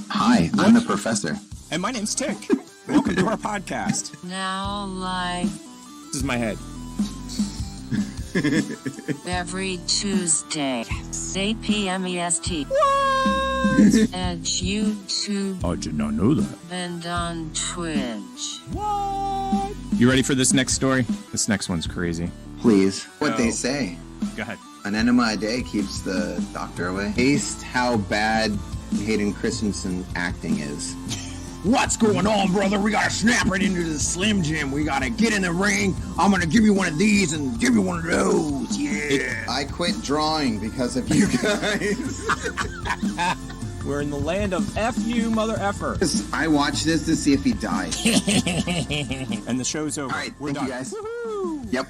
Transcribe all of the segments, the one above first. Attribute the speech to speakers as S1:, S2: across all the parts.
S1: Hi, I'm the professor.
S2: And my name's Tick. Welcome to our podcast.
S3: Now live
S2: This is my head.
S3: every Tuesday, 8 p.m. EST. At YouTube
S2: I did not know that.
S3: and on Twitch.
S2: What? You ready for this next story? This next one's crazy.
S1: Please. What
S2: Go.
S1: they say.
S2: Go ahead.
S1: An enema a day keeps the doctor away. Taste how bad Hayden Christensen's acting is.
S4: What's going on, brother? We gotta snap right into the Slim Jim. We gotta get in the ring. I'm gonna give you one of these and give you one of those. Yeah.
S1: I quit drawing because of you guys.
S2: We're in the land of F you, mother effer.
S1: I watched this to see if he died.
S2: And the show's over.
S1: All right,
S2: We're
S1: thank
S2: done.
S1: you guys.
S2: Woohoo!
S1: Yep.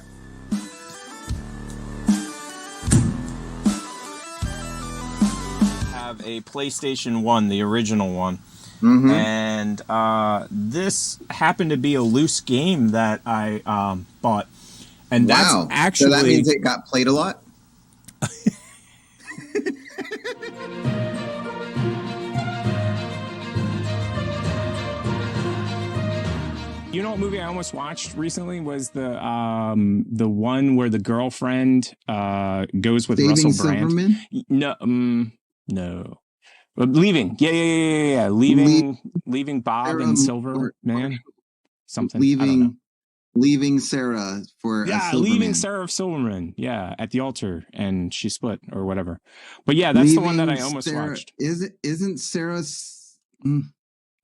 S2: Have a PlayStation 1, the original one.
S1: Mm-hmm.
S2: And this happened to be a loose game that I bought. And that's
S1: Wow.
S2: actually...
S1: So that means it got played a lot?
S2: You know what movie I almost watched recently was the one where the girlfriend goes with
S1: Saving
S2: Russell Brand.
S1: Silverman?
S2: No. Leaving. Yeah. Leaving Bob and Silver Man. Something. I don't know.
S1: Leaving Sarah for
S2: Yeah,
S1: Silverman.
S2: leaving Sarah Silverman. Yeah, at the altar, and she split or whatever. But yeah, that's the one that I almost watched.
S1: Isn't Sarah's?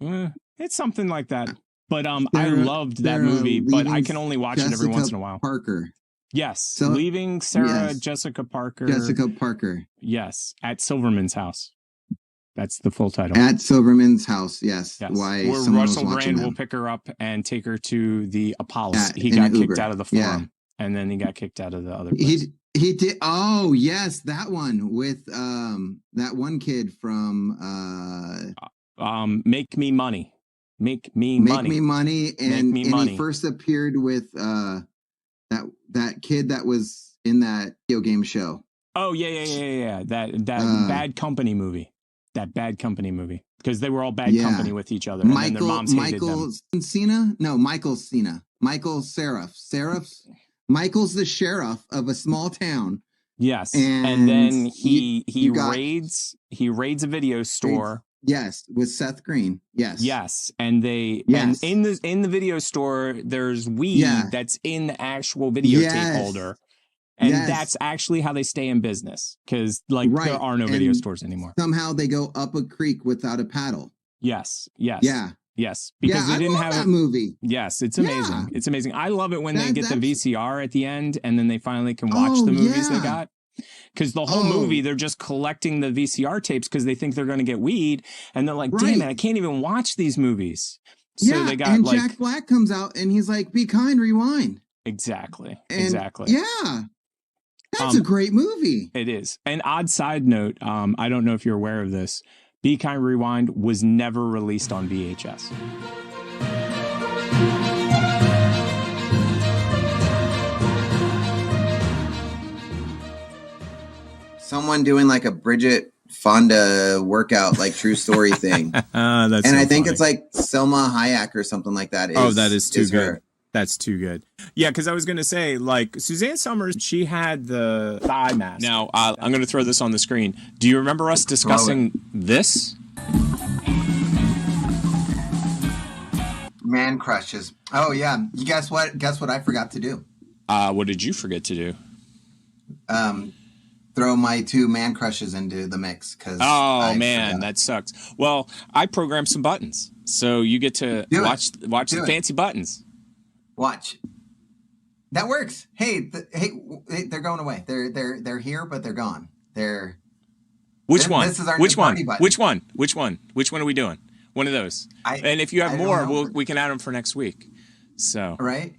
S2: It's something like that. But I
S1: Sarah-
S2: loved that
S1: Sarah
S2: movie, but I
S1: leaving
S2: can only watch it every once in a while.
S1: Parker.
S2: Yes,
S1: So-
S2: leaving Sarah
S1: yes.
S2: Jessica Parker.
S1: Jessica Parker.
S2: Yes, at Silverman's house. That's the full title.
S1: At Silverman's house, yes.
S2: Yes.
S1: Why
S2: Where
S1: someone
S2: Russell
S1: was watching
S2: Brand will
S1: them.
S2: pick her up and take her to the Apollo.
S1: Yeah,
S2: He
S1: in
S2: got
S1: an
S2: kicked
S1: Uber.
S2: out of the
S1: Yeah.
S2: forum, and then he got kicked out of the other place.
S1: He did. Oh yes, that one with that one kid from
S2: Make me money. Make me
S1: Make
S2: money.
S1: Me Money, and,
S2: Me
S1: and
S2: Money.
S1: he first appeared with that kid that was in that video game show.
S2: Oh yeah. That Bad Company movie. That Bad Company movie. Because they were all bad
S1: Yeah.
S2: company with each other, and then their moms hated them.
S1: Michael Seraph. Michael's the sheriff of a small town.
S2: Yes,
S1: And
S2: and then he
S1: you got-
S2: raids a video store.
S1: Yes, with Seth Green.
S2: Yes, and they
S1: Yes.
S2: and in the video store there's weed
S1: Yeah.
S2: that's in the actual videotape
S1: Yes.
S2: holder, and
S1: Yes.
S2: that's actually how they stay in business because there
S1: Right,
S2: are no video
S1: and
S2: stores anymore.
S1: Somehow they go up a creek without a paddle.
S2: Yes,
S1: Yeah.
S2: because they
S1: I
S2: didn't
S1: love
S2: have
S1: that movie.
S2: Yes, it's amazing.
S1: Yeah.
S2: It's amazing. I love it when they get the
S1: That's-
S2: VCR at the end and then they finally can watch
S1: Oh,
S2: the movies they
S1: yeah.
S2: got. Because the whole movie, they're just collecting the VCR tapes because they think they're going to get weed. And they're like, damn
S1: Right.
S2: it, I can't even watch these movies. So
S1: Yeah,
S2: they got
S1: and
S2: like.
S1: Jack Black comes out and he's like, "Be kind, rewind."
S2: Exactly.
S1: And
S2: Exactly.
S1: Yeah, that's a great movie.
S2: It is. An odd side note, I don't know if you're aware of this. Be Kind Rewind was never released on VHS.
S1: Someone doing like a Bridget Fonda workout, like true story thing.
S2: That's
S1: And
S2: so
S1: I think
S2: funny.
S1: it's like Selma Hayek or something like that.
S2: That is too good.
S1: her.
S2: That's too good. Yeah, because I was going to say, like, Suzanne Summers, she had the thigh mask. Now, I'm going to throw this on the screen. Do you remember us discussing this?
S1: Man crushes. Oh yeah. You guess what? Guess what I forgot to do?
S2: What did you forget to do?
S1: Throw my two man crushes into the mix because.
S2: Oh, man, that sucks. Well, I programmed some buttons. So you get to watch the fancy buttons.
S1: Watch. That works. Hey, they're going away. They're here, but they're gone.
S2: Which one?
S1: This is our
S2: Which
S1: new
S2: one?
S1: party button.
S2: Which one? Which one? Which one are we doing? One of those. And if you have
S1: I don't
S2: more,
S1: know.
S2: we can add them for next week. So
S1: Right.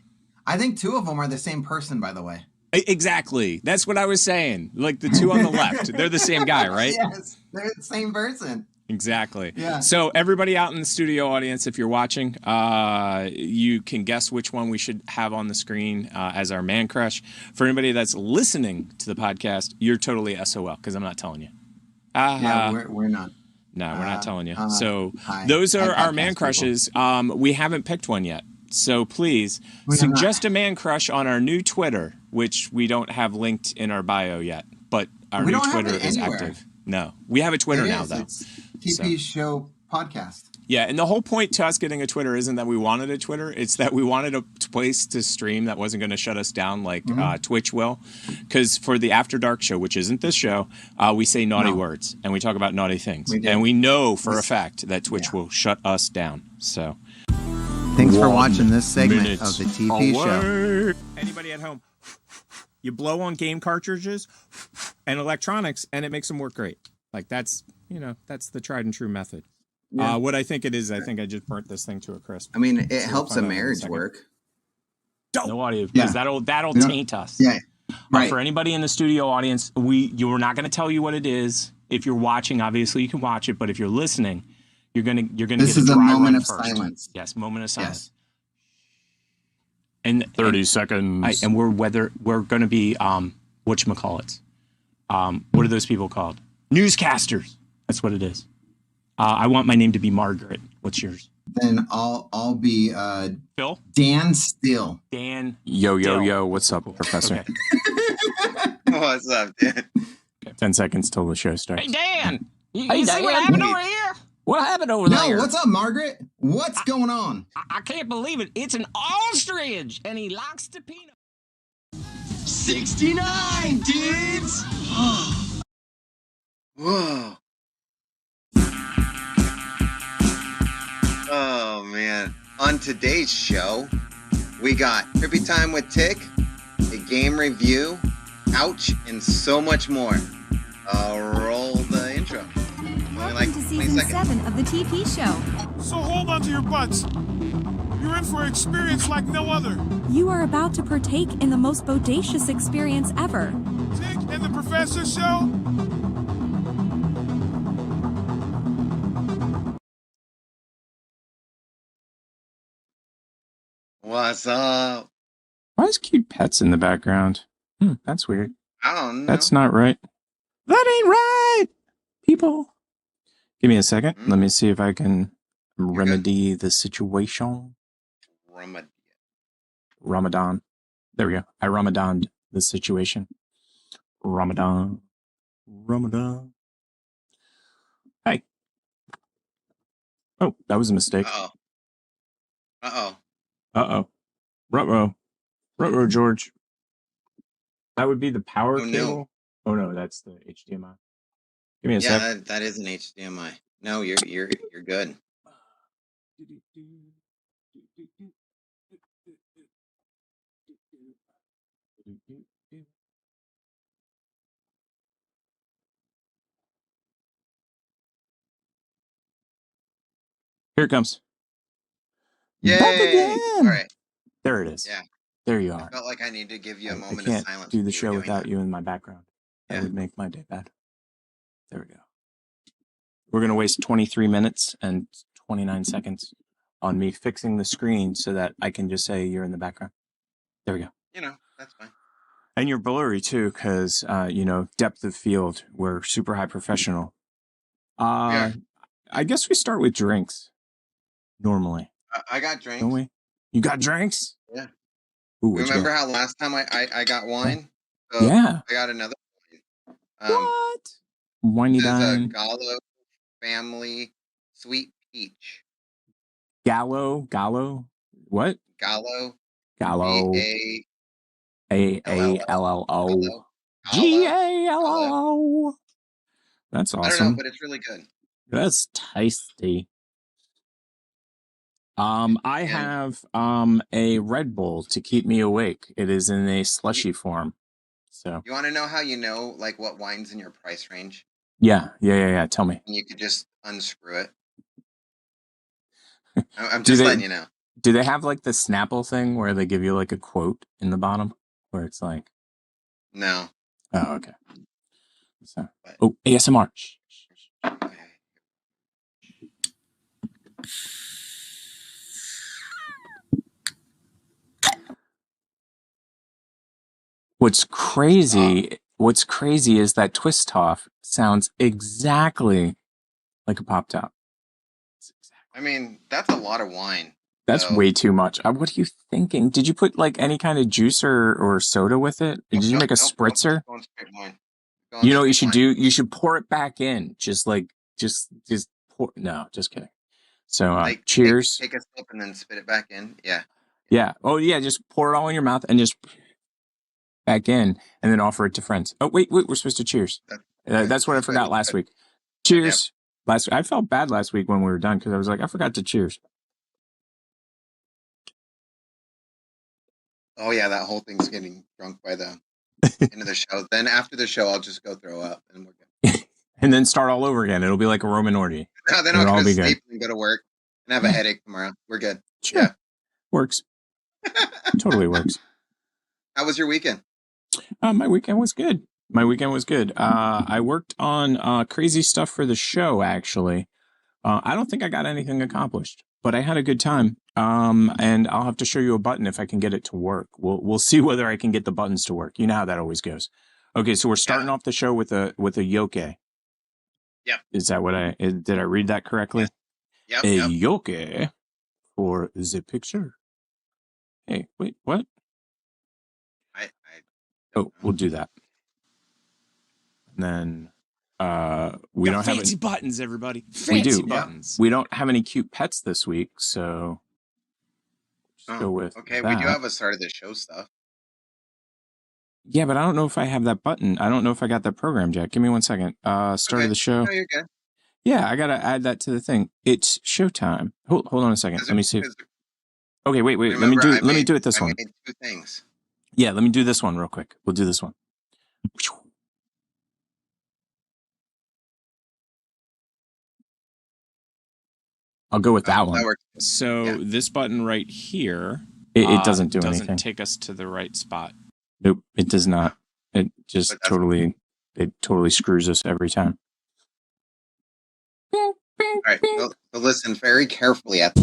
S1: I think two of them are the same person, by the way.
S2: Exactly. That's what I was saying. Like the two on the left, they're the same guy, right?
S1: Yes, they're the same person.
S2: Exactly.
S1: Yeah.
S2: So everybody out in the studio audience, if you're watching, you can guess which one we should have on the screen as our man crush. For anybody that's listening to the podcast, you're totally SOL because I'm not telling you.
S1: Yeah, we're not.
S2: No, we're not telling you.
S1: hi,
S2: those
S1: hi,
S2: are our
S1: podcast
S2: man
S1: people.
S2: crushes. We haven't picked one yet. So please
S1: We have not.
S2: suggest a man crush on our new Twitter, which we don't have linked in our bio yet, but our
S1: We
S2: new
S1: don't have
S2: Twitter
S1: it
S2: is
S1: anywhere.
S2: active. No, we have a Twitter
S1: It
S2: now
S1: is.
S2: though.
S1: It's TP Show Podcast.
S2: Yeah, and the whole point to us getting a Twitter isn't that we wanted a Twitter. It's that we wanted a place to stream that wasn't going to shut us down like Twitch will. Because for the After Dark show, which isn't this show, we say naughty words and we talk about naughty things. And we know for a fact that Twitch will shut us down. So
S1: thanks for watching this segment of the TP Show.
S2: Anybody at home, you blow on game cartridges and electronics and it makes them work great. Like that's the tried and true method. Yeah. What I think it is, I think I just burnt this thing to a crisp.
S5: I mean, it helps a marriage work.
S2: No audio, because that'll taint us.
S1: Yeah, right.
S2: For anybody in the studio audience, we're not going to tell you what it is. If you're watching, obviously you can watch it, but if you're listening, you're gonna
S1: This
S2: get
S1: is
S2: a
S1: a
S2: dry
S1: moment
S2: run
S1: of
S2: first.
S1: silence.
S2: Yes, moment of silence.
S1: Yes.
S2: And
S6: 30 seconds.
S2: And we're going to be whatchamacallits. What are those people called? Newscasters. That's what it is. I want my name to be Margaret. What's yours?
S1: Then I'll be
S2: Phil?
S1: Dan Still.
S2: Dan.
S6: Yo, what's up, Professor?
S2: Okay.
S5: What's up, dude?
S2: 10 seconds till the show starts.
S7: Hey, Dan! You
S5: Hey,
S7: see
S5: Dan.
S7: what happened over here? What happened over
S1: No,
S7: there?
S1: what's up, Margaret? What's going on?
S7: I can't believe it. It's an ostrich, and he likes to peanut.
S5: 69, dudes! Whoa. Oh, man. On today's show, we got Trippy Time with Tick, a game review, ouch, and so much more. Roll the intro.
S8: Welcome to season 7 of the TP Show.
S9: So hold on to your butts. You're in for an experience like no other.
S8: You are about to partake in the most bodacious experience ever.
S9: Tick and the Professor Show.
S5: What's up?
S2: Why is cute pets in the background? That's weird.
S5: I don't know.
S2: That's not right. That ain't right, people. Give me a second. Let me see if I can remedy the situation. Ramadan. There we go. I Ramadaned the situation. Ramadan. Hey. Oh, that was a mistake.
S5: Uh-oh.
S2: Ruh-roh, George. That would be the power
S5: Oh, no.
S2: cable. Oh no, that's the HDMI. Give me a
S5: Yeah,
S2: sec.
S5: that is an HDMI. No, you're good.
S2: Here it comes.
S5: Yay!
S2: Back again.
S5: All right.
S2: There it is.
S5: Yeah.
S2: There you
S5: I
S2: are.
S5: felt like I need to give you a
S2: I
S5: moment of
S2: can't
S5: silence.
S2: do the
S5: when
S2: show
S5: were doing
S2: without
S5: that.
S2: you in my background. That
S5: Yeah.
S2: would make my day bad. There we go. We're going to waste 23 minutes and 29 seconds on me fixing the screen so that I can just say you're in the background. There we go.
S5: That's fine.
S2: And you're blurry too, because, depth of field. We're super high professional.
S5: Yeah.
S2: I guess we start with drinks. Normally.
S5: I got drinks.
S2: Don't we? You got drinks?
S5: Yeah.
S2: Ooh, what'd you
S5: Remember
S2: get?
S5: how last time I got wine? So
S2: Yeah.
S5: I got another wine.
S2: What? Winey
S5: This is a
S2: dine.
S5: Gallo Family Sweet Peach.
S2: Gallo? What?
S5: Gallo.
S2: Gallo.
S5: Gallo.
S2: Gallo. Gallo. That's
S5: I don't know,
S2: awesome.
S5: but it's really good.
S2: That's tasty. I have a Red Bull to keep me awake. It is in a slushy form. So
S5: You want to know how you know like what wine's in your price range?
S2: yeah. Tell me.
S5: And you could just unscrew it. I'm
S2: Do
S5: just
S2: they-
S5: letting you know.
S2: Do they have like the Snapple thing where they give you like a quote in the bottom where it's like,
S5: No.
S2: oh, okay. So,
S5: But-
S2: oh, ASMR. What's crazy is that Twist Off sounds exactly like a pop top.
S5: I mean, that's a lot of wine.
S2: That's way too much. What are you thinking? Did you put like any kind of juice or soda with it? Did you make a spritzer?
S5: Going straight wine.
S2: You know what you should do? You should pour it back in. Just pour. No, just kidding. So, cheers.
S5: Take a sip and then spit it back in. Yeah.
S2: Yeah. Oh, yeah. Just pour it all in your mouth and just back in, and then offer it to friends. Oh, wait. We're supposed to cheers. That's what I forgot last week. Cheers. I felt bad last week when we were done because I was like, I forgot to cheers.
S5: Oh yeah, that whole thing's getting drunk by the end of the show. Then after the show, I'll just go throw up and we're good.
S2: And then start all over again. It'll be like a Roman orgy.
S5: No, then I'll go to sleep and go to work and have a headache tomorrow. We're good.
S2: Sure. Yeah. Works. Totally works.
S5: How was your weekend?
S2: My weekend was good. I worked on crazy stuff for the show, actually. I don't think I got anything accomplished, but I had a good time. And I'll have to show you a button if I can get it to work. We'll see whether I can get the buttons to work. You know how that always goes. Okay, so we're starting off the show with a yoke. Yep. Is that what did I read that correctly?
S5: Yep.
S2: Yoke for the picture. Hey, wait, what? We'll do that. And then we don't have
S7: fancy buttons, everybody.
S2: We do.
S7: Buttons.
S2: We don't have any cute pets this week, so go with
S5: okay,
S2: that.
S5: we do have a start of the show stuff.
S2: Yeah, but I don't know if I have that button. I don't know if I got that program, Jack. Give me 1 second. Start of the show.
S5: No, you're good.
S2: Yeah, I gotta add that to the thing. It's showtime. Hold on a second. Let me see. Okay, wait.
S5: Remember,
S2: let me do it this one.
S5: I made two things.
S2: Yeah, let me do this one real quick. We'll do this one. I'll go with that one. So
S7: this button right here,
S2: it doesn't do anything.
S7: Doesn't take us to the right spot.
S2: Nope, it does not. It just totally screws us every time.
S5: All right, so listen very carefully at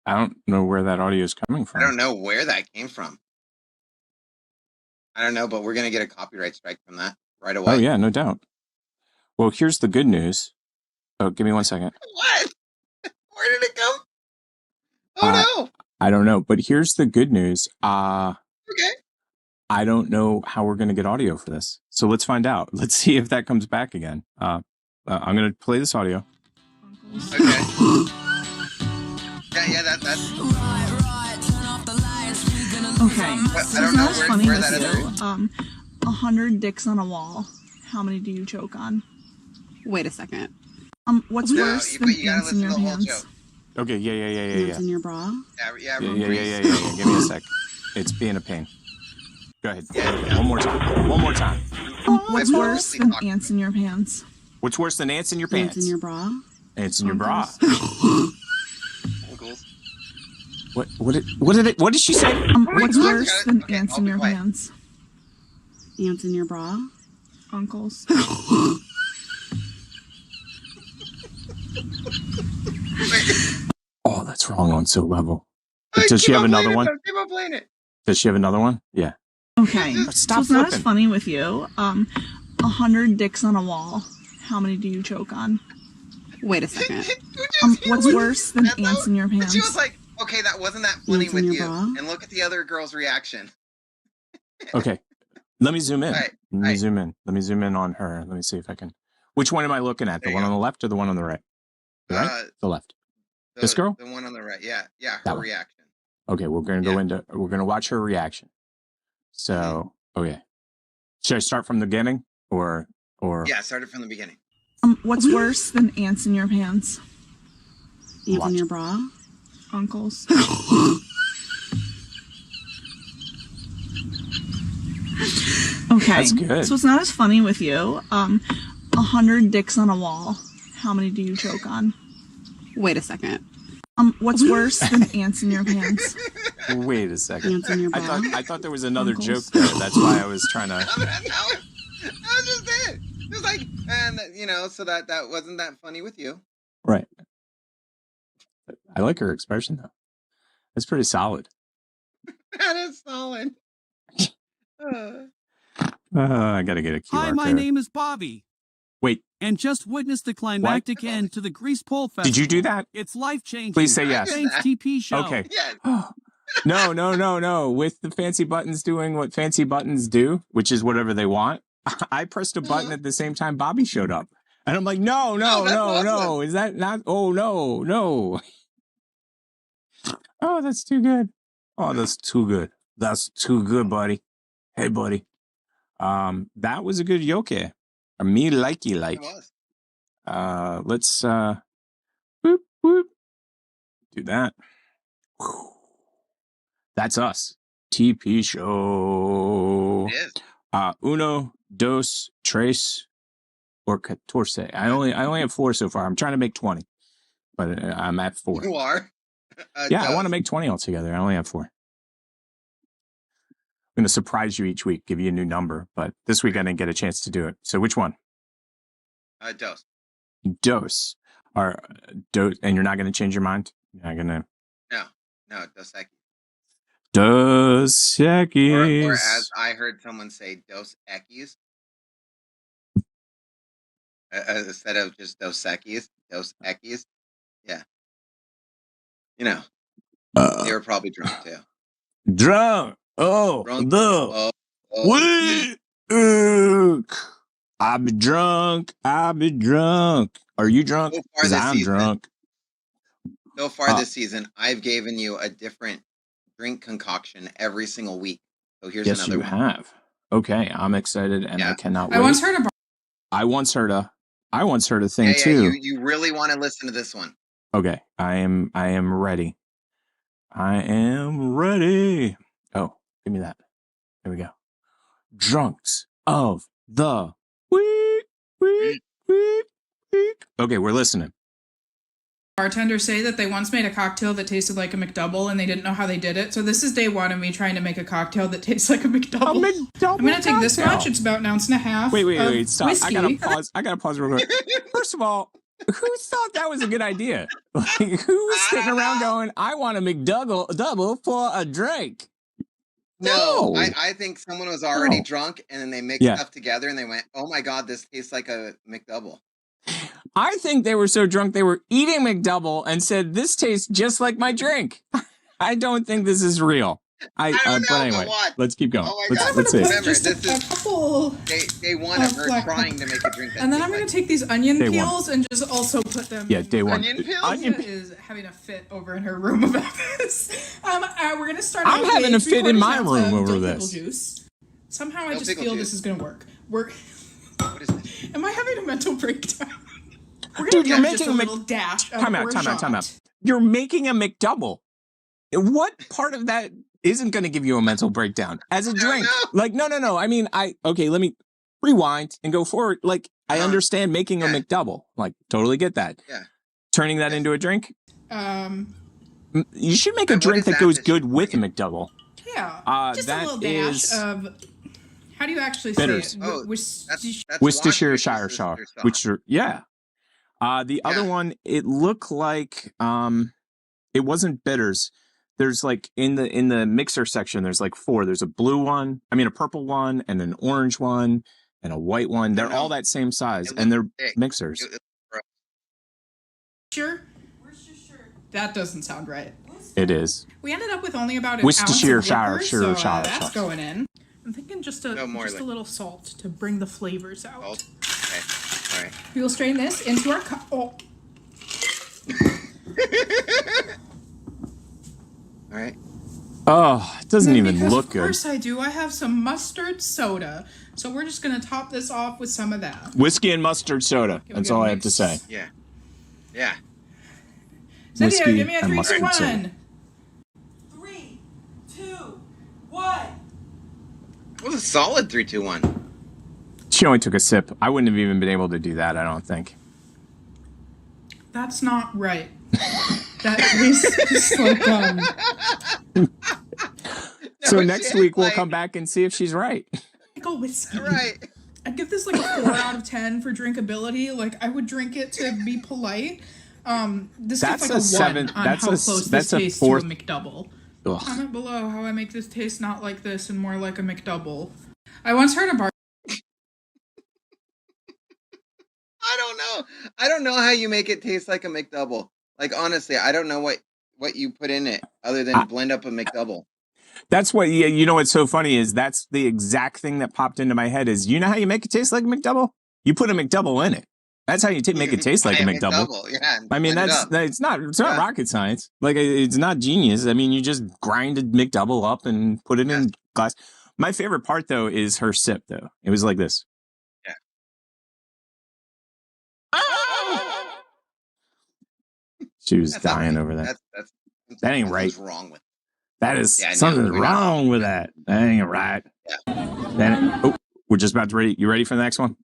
S2: I don't know where that audio is coming from.
S5: I don't know where that came from. I don't know, but we're going to get a copyright strike from that right away.
S2: Oh, yeah, no doubt. Well, here's the good news. Oh, give me 1 second.
S5: What? Where did it come? Oh, no.
S2: I don't know, but here's the good news.
S5: Okay.
S2: I don't know how we're going to get audio for this. So let's find out. Let's see if that comes back again. I'm going to play this audio.
S5: Okay. Yeah, that's...
S10: Okay.
S5: I don't know where that is.
S10: 100 dicks on a wall. How many do you choke on?
S11: Wait a second.
S10: What's worse than ants in your hands?
S2: Okay, yeah.
S11: Ants in your bra?
S5: Yeah.
S2: Give me a sec. It's being a pain. Go ahead. Yeah. One more time.
S10: What's worse than ants in your pants?
S2: What's worse than ants in your pants?
S11: Ants in your bra?
S2: Ants in your bra. What did she say?
S10: What's worse than ants in your pants?
S11: Ants in your bra?
S10: Uncles.
S2: Oh, that's wrong on so level. Does she have another one?
S5: Keep on playing it.
S2: Does she have another one? Yeah.
S10: Okay.
S2: Stop
S10: so it's not as funny with you. 100 dicks on a wall. How many do you choke on?
S11: Wait a second.
S10: What's worse than ants in your pants?
S5: She was like, okay, that wasn't that funny
S11: Ants
S5: with
S11: in
S5: you.
S11: your bra?
S5: And look at the other girl's reaction.
S2: Okay. Let me zoom in.
S5: All right.
S2: Let me zoom in on her. Let me see if I can. Which one am I looking at? The one on the left or the one on the right? The right? The left. This girl?
S5: The one on the right. Yeah.
S2: That
S5: Her
S2: one.
S5: reaction.
S2: Okay, we're gonna go into. We're gonna watch her reaction. So, okay. Should I start from the beginning or?
S5: Yeah, started from the beginning.
S10: What's worse than ants in your pants?
S11: Ants in your bra?
S10: Uncles. Okay.
S2: That's good.
S10: So it's not as funny with you. 100 dicks on a wall. How many do you choke on?
S11: Wait a second.
S10: What's worse than ants in your pants?
S2: Wait a second.
S11: Ants in your bra?
S2: I thought there was another joke there. That's why I was trying to.
S5: That was just it. It was like, and so that wasn't that funny with you.
S2: Right. I like her expression though. That's pretty solid.
S5: That is solid.
S6: I gotta get a QR
S12: Hi, my
S6: code.
S12: name is Bobby.
S6: Wait.
S12: And just witnessed the climactic end to the Grease Pole Festival.
S6: Did you do that?
S12: It's life-changing.
S6: Please say yes.
S12: Thanks, TP Show.
S6: Okay.
S5: Yes.
S6: No. With the fancy buttons doing what fancy buttons do, which is whatever they want, I pressed a button at the same time Bobby showed up. And I'm like, no.
S5: Awesome.
S6: Is that not? Oh, no. Oh, that's too good. Oh, that's too good. That's too good, buddy. Hey, buddy. That was a good yoke. Me likey like.
S5: It was.
S6: Let's whoop. Do that. Whew. That's us. TP Show.
S5: It is.
S6: Uno, dos, tres, or catorce. I only have 4 so far. I'm trying to make 20, but I'm at 4.
S5: You are?
S6: Yeah, I want to make 20 altogether. I only have 4. I'm going to surprise you each week, give you a new number, but this week I didn't get a chance to do it. So which one?
S5: Dos.
S6: Dos. And you're not going to change your mind? You're not going to...
S5: No, Dos Equis.
S6: Dos Equis.
S5: Or as I heard someone say, Dos Equis. Instead of just Dos Equis, Dos Equis. Yeah. You know, they were probably drunk too.
S6: Drunk. Oh,
S5: Drunk.
S6: the. I be drunk. Are you drunk?
S5: So far
S6: Because
S5: this
S6: I'm
S5: season,
S6: drunk.
S5: So far this season, I've given you a different drink concoction every single week. So here's
S6: Yes,
S5: another
S6: you
S5: one.
S6: have. Okay, I'm excited and I cannot wait.
S13: I once heard
S6: a thing too.
S5: You really want to listen to this one?
S6: Okay, I am ready. Oh, give me that. There we go. Drunks of the week. Okay, we're listening.
S13: bartenders say that they once made a cocktail that tasted like a McDouble and they didn't know how they did it. So this is day 1 of me trying to make a cocktail that tastes like a McDouble. I'm going to take this much. It's about 1.5 ounces.
S6: Wait, stop.
S13: Whiskey.
S6: I gotta pause real quick. First of all, who thought that was a good idea? Like, who was sitting around going, I want a McDouble for a drink?
S5: No, I think someone was already drunk and then they mixed stuff together and they went, oh my God, this tastes like a McDouble.
S6: I think they were so drunk they were eating McDouble and said, this tastes just like my drink. I don't think this is real.
S5: I don't know,
S6: but anyway, let's keep going.
S5: Oh my God.
S6: Let's see.
S5: Remember,
S13: Just
S5: this
S13: a
S5: is
S13: couple
S5: day 1 of her trying to make a drink.
S13: And then I'm going to take these onion
S6: Day
S13: peels and just also put them in.
S6: Day 1.
S5: Onion peels?
S13: Anya is having a fit over in her room about this. We're going to start
S6: I'm
S13: out
S6: having a
S13: with
S6: fit in my
S13: 3/4
S6: room
S13: ounce of
S6: over
S13: dill
S6: this.
S13: pickle juice. Somehow I
S5: Dill
S13: just
S5: pickle
S13: feel
S5: juice.
S13: this is going to work.
S5: What is this?
S13: Am I having a mental breakdown? We're
S6: Dude,
S13: going
S6: you're
S13: to
S6: making
S13: just a little dash of
S6: Time out. You're making a McDouble. What part of that isn't going to give you a mental breakdown as a drink? Like, no. I mean, let me rewind and go forward. Like, I understand making a McDouble. Like, totally get that.
S5: Yeah.
S6: Turning that into a drink? You should make a
S5: What
S6: drink
S5: is
S6: that
S5: that
S6: goes
S5: that
S6: good with a McDouble.
S13: Yeah. Just a little dash of... How do you actually
S6: bitters.
S13: say it?
S5: Oh, that's
S6: Worcestershire
S5: sauce.
S6: yeah. The other one, it looked like it wasn't bitters. There's like in the mixer section, there's like 4. There's a purple one, and an orange one, and a white one. They're all that same size, and they're mixers.
S13: Sure? That doesn't sound right.
S6: It is.
S13: We ended up with only about an ounce of liquor, so that's going in. I'm thinking just a little salt to bring the flavors out.
S5: Salt? Okay. All right.
S13: We will strain this into our cup. Oh.
S5: All right.
S6: Oh, it doesn't even look good.
S13: Of course I do. I have some mustard soda. So we're just going to top this off with some of that.
S6: Whiskey and mustard soda. That's all I have to say.
S5: Yeah. Yeah.
S13: Cynthia, give me a 3, 2, 1.
S6: Soda.
S13: 3, 2, 1.
S5: It was a solid 3, 2, 1.
S6: She only took a sip. I wouldn't have even been able to do that, I don't think.
S13: That's not right. That is like
S6: So next week we'll come back and see if she's right.
S13: Pickle whiskey.
S5: Right.
S13: I'd give this like a 4 out of 10 for drinkability. Like I would drink it to be polite. This
S6: That's
S13: gets like
S6: a
S13: 1
S6: 7.
S13: on
S6: That's
S13: how
S6: a
S13: close
S6: that's
S13: this
S6: a
S13: tastes
S6: 4.
S13: to a McDouble.
S6: Ugh.
S13: Comment below how I make this taste not like this and more like a McDouble. I once heard a bar
S5: I don't know how you make it taste like a McDouble. Like honestly, I don't know what you put in it other than blend up a McDouble.
S6: That's what, yeah, you know what's so funny is that's the exact thing that popped into my head is, you know how you make it taste like a McDouble? You put a McDouble in it. That's how you make it taste like a McDouble.
S5: Yeah,
S6: I mean, it's not rocket science. Like, it's not genius. I mean, you just grind a McDouble up and put it in glass. My favorite part, though, is her sip, though. It was like this.
S5: Yeah.
S6: She was dying over that. That ain't right.
S5: Wrong with
S6: that is something's wrong with that. That ain't right. Yeah. We're just about to ready. You ready for the next one?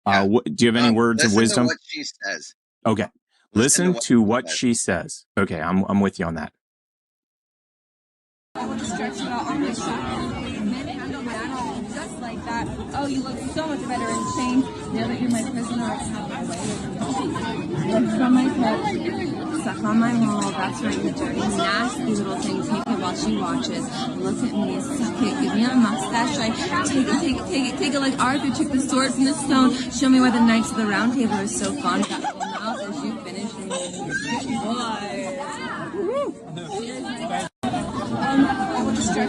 S6: Yeah. Do you have any words of wisdom?
S5: Listen to what she says.
S6: Okay. Listen to what she says. Okay, I'm with you on that.
S14: I want to stretch it out on my just like that. Oh, you look so much better in chains. Now that you're my prisoner, I can have my way with you. Lips on my tip, suck on my mole. That's right, you dirty, nasty little thing. Take it while she watches. Look at me, suck it, give me a mustache. Take it like Arthur took the sword from the stone. Show me why the Knights of the Round Table are so fond of that little mouth as you finish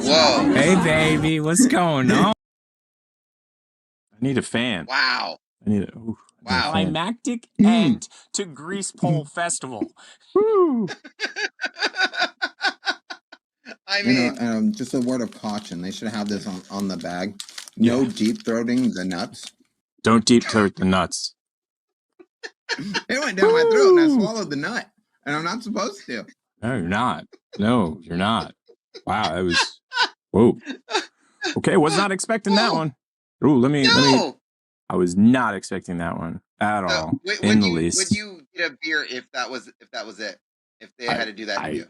S5: Whoa.
S6: Hey, baby, what's going on? I need a fan.
S5: Wow.
S6: I need a climactic end to Grease Pole Festival. Woo.
S5: I mean,
S1: just a word of caution. They should have this on the bag. No deep throating the nuts.
S6: Don't deep throat the nuts.
S1: It went down my throat and I swallowed the nut. And I'm not supposed to.
S6: No, you're not. No, you're not. Wow, that was... Whoa. Okay, was not expecting that one. Ooh, let me... I was not expecting that one at all. In the least.
S5: Would you get a beer if that was it? If they had to do that to you?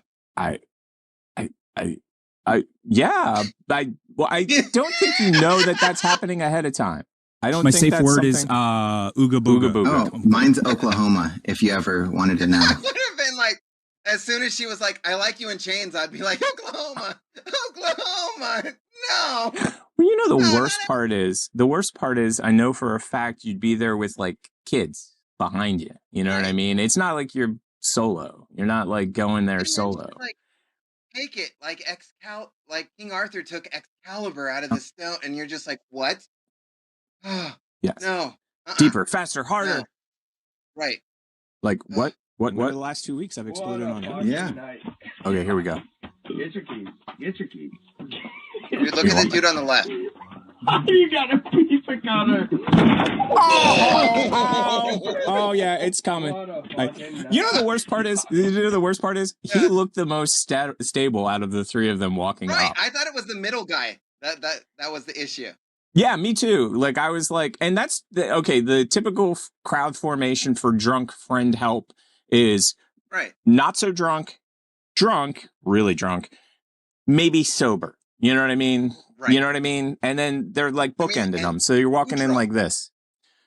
S6: Yeah. I don't think you know that that's happening ahead of time. I don't.
S15: My
S6: think
S15: safe
S6: that's
S15: word is
S6: something...
S15: ooga booga.
S1: Oh, mine's Oklahoma. If you ever wanted to know.
S5: That would have been like, as soon as she was like, "I like you in chains," I'd be like, "Oklahoma, Oklahoma, no."
S6: Well, you know the worst part is I know for a fact you'd be there with like kids behind you. You know what I mean? It's not like you're solo. You're not like going there solo.
S5: Like, take it like like King Arthur took Excalibur out of the stone, and you're just like, what?
S6: Yes.
S5: No.
S6: Deeper, faster, harder.
S5: No. Right.
S6: Like what? What?
S2: The last 2 weeks I've exploded on it.
S1: Yeah.
S6: Okay, here we go.
S4: Get your keys. Get your keys.
S5: Dude, look at the dude on the left.
S4: You got a piece of cutter.
S6: Oh yeah, it's coming. You know the worst part is? He looked the most stable out of the three of them walking up.
S5: I thought it was the middle guy. That was the issue.
S6: Yeah, me too. Like I was like, and that's the typical crowd formation for drunk friend help is not so drunk, really drunk, maybe sober. You know what I mean? Right. You know what I mean? And then they're like bookending them. So you're walking in like this.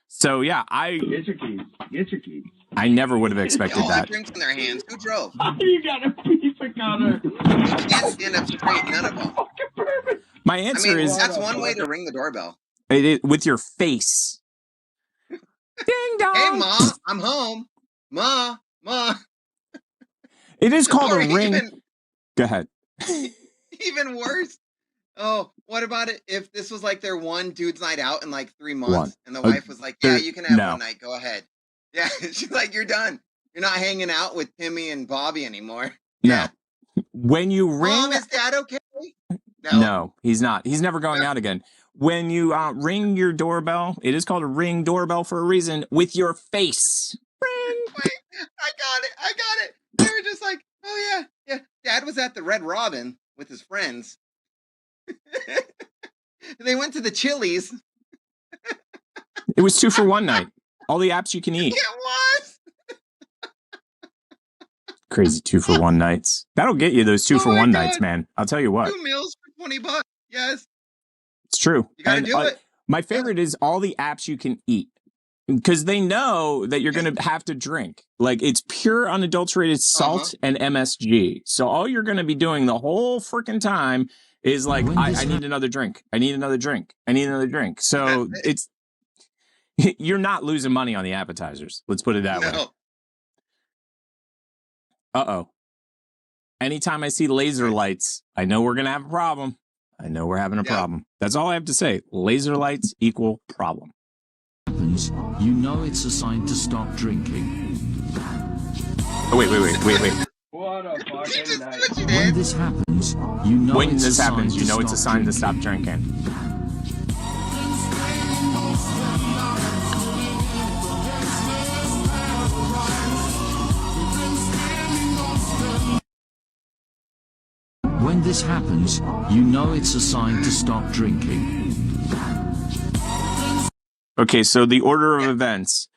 S6: So yeah,
S4: Get your keys. Get your keys.
S6: I never would have expected
S5: all
S6: that.
S5: Drinks in their hands. Who drove?
S4: You got a piece of cutter.
S5: You can't stand up straight. None of them.
S6: My answer is
S5: that's one way to ring the doorbell.
S6: With your face. Ding dong.
S5: Hey, Ma, I'm home. Ma.
S6: It is called a ring. Go ahead.
S5: Even worse. Oh, what about it if this was like their one dude's night out in like 3 months, and the wife was like, "Yeah, you can have one night. Go ahead." Yeah, she's like, "You're done. You're not hanging out with Timmy and Bobby anymore."
S6: No. When you ring,
S5: Mom, is Dad okay?
S6: No, he's not. He's never going out again. When you ring your doorbell, it is called a ring doorbell for a reason. With your face. Ring.
S5: Wait, I got it. They were just like, "Oh yeah. Dad was at the Red Robin with his friends." They went to the Chili's.
S6: It was 2 for 1 night. All the apps you can eat.
S5: It was.
S6: Crazy 2 for 1 nights. That'll get you those 2 for 1 nights, man. I'll tell you what.
S5: 2 meals for $20. Yes.
S6: It's true.
S5: You gotta do it.
S6: My favorite is all the apps you can eat. Because they know that you're going to have to drink. Like, it's pure unadulterated salt and MSG. So all you're going to be doing the whole freaking time is like, I need another drink. I need another drink. I need another drink. So You're not losing money on the appetizers. Let's put it that way. Uh-oh. Anytime I see laser lights, I know we're going to have a problem. I know we're having a problem. That's all I have to say. Laser lights equal problem.
S15: Happens, you know it's a sign to stop drinking.
S6: Oh, wait.
S15: What a fucking night. When this happens, you know
S6: it's a sign to stop drinking.
S15: When this happens, you know it's a sign to stop drinking.
S6: Okay, so the order of events.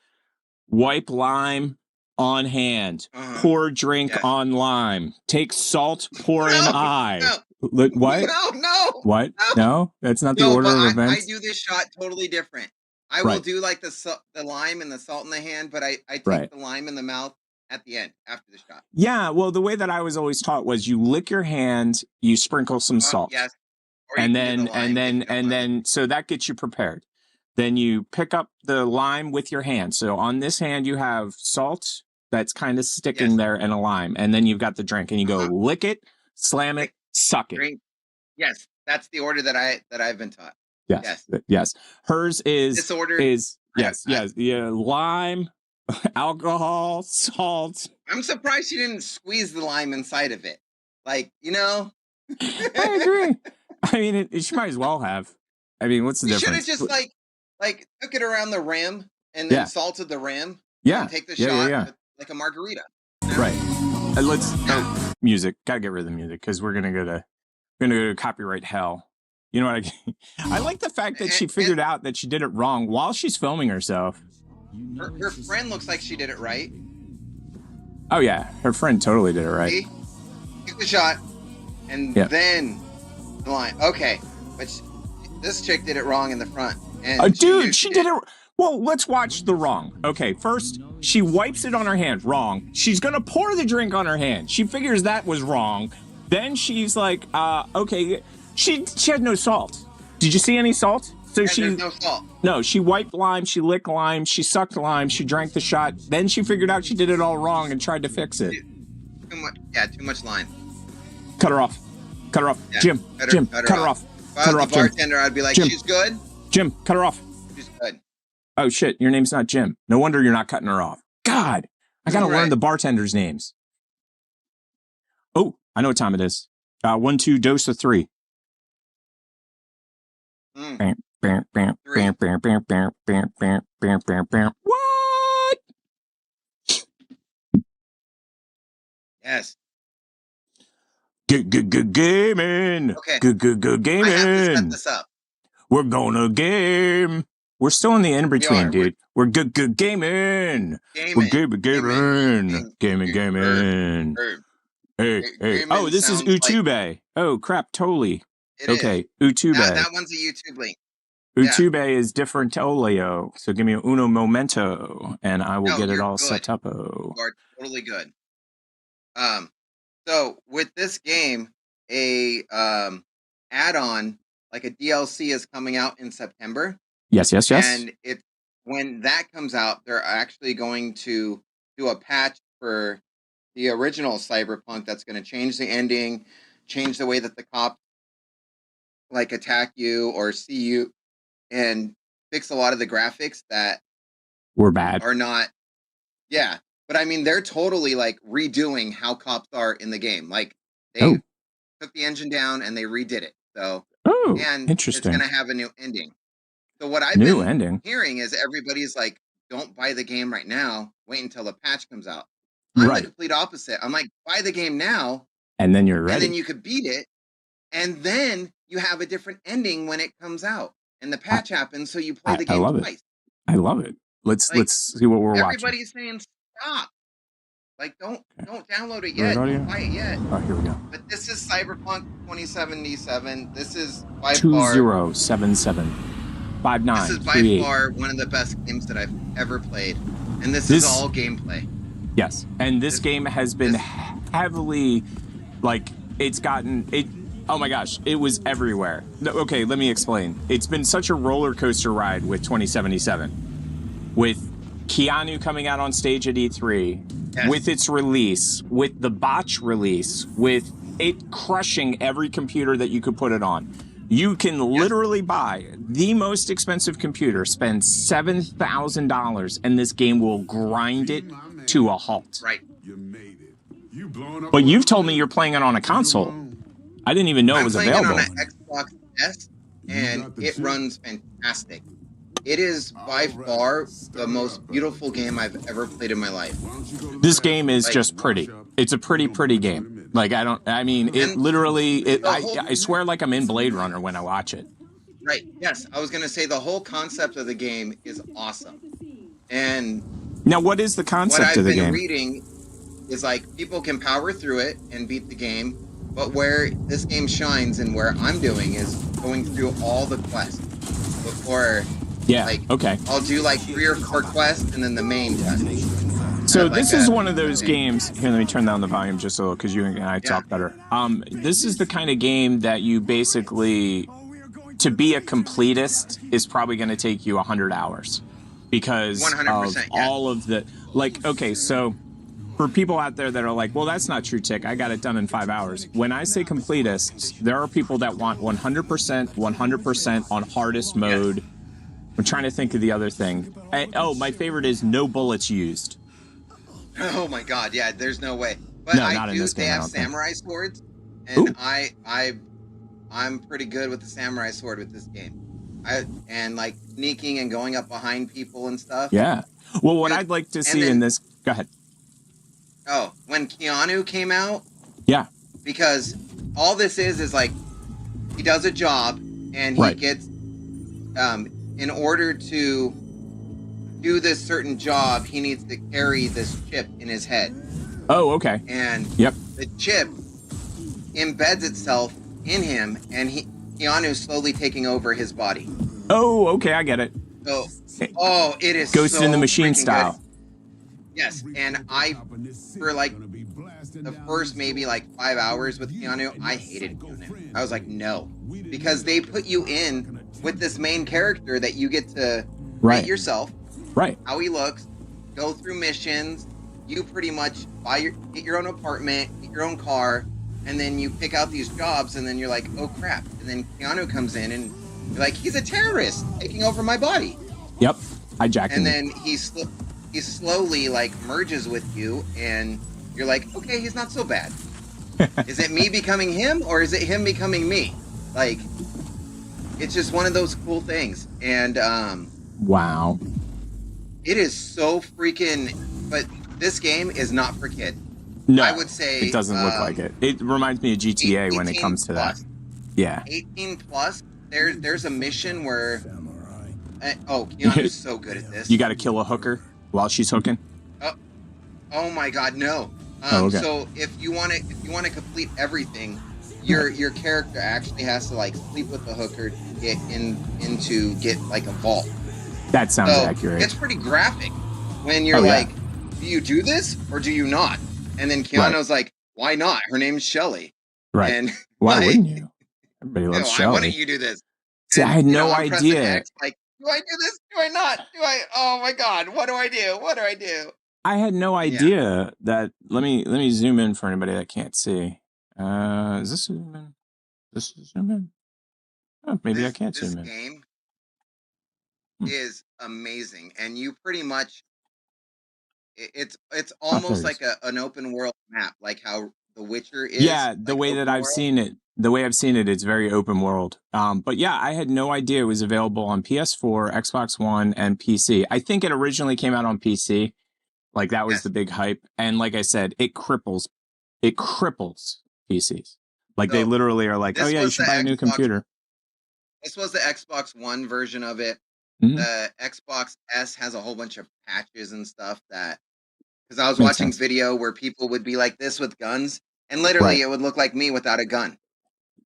S6: Wipe lime on hand. Pour drink on lime. Take salt, pour in eye. What?
S5: No.
S6: What? No? That's not the order of events?
S5: I do this shot totally different. I will do like the lime and the salt in the hand, but I take the lime in the mouth at the end, after the shot.
S6: Yeah, well, the way that I was always taught was you lick your hand, you sprinkle some salt.
S5: Yes.
S6: And then, so that gets you prepared. Then you pick up the lime with your hand. So on this hand, you have salt that's kind of sticking there and a lime. And then you've got the drink and you go lick it, slam it, suck it.
S5: Drink. Yes, that's the order that I've been taught.
S6: Yes. Hers is
S5: this order
S6: is lime, alcohol, salt.
S5: I'm surprised she didn't squeeze the lime inside of it. Like,
S6: I agree. I mean, she might as well have. I mean, what's the difference?
S5: Should have just like took it around the rim and then salted the rim.
S6: Yeah.
S5: And take the shot like a margarita. You know?
S6: Right. Let's music. Gotta get rid of the music because we're gonna go to copyright hell. You know what I like the fact that she figured out that she did it wrong while she's filming herself.
S5: Her friend looks like she did it right.
S6: Oh yeah, her friend totally did it right.
S5: See? Took the shot and then the line. Okay, but this chick did it wrong in the front. And
S6: she did it. Well, let's watch the wrong. Okay, first she wipes it on her hand. Wrong. She's gonna pour the drink on her hand. She figures that was wrong. Then she's like, okay. She had no salt. Did you see any salt? So
S5: there's no salt.
S6: No, she wiped lime, she licked lime, she sucked lime, she drank the shot. Then she figured out she did it all wrong and tried to fix it.
S5: Too much lime.
S6: Cut her off. Yeah, Jim, cut her off.
S5: If I was the bartender, I'd be like,
S6: Jim.
S5: She's good?
S6: Jim, cut her off.
S5: She's good.
S6: Oh shit, your name's not Jim. No wonder you're not cutting her off. God, I gotta learn the bartenders' names. Oh, I know what time it is. 1, 2, dose of 3. What?
S5: Yes.
S6: Good gaming.
S5: Okay.
S6: Good gaming.
S5: I have to set this up.
S6: We're gonna game. We're still in the in between, dude. We're good gaming. We're gaming. Hey. Oh, this is YouTube. Oh crap, totally. Okay, YouTube.
S5: That one's a YouTube link.
S6: YouTube is different oleo. So give me uno momento, and I will get it all set up.
S5: You are totally good. So with this game, a add-on, like a DLC, is coming out in September.
S6: Yes.
S5: And when that comes out, they're actually going to do a patch for the original Cyberpunk that's going to change the ending, change the way that the cops like attack you or see you, and fix a lot of the graphics that
S6: were bad.
S5: Are not. Yeah. But I mean, they're totally like redoing how cops are in the game. Like they took the engine down and they redid it. So, and
S6: interesting.
S5: It's going to have a new ending. So what I've been hearing is everybody's like, don't buy the game right now. Wait until the patch comes out. I'm the complete opposite. I'm like, buy the game now.
S6: And then you're ready.
S5: And then you could beat it. And then you have a different ending when it comes out. And the patch happens, so you play the game twice.
S6: I love it. Let's see what we're watching.
S5: Everybody's saying stop. Like don't download it yet. Don't buy it yet.
S6: Oh, here we go.
S5: But this is Cyberpunk 2077. This is by
S6: 2077 59.
S5: This is by far one of the best games that I've ever played. And this is all gameplay.
S6: Yes. And this game has been heavily it's gotten it. Oh my gosh, it was everywhere. Okay, let me explain. It's been such a roller coaster ride with 2077. with Keanu coming out on stage at E3, with its release, with the botch release, with it crushing every computer that you could put it on. You can literally buy the most expensive computer, spend $7,000, and this game will grind it to a halt.
S5: Right.
S6: But you've told me you're playing it on a console. I didn't even know it was available.
S5: I'm playing it on an Xbox S, and it runs fantastic. It is by far the most beautiful game I've ever played in my life.
S6: This game is just pretty. It's a pretty game. Like, it literally, I swear like I'm in Blade Runner when I watch it.
S5: Right, yes. I was going to say the whole concept of the game is awesome. And
S6: now, what is the concept of the game?
S5: What I've been reading is like people can power through it and beat the game, but where this game shines and where I'm doing is going through all the quests before.
S6: Yeah.
S5: I'll do like 3 or 4 quests and then the main quest.
S6: So this is one of those games. Here, let me turn down the volume just a little because you and I talk better. This is the kind of game that you basically, to be a completist, is probably going to take you 100 hours because
S5: 100%,
S6: of all of the so for people out there that are like, well, that's not true, Tick. I got it done in 5 hours. When I say completists, there are people that want 100% on hardest mode. Yes. I'm trying to think of the other thing. My favorite is no bullets used.
S5: Oh my god, yeah, there's no way. But
S6: no, not in this game,
S5: they have samurai swords, and I'm pretty good with the samurai sword with this game. And like sneaking and going up behind people and stuff.
S6: Yeah. Well, what I'd like to see in this, go ahead.
S5: Oh, when Keanu came out.
S6: Yeah.
S5: Because all this is like he does a job and he gets in order to do this certain job, he needs to carry this chip in his head.
S6: Oh, okay.
S5: And the chip embeds itself in him, and Keanu's slowly taking over his body.
S6: Oh, okay, I get it.
S5: So, it is
S6: Ghost in the Machine style.
S5: Good. Yes, and for like the first maybe like 5 hours with Keanu, I hated Keanu. I was like, no, because they put you in with this main character that you get to rate yourself.
S6: Right.
S5: How he looks, go through missions, you pretty much get your own apartment, get your own car, and then you pick out these jobs, and then you're like, oh crap. And then Keanu comes in, and you're like, he's a terrorist taking over my body.
S6: Yep, hijacking.
S5: And then he slowly like merges with you, and you're like, okay, he's not so bad. Is it me becoming him, or is it him becoming me? Like, it's just one of those cool things. And
S6: wow.
S5: It is so freaking, but this game is not for kids.
S6: No,
S5: I would say
S6: it doesn't look like it. It reminds me of GTA when it comes to that. Yeah.
S5: 18 plus. There's a mission where, Keanu's so good at this.
S6: You got to kill a hooker while she's hooking.
S5: Oh my God, no.
S6: Okay.
S5: So if you want to complete everything, your character actually has to like sleep with the hooker to get get like a vault.
S6: That sounds accurate.
S5: It's pretty graphic when you're like, do you do this or do you not? And then Keanu's like, why not? Her name's Shelly.
S6: Right.
S5: And
S6: why wouldn't you? Everybody loves Shelly.
S5: Why wouldn't you do this?
S6: See, I had no idea.
S5: X, like, do I do this? Do I not? Do I? Oh my God! What do I do? What do I do?
S6: I had no idea that. Let me zoom in for anybody that can't see. Is this zoom in? This is zoom in. Oh, maybe I can't zoom in.
S5: This game is amazing, and you pretty much it's almost like an open world map, like how The Witcher is.
S6: Yeah, the way that I've seen it. The way I've seen it, it's very open world. But yeah, I had no idea it was available on PS4, Xbox One, and PC. I think it originally came out on PC. Like that was the big hype. And like I said, it cripples PCs. Like they literally are like, oh yeah, you should buy a new computer.
S5: This was the Xbox One version of it.
S6: Mm-hmm.
S5: The Xbox S has a whole bunch of patches and stuff because I was watching video where people would be like this with guns, and literally it would look like me without a gun.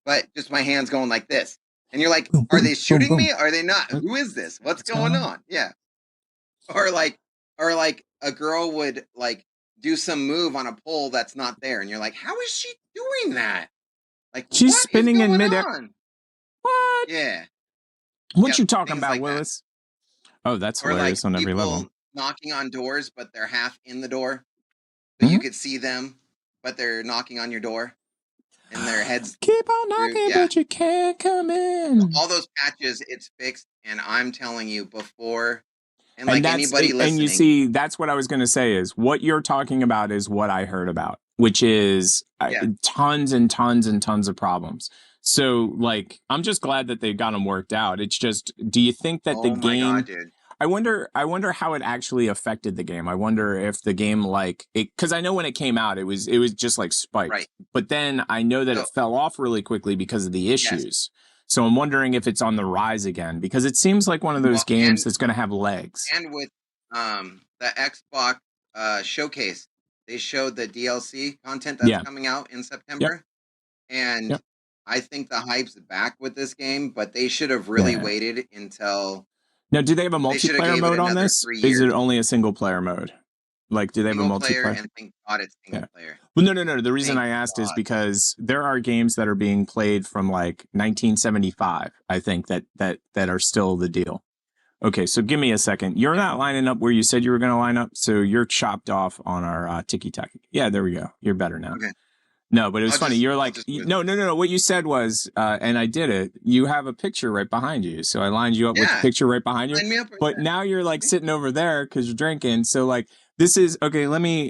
S5: But just my hands going like this. And you're like, are they shooting me? Are they not? Who is this? What's going on? Yeah. Or like a girl would like do some move on a pole that's not there. And you're like, how is she doing that? Like
S6: she's spinning in midair.
S5: On?
S6: What?
S5: Yeah.
S6: What you talking about, like Willis? Oh, that's
S5: or like
S6: hilarious on every
S5: people
S6: level.
S5: knocking on doors, but they're half in the door, so you could see them, but they're knocking on your door, and their heads
S6: keep on knocking, but you can't come in.
S5: All those patches, it's fixed, and I'm telling you before. And
S6: And
S5: like
S6: that's
S5: anybody listening,
S6: and you see, that's what I was going to say is what you're talking about is what I heard about, which is tons and tons and tons of problems. So like, I'm just glad that they got them worked out. It's just, do you think that the
S5: oh my
S6: game?
S5: God, dude.
S6: I wonder how it actually affected the game. I wonder if the game like it, because I know when it came out, it was just like spiked.
S5: Right.
S6: But then I know that it fell off really quickly because of the issues. So I'm wondering if it's on the rise again, because it seems like one of those games that's going to have legs.
S5: And with the Xbox showcase, they showed the DLC content that's coming out in September. And I think the hype's back with this game, but they should have really waited until...
S6: Now, do they have a multiplayer mode on this? Is it only a single player mode? Like, do they have a multiplayer?
S5: And thank God it's single player.
S6: Well, no. The reason I asked is because there are games that are being played from like 1975, I think, that are still the deal. Okay, so give me a second. You're not lining up where you said you were going to line up, so you're chopped off on our tiki-taki. Yeah, there we go. You're better now.
S5: Okay.
S6: No, but it was funny. You're like, no. What you said was, and I did it. You have a picture right behind you, so I lined you up with the picture right behind you. But now you're like sitting over there because you're drinking. So like, this is okay.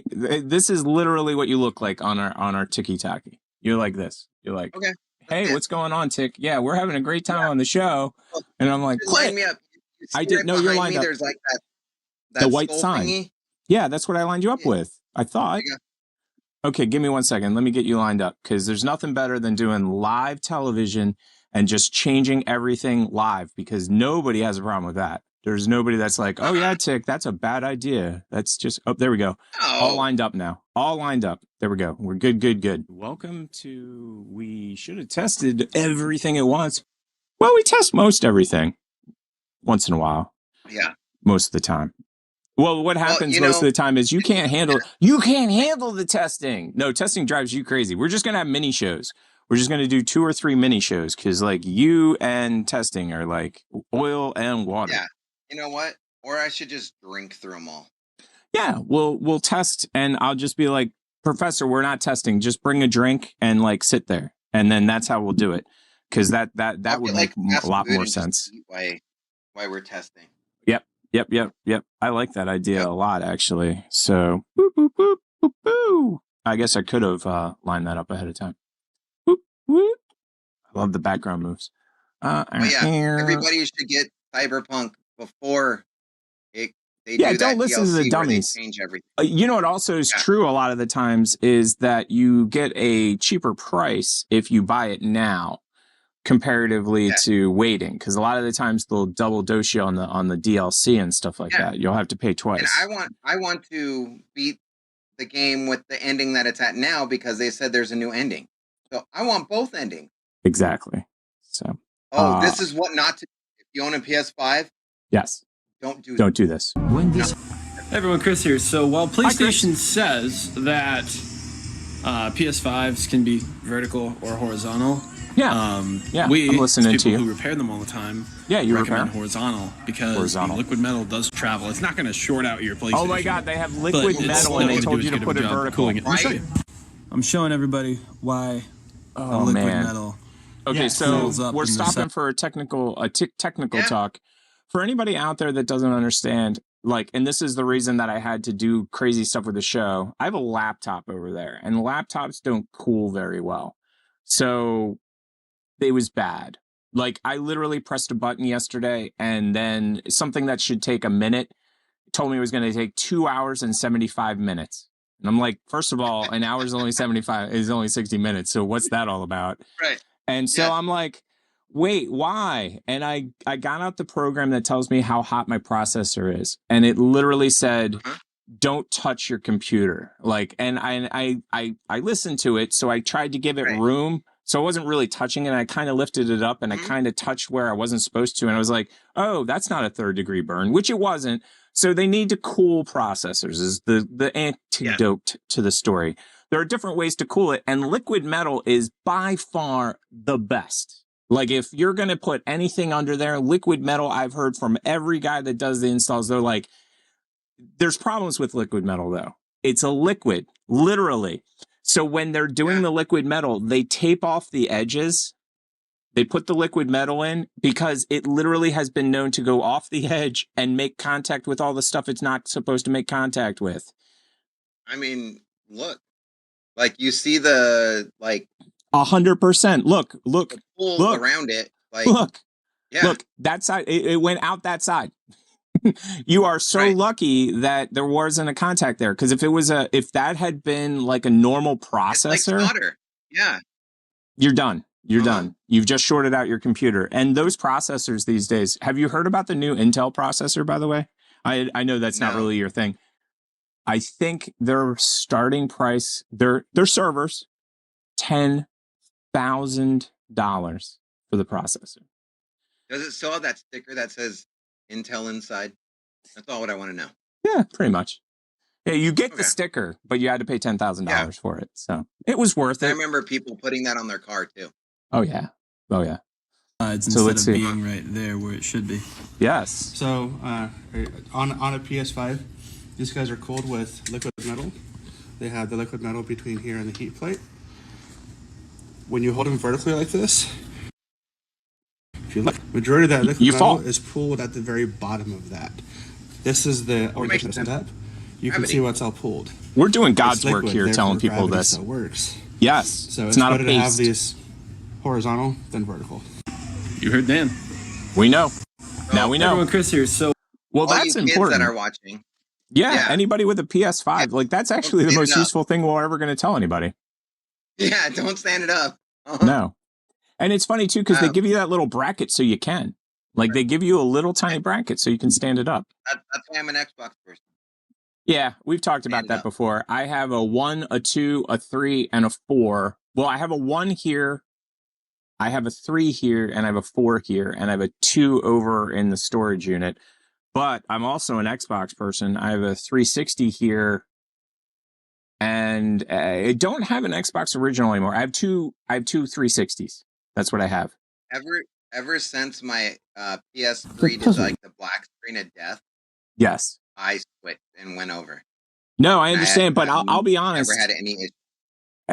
S6: This is literally what you look like on our tiki taki. You're like this. You're like,
S5: okay.
S6: Hey, what's going on, Tick? Yeah, we're having a great time on the show. And I'm like,
S5: line me up.
S6: I didn't know you're lined up.
S5: There's like that
S6: the white sign.
S5: Thingy.
S6: Yeah, that's what I lined you up with. I thought. Okay, give me 1 second. Let me get you lined up because there's nothing better than doing live television and just changing everything live because nobody has a problem with that. There's nobody that's like, oh, yeah, Tick, that's a bad idea. That's just, oh, there we go. All lined up now. All lined up. There we go. We're good. Welcome to, we should have tested everything at once. Well, we test most everything once in a while.
S5: Yeah.
S6: Most of the time. Well, what happens most of the time is you can't handle the testing. No, testing drives you crazy. We're just going to have mini shows. We're just going to do 2 or 3 mini shows because like you and testing are like oil and water.
S5: Yeah. You know what? Or I should just drink through them all.
S6: Yeah, we'll test and I'll just be like, Professor, we're not testing. Just bring a drink and like sit there. And then that's how we'll do it. Because that would make a lot more sense.
S5: Why we're testing.
S6: Yep. I like that idea a lot, actually. So, boop, boop, boop, boop, boop. I guess I could have lined that up ahead of time. Boop, boop. I love the background moves.
S5: Everybody should get Cyberpunk before they do
S6: don't
S5: that
S6: listen
S5: DLC
S6: to the dummies.
S5: Change everything.
S6: You know what also is true a lot of the times is that you get a cheaper price if you buy it now. Comparatively to waiting, because a lot of the times they'll double dose you on the DLC and stuff like that. You'll have to pay twice.
S5: And I want to beat the game with the ending that it's at now because they said there's a new ending. So I want both endings.
S6: Exactly. So.
S5: This is what not to. If you own a PS5.
S6: Yes.
S5: Don't
S6: do this.
S16: Hey everyone, Chris here. So while PlayStation says that PS5s can be vertical or horizontal. We,
S6: I'm listening to you.
S16: Who repair them all the time,
S6: you
S16: recommend horizontal because the liquid metal does travel. It's not going to short out your PlayStation.
S6: Oh my God, they have liquid metal and they told you to put it vertical.
S16: I'm showing everybody why liquid metal.
S6: Okay, so we're stopping for a technical talk. For anybody out there that doesn't understand, like, and this is the reason that I had to do crazy stuff with the show. I have a laptop over there, and laptops don't cool very well. So it was bad. Like I literally pressed a button yesterday and then something that should take a minute told me it was going to take 2 hours and 75 minutes. And I'm like, first of all, an hour is only 60 minutes. So what's that all about?
S5: Right.
S6: And so I'm like, wait, why? And I got out the program that tells me how hot my processor is. And it literally said, don't touch your computer. Like, and I listened to it. So I tried to give it room. So I wasn't really touching it. I kind of lifted it up and I kind of touched where I wasn't supposed to. And I was like, oh, that's not a 3rd-degree burn, which it wasn't. So they need to cool processors is the antidote to the story. There are different ways to cool it. And liquid metal is by far the best. Like if you're going to put anything under there, liquid metal, I've heard from every guy that does the installs, they're like, there's problems with liquid metal though. It's a liquid, literally. So when they're doing the liquid metal, they tape off the edges. They put the liquid metal in because it literally has been known to go off the edge and make contact with all the stuff it's not supposed to make contact with.
S5: I mean, look, like you see the
S6: 100%. Look,
S5: pool around it. Like,
S6: look,
S5: yeah.
S6: look, that side, it went out that side. You are so lucky that there wasn't a contact there. Because if that had been like a normal processor,
S5: it's like solder. Yeah,
S6: you're done. You're done. You've just shorted out your computer. And those processors these days, have you heard about the new Intel processor, by the way? I know that's not really your thing. I think their starting price, their servers, $10,000 for the processor.
S5: Does it still have that sticker that says Intel inside? That's all what I want to know.
S6: Yeah, pretty much. Yeah, you get the sticker, but you had to pay $10,000 for it. So it was worth it.
S5: I remember people putting that on their car too.
S6: Oh, yeah. Oh, yeah.
S16: It's instead of being right there where it should be.
S6: Yes.
S17: So on a PS5, these guys are cooled with liquid metal. They have the liquid metal between here and the heat plate. When you hold them vertically like this, if you look, majority of that liquid metal is pooled at the very bottom of that. This is the orientation step. You can see what's all pooled.
S6: We're doing God's work here, telling people this.
S17: Still works.
S6: Yes.
S17: So it's not better to have these horizontal than vertical.
S16: You heard Dan.
S6: We know. Now we know.
S16: Everyone, Chris here. So,
S6: well, that's important.
S5: That are watching.
S6: Yeah, anybody with a PS5, like that's actually the most useful thing we're ever going to tell anybody.
S5: Yeah, don't stand it up.
S6: No. And it's funny too, because they give you that little bracket so you can. Like they give you a little tiny bracket so you can stand it up.
S5: That's why I'm an Xbox person.
S6: Yeah, we've talked about that before. I have a 1, a 2, a 3, and a 4. Well, I have a 1 here. I have a 3 here, and I have a 4 here, and I have a 2 over in the storage unit. But I'm also an Xbox person. I have a 360 here, and I don't have an Xbox original anymore. I have two 360s. That's what I have.
S5: Ever since my PS3 did like the black screen of death.
S6: Yes.
S5: I switched and went over.
S6: No, I understand, but I'll be honest.
S5: Never had any issue.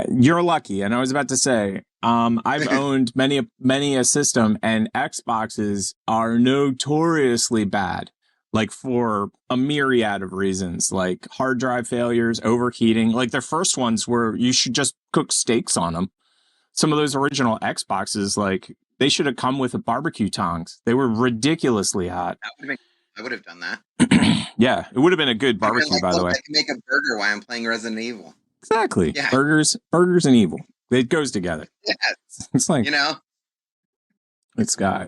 S6: You're lucky, and I was about to say, I've owned many a system, and Xboxes are notoriously bad, like for a myriad of reasons, like hard drive failures, overheating. Like their first ones were you should just cook steaks on them. Some of those original Xboxes, like they should have come with a barbecue tongs. They were ridiculously hot.
S5: I would have done that.
S6: Yeah, it would have been a good barbecue, by the way.
S5: I can make a burger while I'm playing Resident Evil.
S6: Exactly.
S5: Yeah.
S6: Burgers and evil. It goes together.
S5: Yes.
S6: It's like,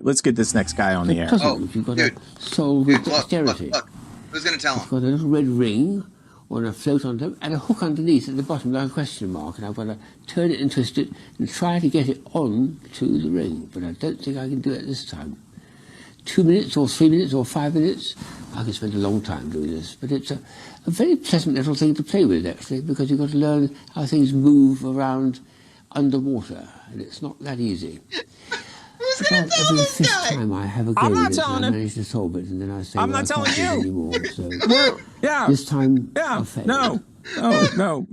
S6: let's get this next guy on the air.
S18: You've got to solve with dexterity.
S5: Look. Who's going to tell him?
S18: I've got a little red ring on a float on top and a hook underneath at the bottom like a question mark, and I've got to turn it and twist it and try to get it on to the ring, but I don't think I can do it this time. 2 minutes or 3 minutes or 5 minutes, I can spend a long time doing this, but it's a very pleasant little thing to play with, actually, because you've got to learn how things move around underwater, and it's not that easy. About every fifth time I have a go with it, I manage to solve it, and then I say,
S6: I'm not telling you
S18: anymore. So
S6: yeah.
S18: This time,
S6: yeah.
S18: I failed.
S6: No. Nope.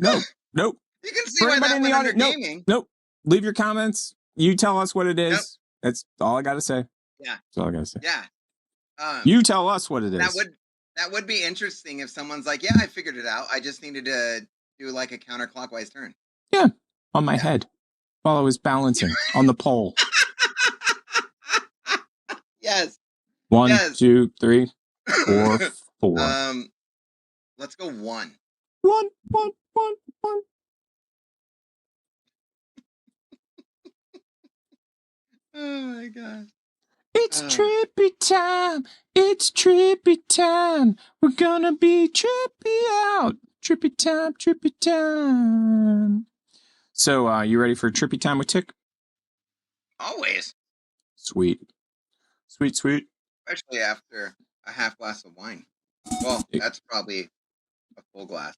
S5: You can see why that went under gaming.
S6: Nope. Leave your comments. You tell us what it is. Yep. That's all I got to say.
S5: Yeah.
S6: That's all I got to say.
S5: Yeah.
S6: You tell us what it is.
S5: That would be interesting if someone's like, yeah, I figured it out. I just needed to do like a counterclockwise turn.
S6: Yeah. On my head while I was balancing on the pole.
S5: Yes.
S6: 1, 2, 3, 4, 4.
S5: Let's go 1.
S6: 1.
S5: Oh my god.
S6: It's trippy time. It's trippy time. We're gonna be trippy out. Trippy time. So, you ready for trippy time with Tick?
S5: Always.
S6: Sweet.
S5: Especially after a half glass of wine. Well, that's probably a full glass.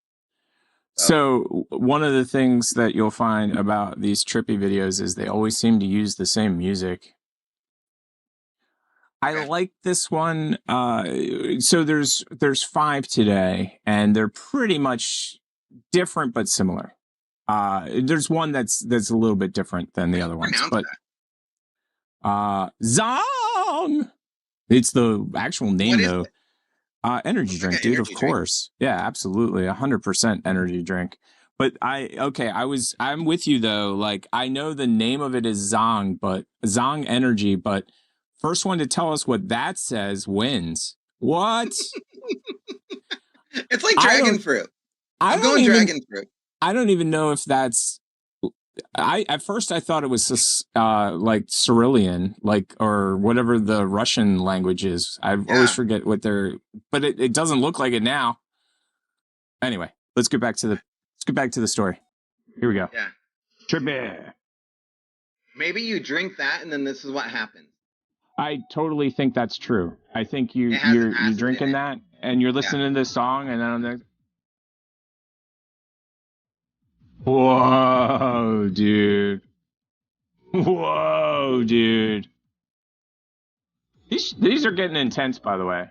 S6: So one of the things that you'll find about these trippy videos is they always seem to use the same music. I like this one. So there's 5 today, and they're pretty much different but similar. There's one that's a little bit different than the other ones, but Zong. It's the actual name though. Energy drink, dude. Of course, yeah, absolutely, 100% energy drink. But I'm with you though. Like I know the name of it is Zong, but Zong Energy, but first one to tell us what that says wins. What?
S5: It's like dragon fruit. I'm going dragon fruit.
S6: I don't even know if that's. At first I thought it was like Cyrillian, like or whatever the Russian language is. I always forget what they're, but it doesn't look like it now. Anyway, let's get back to the story. Here we go.
S5: Yeah.
S6: Trippy.
S5: Maybe you drink that and then this is what happens.
S6: I totally think that's true. I think you're drinking that and you're listening to this song and then I'm like, whoa, dude. Whoa, dude. These are getting intense, by the way.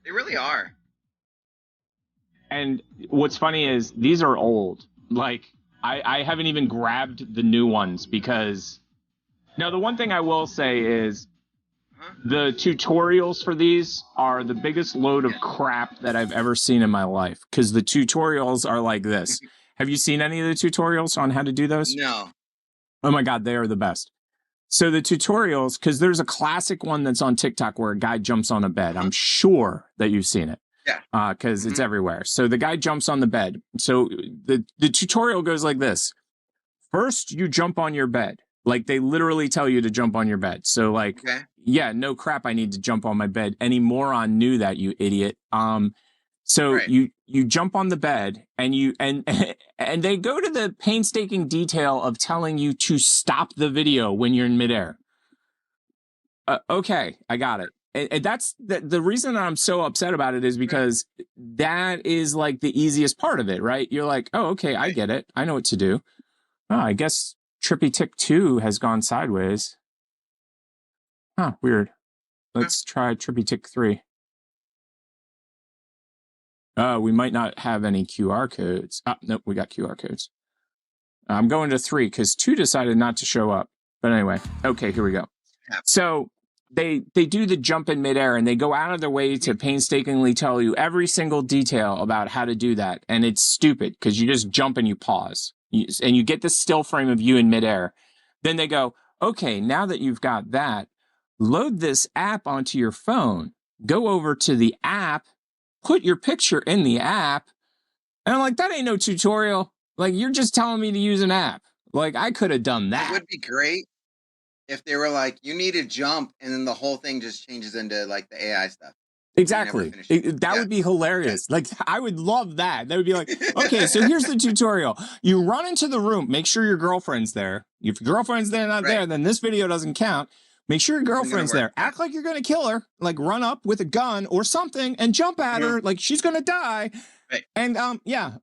S5: They really are.
S6: And what's funny is these are old. Like, I haven't even grabbed the new ones because... Now, the one thing I will say is the tutorials for these are the biggest load of crap that I've ever seen in my life. Because the tutorials are like this. Have you seen any of the tutorials on how to do those?
S5: No.
S6: Oh my God, they are the best. So the tutorials, because there's a classic one that's on TikTok where a guy jumps on a bed. I'm sure that you've seen it.
S5: Yeah.
S6: Because it's everywhere. So the guy jumps on the bed. So the tutorial goes like this. First, you jump on your bed. Like they literally tell you to jump on your bed. So like, yeah, no crap. I need to jump on my bed. Any moron knew that, you idiot. So you jump on the bed and and they go to the painstaking detail of telling you to stop the video when you're in midair. Okay, I got it. And that's the reason I'm so upset about it is because that is like the easiest part of it, right? You're like, oh, okay, I get it. I know what to do. Oh, I guess Trippy Tick 2 has gone sideways. Huh, weird. Let's try Trippy Tick 3. We might not have any QR codes. Nope, we got QR codes. I'm going to 3 because 2 decided not to show up. But anyway, okay, here we go. So they do the jump in midair and they go out of their way to painstakingly tell you every single detail about how to do that. And it's stupid because you just jump and you pause. And you get this still frame of you in midair. Then they go, okay, now that you've got that, load this app onto your phone. Go over to the app, put your picture in the app. And I'm like, that ain't no tutorial. Like, you're just telling me to use an app. Like, I could have done that.
S5: It would be great if they were like, you need to jump, and then the whole thing just changes into, like, the AI stuff.
S6: Exactly. That would be hilarious. Like, I would love that. That would be like, okay, so here's the tutorial. You run into the room. Make sure your girlfriend's there. If your girlfriend's not there, then this video doesn't count. Make sure your girlfriend's there. Act like you're going to kill her. Like, run up with a gun or something and jump at her. Like, she's going to die.
S5: Right.
S6: And, yeah.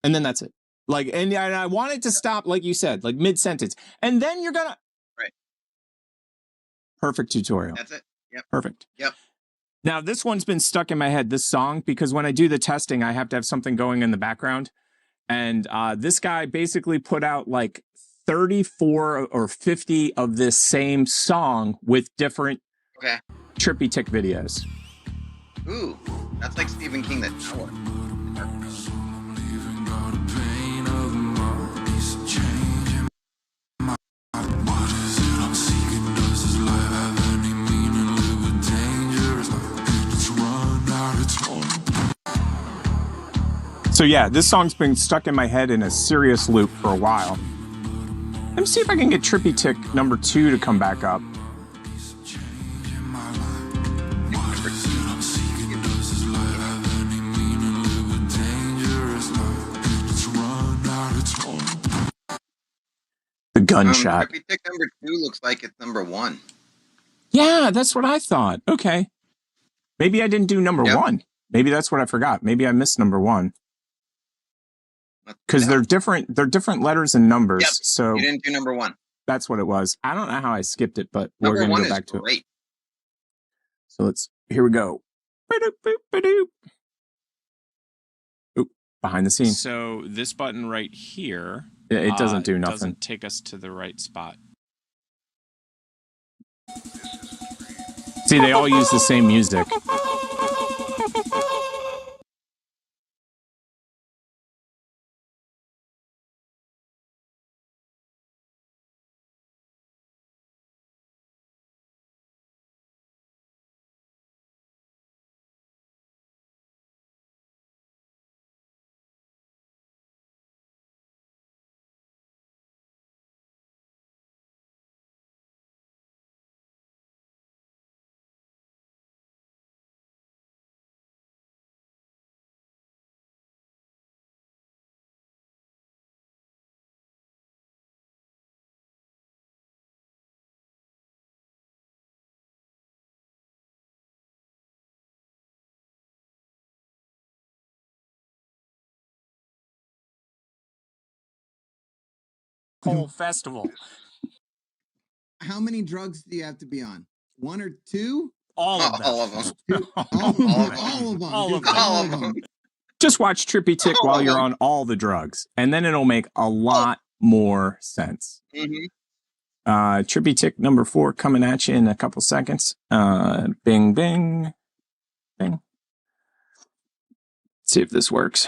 S6: And then that's it. Like, and I want it to stop, like you said, like mid-sentence. And then you're going to...
S5: Right.
S6: Perfect tutorial.
S5: That's it. Yep.
S6: Perfect.
S5: Yep.
S6: Now, this one's been stuck in my head, this song, because when I do the testing, I have to have something going in the background. And this guy basically put out like 34 or 50 of this same song with different Trippy Tick videos.
S5: Ooh, that's like Stephen King, The Tower.
S6: So yeah, this song's been stuck in my head in a serious loop for a while. Let me see if I can get Trippy Tick number 2 to come back up. The gunshot.
S5: Trippy Tick number 2 looks like it's number 1.
S6: Yeah, that's what I thought. Okay. Maybe I didn't do number 1. Maybe that's what I forgot. Maybe I missed number 1. Because they're different letters and numbers.
S5: Yep.
S6: So
S5: you didn't do number 1.
S6: That's what it was. I don't know how I skipped it, but we're going to go back to it. So here we go. Oop, behind the scenes.
S2: So this button right here,
S6: it doesn't do nothing.
S2: Doesn't take us to the right spot.
S6: See, they all use the same music. Whole festival.
S1: How many drugs do you have to be on? 1 or 2?
S2: All of them.
S5: All of them.
S1: All of them.
S6: Just watch Trippy Tick while you're on all the drugs, and then it'll make a lot more sense.
S5: Mm-hmm.
S6: Trippy Tick number 4 coming at you in a couple seconds. Bing, bing, bing. See if this works.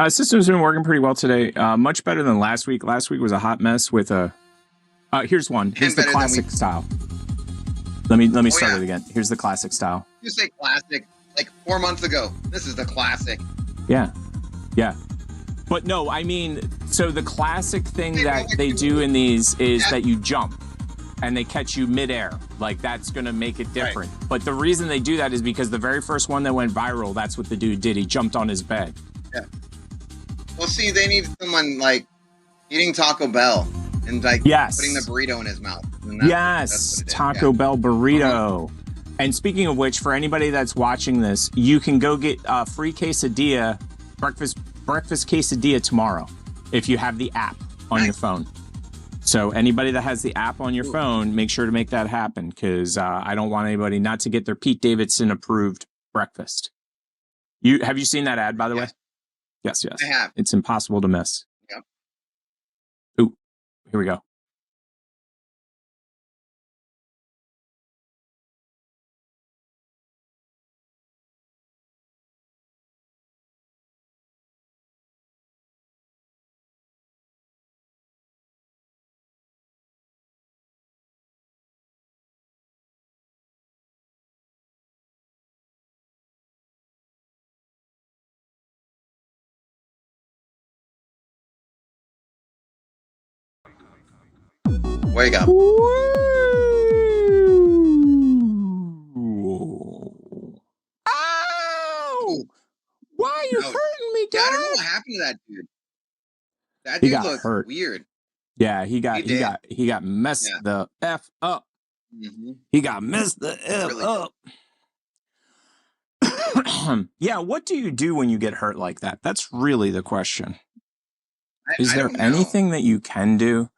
S6: System's been working pretty well today. Much better than last week. Last week was a hot mess with a... here's one. Here's the classic style. Let me start it again. Here's the classic style.
S5: You say classic like 4 months ago. This is the classic.
S6: Yeah. But no, I mean, so the classic thing that they do in these is that you jump and they catch you midair. Like, that's going to make it different. Right. But the reason they do that is because the very first one that went viral, that's what the dude did. He jumped on his bed.
S5: Yeah. Well, see, they need someone like eating Taco Bell and like putting the burrito in his mouth.
S6: Yes, Taco Bell burrito. And speaking of which, for anybody that's watching this, you can go get a free quesadilla, breakfast quesadilla tomorrow if you have the app on your phone. So anybody that has the app on your phone, make sure to make that happen, because I don't want anybody not to get their Pete Davidson approved breakfast. Have you seen that ad, by the way? Yes.
S5: I have.
S6: It's impossible to miss.
S5: Yep.
S6: Ooh, here we go.
S5: Wake up.
S6: Ow! Why are you hurting me, Dad?
S5: I don't know what happened to that dude. That dude looked
S6: hurt.
S5: weird.
S6: Yeah, he got messed the F up.
S5: Mm-hmm.
S6: He got messed the F up. Yeah, what do you do when you get hurt like that? That's really the question. Is there anything that you can do?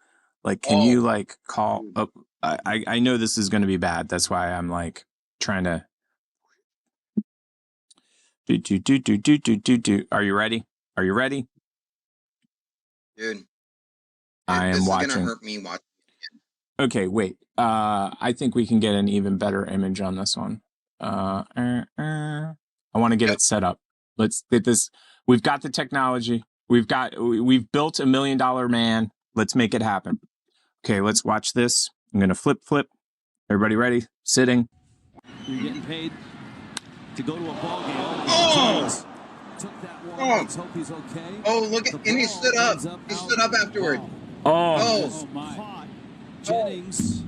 S6: Like, can you like call up? I know this is going to be bad. That's why I'm like trying to do. Are you ready? Are you ready?
S5: Dude.
S6: I am watching.
S5: This is going to hurt me watching.
S6: Okay, wait. I think we can get an even better image on this one. I want to get it set up. Let's get this. We've got the technology. We've built $1 million man. Let's make it happen. Okay, let's watch this. I'm going to flip. Everybody ready? Sitting.
S12: You're getting paid to go to a ball game.
S5: Oh!
S12: Took that one. Let's hope he's okay.
S5: Oh, look at, and he stood up. He stood up afterward.
S6: Oh
S12: my. Jennings.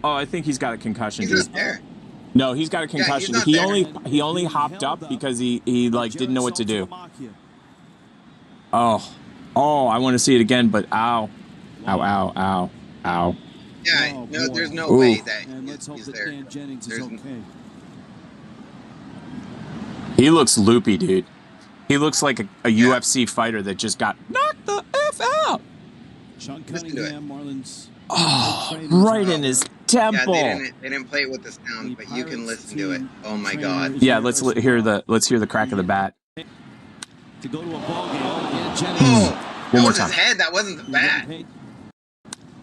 S6: Oh, I think he's got a concussion.
S5: He's not there.
S6: No, he's got a concussion.
S5: Yeah,
S6: he only hopped up because he like didn't know what to do. Oh, I want to see it again, but ow.
S5: Yeah, no, there's no way that he's there.
S12: Dan Jennings is okay.
S6: He looks loopy, dude. He looks like a UFC fighter that just got knocked the F out.
S12: Sean Cunningham, Marlins.
S6: Oh, right in his
S2: temple.
S5: Yeah, they didn't play it with the sound, but you can listen to it. Oh my god.
S2: Yeah, let's hear the crack of the bat.
S15: To go to a ball game,
S5: Oh, that
S2: One more
S5: was
S2: time.
S5: his head. That wasn't the bat.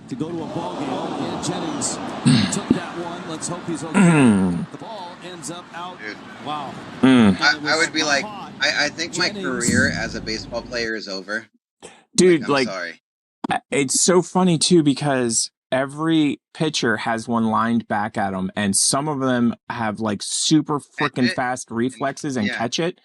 S15: to go to a ball game, and Jennings took that one. Let's hope he's okay. The ball ends up out.
S5: Dude.
S15: Wow.
S5: I would be like, I think my career as a baseball player is over.
S2: Dude,
S5: I'm sorry.
S2: It's so funny too because every pitcher has one lined back at them, and some of them have like super freaking fast reflexes and catch it.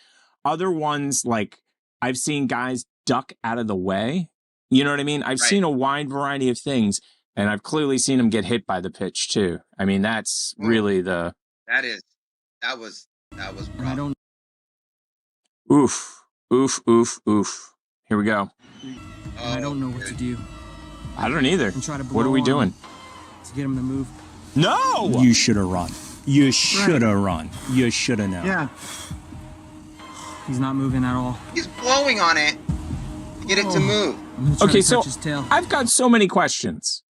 S2: Other ones, like I've seen guys duck out of the way. You know what I mean? I've seen a wide variety of things, and I've clearly seen them get hit by the pitch too. I mean, that's really the.
S5: That was rough.
S15: I don't.
S2: Oof. Here we go.
S15: I don't know what to do.
S2: I don't either.
S15: Try to
S2: What are we doing?
S15: To get him to move.
S2: No!
S19: You should have run. You should have run. You should have known.
S15: Yeah. He's not moving at all.
S5: He's blowing on it to get it to move.
S2: Okay, so I've got so many questions.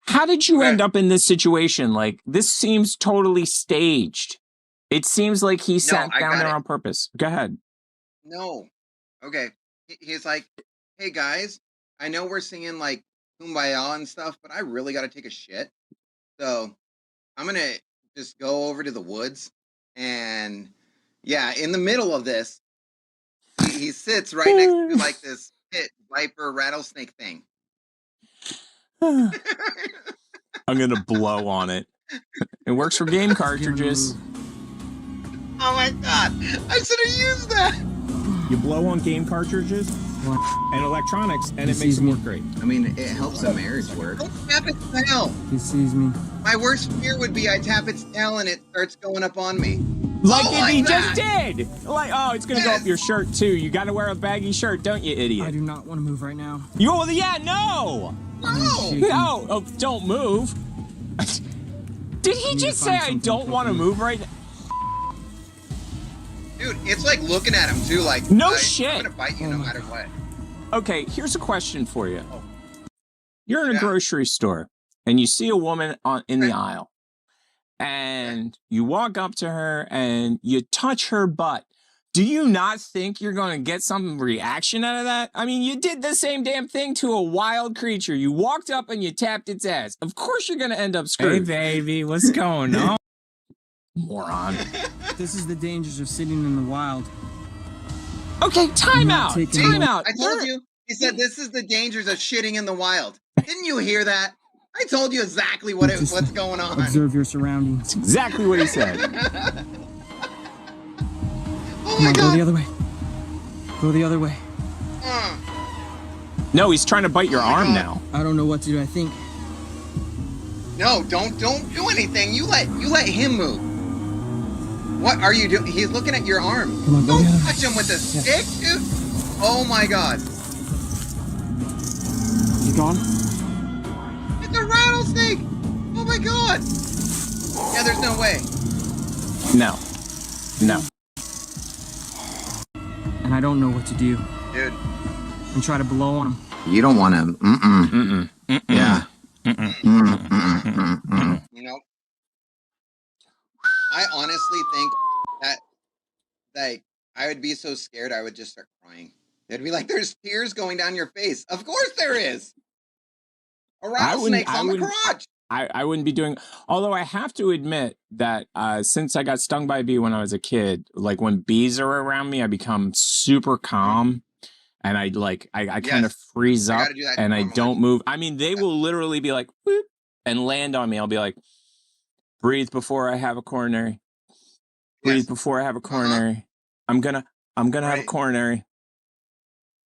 S2: How did you end up in this situation? Like, this seems totally staged. It seems like he sat down there on purpose. Go ahead.
S5: No. Okay. He's like, hey guys, I know we're singing like Kumbaya and stuff, but I really got to take a shit. So I'm going to just go over to the woods. And yeah, in the middle of this, he sits right next to like this pit viper rattlesnake thing.
S2: I'm going to blow on it. It works for game cartridges.
S5: Oh my god, I should have used that.
S2: You blow on game cartridges and electronics, and it makes them work great.
S1: I mean, it helps a marriage work.
S5: Don't tap its tail.
S15: He sees me.
S5: My worst fear would be I tap its tail and it starts going up on me.
S2: Like he just did. Like, oh, it's going to go up your shirt, too. You got to wear a baggy shirt, don't you, idiot?
S15: I do not want to move right now.
S2: No!
S5: No!
S2: No! Oh, don't move. Did he just say I don't want to move right now?
S5: Dude, it's like looking at him, too, like...
S2: No shit!
S5: I'm gonna bite you no matter what.
S2: Okay, here's a question for you. You're in a grocery store, and you see a woman in the aisle. And you walk up to her, and you touch her butt. Do you not think you're going to get some reaction out of that? I mean, you did the same damn thing to a wild creature. You walked up and you tapped its ass. Of course you're going to end up screwed.
S6: Hey, baby, what's going on?
S2: Moron.
S15: This is the dangers of sitting in the wild.
S2: Okay, time out. Time out.
S5: I told you. He said this is the dangers of shitting in the wild. Didn't you hear that? I told you exactly what's going on.
S15: Observe your surroundings.
S2: That's exactly what he said.
S5: Oh
S15: Come on, go the other way. Go the other way.
S2: No, he's trying to bite your arm now.
S15: I don't know what to do. I think.
S5: No, don't do anything. You let him move. What are you doing? He's looking at your arm.
S15: Come on, go
S5: don't touch him with a stick, dude. Oh my god.
S15: He's gone.
S5: It's a rattlesnake. Oh my god. Yeah, there's no way.
S2: No.
S15: And I don't know what to do.
S5: Dude.
S15: And try to blow on him.
S1: You don't want to. Yeah.
S5: You know, I honestly think that, like, I would be so scared I would just start crying. It'd be like, there's tears going down your face. Of course there is. A rattlesnake's on the crotch.
S2: I wouldn't be doing, although I have to admit that since I got stung by a bee when I was a kid, like when bees are around me, I become super calm and I kind of freeze up and I don't move. I mean, they will literally be like, whoop, and land on me. I'll be like, breathe before I have a coronary. Breathe before I have a coronary. I'm gonna have a coronary.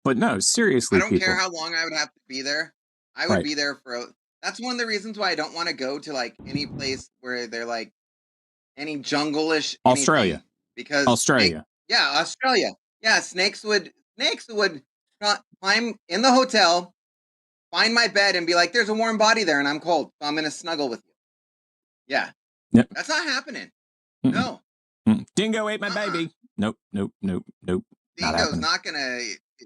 S2: But no, seriously,
S5: I don't care how long I would have to be there. I would be there for that's one of the reasons why I don't want to go to like any place where they're like any jungle-ish
S2: Australia.
S5: Because
S2: Australia.
S5: Australia. Yeah, snakes would climb in the hotel, find my bed and be like, there's a warm body there and I'm cold, so I'm gonna snuggle with you. Yeah.
S2: Yep.
S5: That's not happening. No.
S2: Dingo ate my baby. Nope.
S5: Dingo's not gonna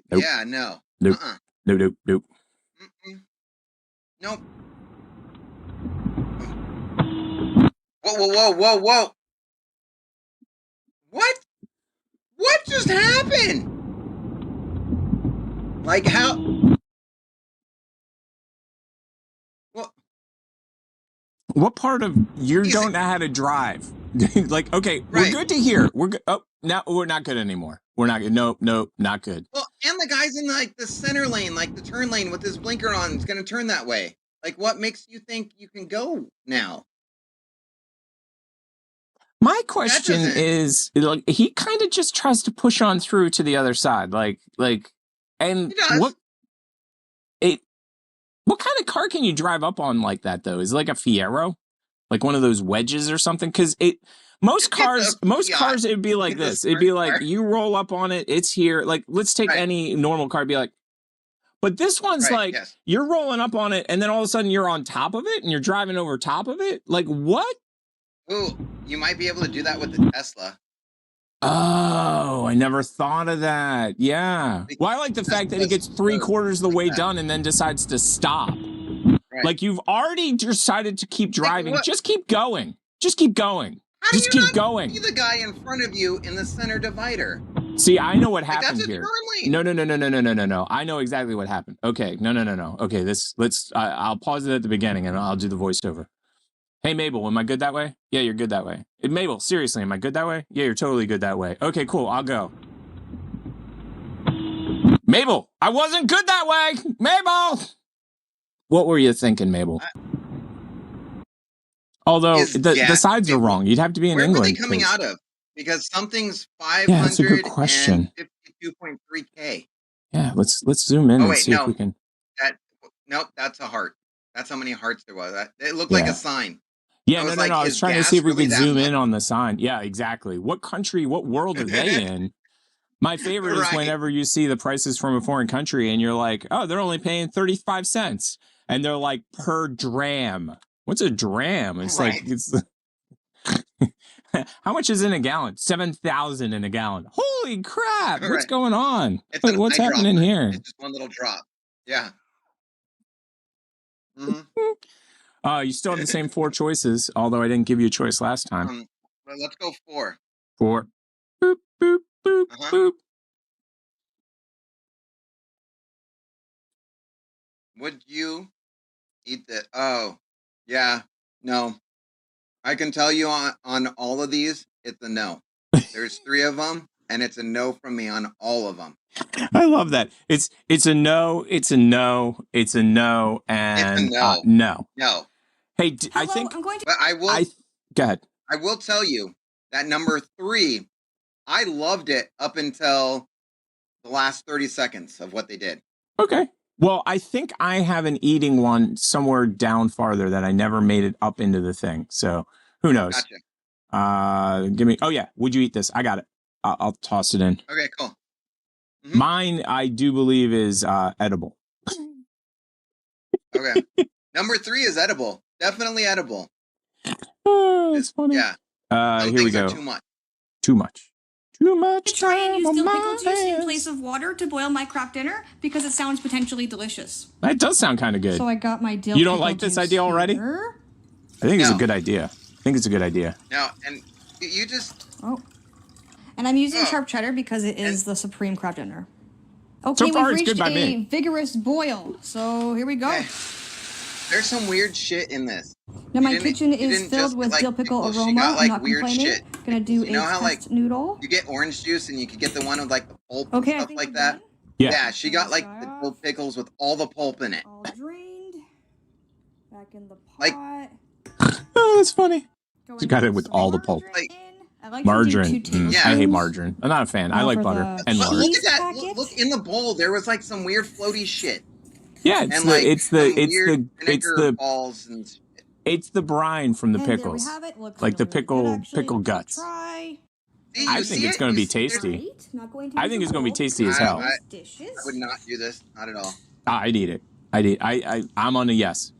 S2: Nope.
S5: Yeah, no.
S2: Nope. Nope.
S5: Nope. Whoa. What? What just happened? Like how?
S6: What part of you don't know how to drive? Like, okay, we're good to hear. We're good. Oh, now we're not good anymore. We're not good. Nope, not good.
S5: Well, and the guy's in like the center lane, like the turn lane with his blinker on. It's going to turn that way. Like, what makes you think you can go now?
S6: My question is, like, he kind of just tries to push on through to the other side, and what kind of car can you drive up on like that though? Is it like a Fiero, like one of those wedges or something? Because most cars, it'd be like this. It'd be like you roll up on it, it's here. Like, let's take any normal car, be like, but this one's you're rolling up on it, and then all of a sudden you're on top of it, and you're driving over top of it. Like, what?
S5: Ooh, you might be able to do that with the Tesla.
S6: Oh, I never thought of that. Yeah. Well, I like the fact that he gets 3/4 of the way done and then decides to stop.
S5: Right.
S6: Like, you've already decided to keep driving. Just keep going. Just keep going. Just keep going.
S5: See the guy in front of you in the center divider.
S6: See, I know what happened
S5: that's a
S6: here.
S5: turn lane.
S6: No. I know exactly what happened. Okay. No. Okay, I'll pause it at the beginning and I'll do the voiceover. Hey, Mabel, am I good that way? Yeah, you're good that way. Mabel, seriously, am I good that way? Yeah, you're totally good that way. Okay, cool, I'll go. Mabel, I wasn't good that way! Mabel! What were you thinking, Mabel? Although, the sides are wrong. You'd have to be in England.
S5: Where were they coming out of? Because something's
S6: 552.3K. Yeah, let's zoom in and see if we can...
S5: Nope, that's a heart. That's how many hearts there was. It looked like a sign.
S6: Yeah, no. I was trying to see if we could zoom in on the sign. Yeah, exactly. What country, what world are they in? My favorite is whenever you see the prices from a foreign country and you're like, oh, they're only paying 35 cents. And they're like, per dram. What's a dram? It's like, it's... How much is in a gallon? 7,000 in a gallon. Holy crap. What's going on? What's happening here?
S5: It's just one little drop. Yeah. Mm-hmm.
S6: You still have the same 4 choices, although I didn't give you a choice last time.
S5: Well, let's go 4.
S6: 4. Boop, boop, boop, boop.
S5: Would you eat the... Oh, yeah. No. I can tell you on all of these, it's a no. There's 3 of them, and it's a no from me on all of them.
S6: I love that. It's a no, it's a no, and
S5: it's a
S6: no.
S5: No.
S6: Hey, I think
S5: but I will.
S6: Go ahead.
S5: I will tell you that number 3, I loved it up until the last 30 seconds of what they did.
S6: Okay. Well, I think I have an eating one somewhere down farther that I never made it up into the thing. So who knows?
S5: Gotcha.
S6: Give me. Oh yeah. Would you eat this? I got it. I'll toss it in.
S5: Okay. Cool. Mm-hmm.
S6: Mine, I do believe, is edible.
S5: Okay. Number 3 is edible. Definitely edible.
S6: Oh, that's funny.
S5: Yeah.
S6: Here we go.
S5: Too much.
S6: Too much.
S10: Try and use dill pickle juice in place of water to boil my crop dinner because it sounds potentially delicious.
S6: That does sound kind of good.
S10: So I got my dill.
S6: You don't like this idea already?
S10: Here.
S6: I think it's a good idea.
S5: No, and you just...
S10: Oh. And I'm using sharp cheddar because it is the supreme crop dinner. Okay,
S6: so far,
S10: we've reached a
S6: me.
S10: vigorous boil. So here we go.
S5: Okay. There's some weird shit in this.
S10: Now my kitchen is filled with dill pickle aroma. I'm not complaining.
S5: Shit.
S10: Gonna do a test noodle.
S5: You get orange juice and you could get the one with like the pulp
S10: and
S5: stuff like that. Yeah, she got like the dill pickles with all the pulp in it.
S10: All drained. Back in the pot.
S5: Like,
S6: oh, that's funny. She got it with all the pulp.
S10: Like
S6: margarine. I hate margarine. I'm not a fan. I like butter and lard.
S5: Look at that. Look in the bowl. There was like some weird floaty shit.
S6: Yeah, it's the
S5: balls and shit.
S6: It's the brine from the pickles. Like the pickle guts.
S10: Try.
S6: I think it's going to be tasty. I think it's going to be tasty as hell.
S5: I would not do this. Not at all.
S6: I'd eat it. I'm on a yes.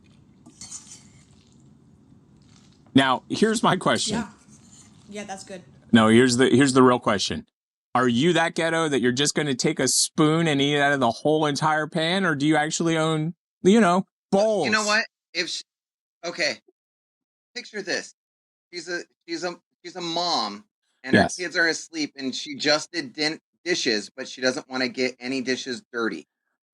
S6: Now, here's my question.
S10: Yeah, that's good.
S6: No, here's the real question. Are you that ghetto that you're just going to take a spoon and eat it out of the whole entire pan, or do you actually own, bowls?
S5: You know what? Okay. Picture this. she's a mom, and her kids are asleep, and she just did dishes, but she doesn't want to get any dishes dirty.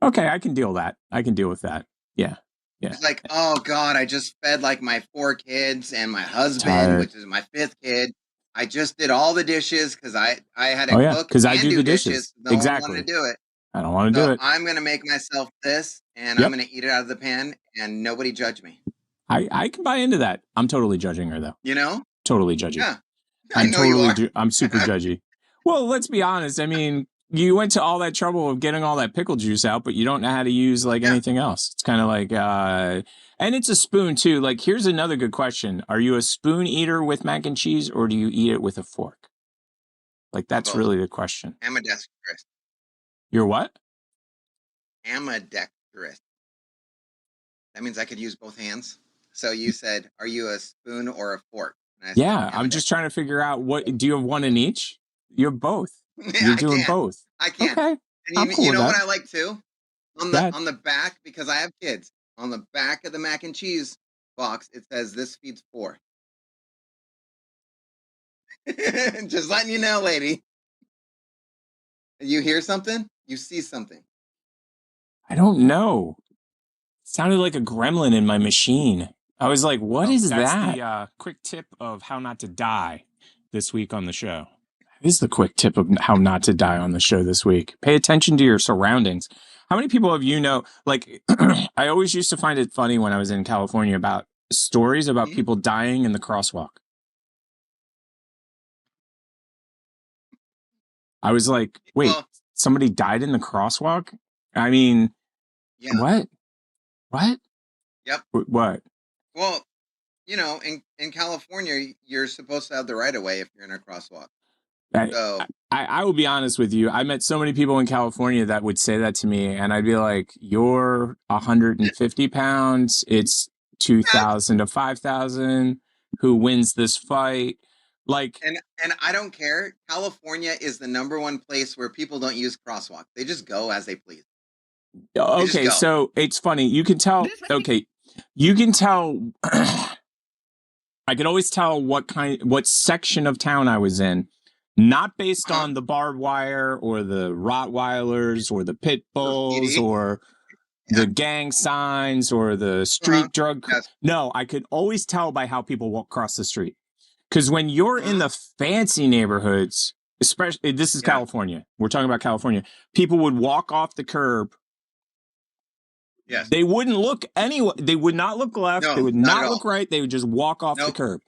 S6: Okay, I can deal with that. Yeah.
S5: It's like, oh God, I just fed like my 4 kids and my husband, which is my 5th kid. I just did all the dishes because I had to cook
S6: because
S5: and
S6: I do the
S5: dishes. No
S6: exactly.
S5: one wanted to do it.
S6: I don't want to do it.
S5: I'm gonna make myself this, and I'm gonna eat it out of the pan, and nobody judge me.
S6: I can buy into that. I'm totally judging her though.
S5: You know?
S6: Totally judgy.
S5: Yeah.
S6: I'm totally I'm super judgy. Well, let's be honest. I mean, you went to all that trouble of getting all that pickle juice out, but you don't know how to use like anything else. It's kind of like, and it's a spoon too. Like, here's another good question. Are you a spoon eater with mac and cheese, or do you eat it with a fork? Like, that's really the question.
S5: Ambidextrous.
S6: You're what?
S5: Ambidextrous. That means I could use both hands. So you said, are you a spoon or a fork?
S6: Yeah, I'm just trying to figure out do you have one in each? You have both. You're doing both.
S5: I can.
S6: Okay.
S5: And
S6: cool
S5: you know
S6: with
S5: what
S6: that.
S5: I like too? On the back, because I have kids, on the back of the mac and cheese box, it says this feeds 4. Just letting you know, lady. You hear something? You see something?
S6: I don't know. It sounded like a gremlin in my machine. I was like, what is that? That's the quick tip of how not to die this week on the show. This is the quick tip of how not to die on the show this week. Pay attention to your surroundings. How many people have like, I always used to find it funny when I was in California about stories about people dying in the crosswalk. I was like, wait, somebody died in the crosswalk? I mean, what? What?
S5: Yep.
S6: What?
S5: Well, in California, you're supposed to have the right of way if you're in a crosswalk.
S6: I will be honest with you. I met so many people in California that would say that to me, and I'd be like, you're 150 pounds. It's 2,000 to 5,000. Who wins this fight? Like,
S5: and I don't care. California is the #1 place where people don't use crosswalk. They just go as they please.
S6: Okay, so it's funny. You can tell. Okay, you can tell. I could always tell what section of town I was in, not based on the barbed wire or the Rottweilers or the pit bulls or the gang signs or the street drug. No, I could always tell by how people walk across the street. Because when you're in the fancy neighborhoods, especially this is California, we're talking about California, people would walk off the curb.
S5: Yes.
S6: They wouldn't look anywhere. They would not look left.
S5: No,
S6: they would not look right. They would just walk off the curb.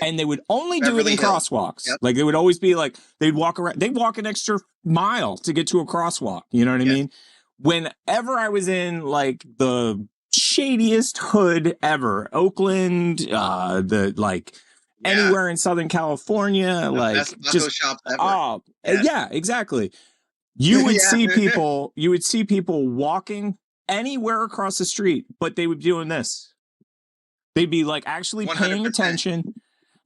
S6: And they would only do it in crosswalks. Yep. Like, they would always be like, they'd walk around. They'd walk an extra mile to get to a crosswalk. You know what I mean? Whenever I was in like the shadiest hood ever, Oakland, anywhere in Southern California,
S5: best just shops ever.
S6: Oh, yeah, exactly. You would see people. You would see people walking anywhere across the street, but they would be doing this. They'd be like actually 100%. Paying attention.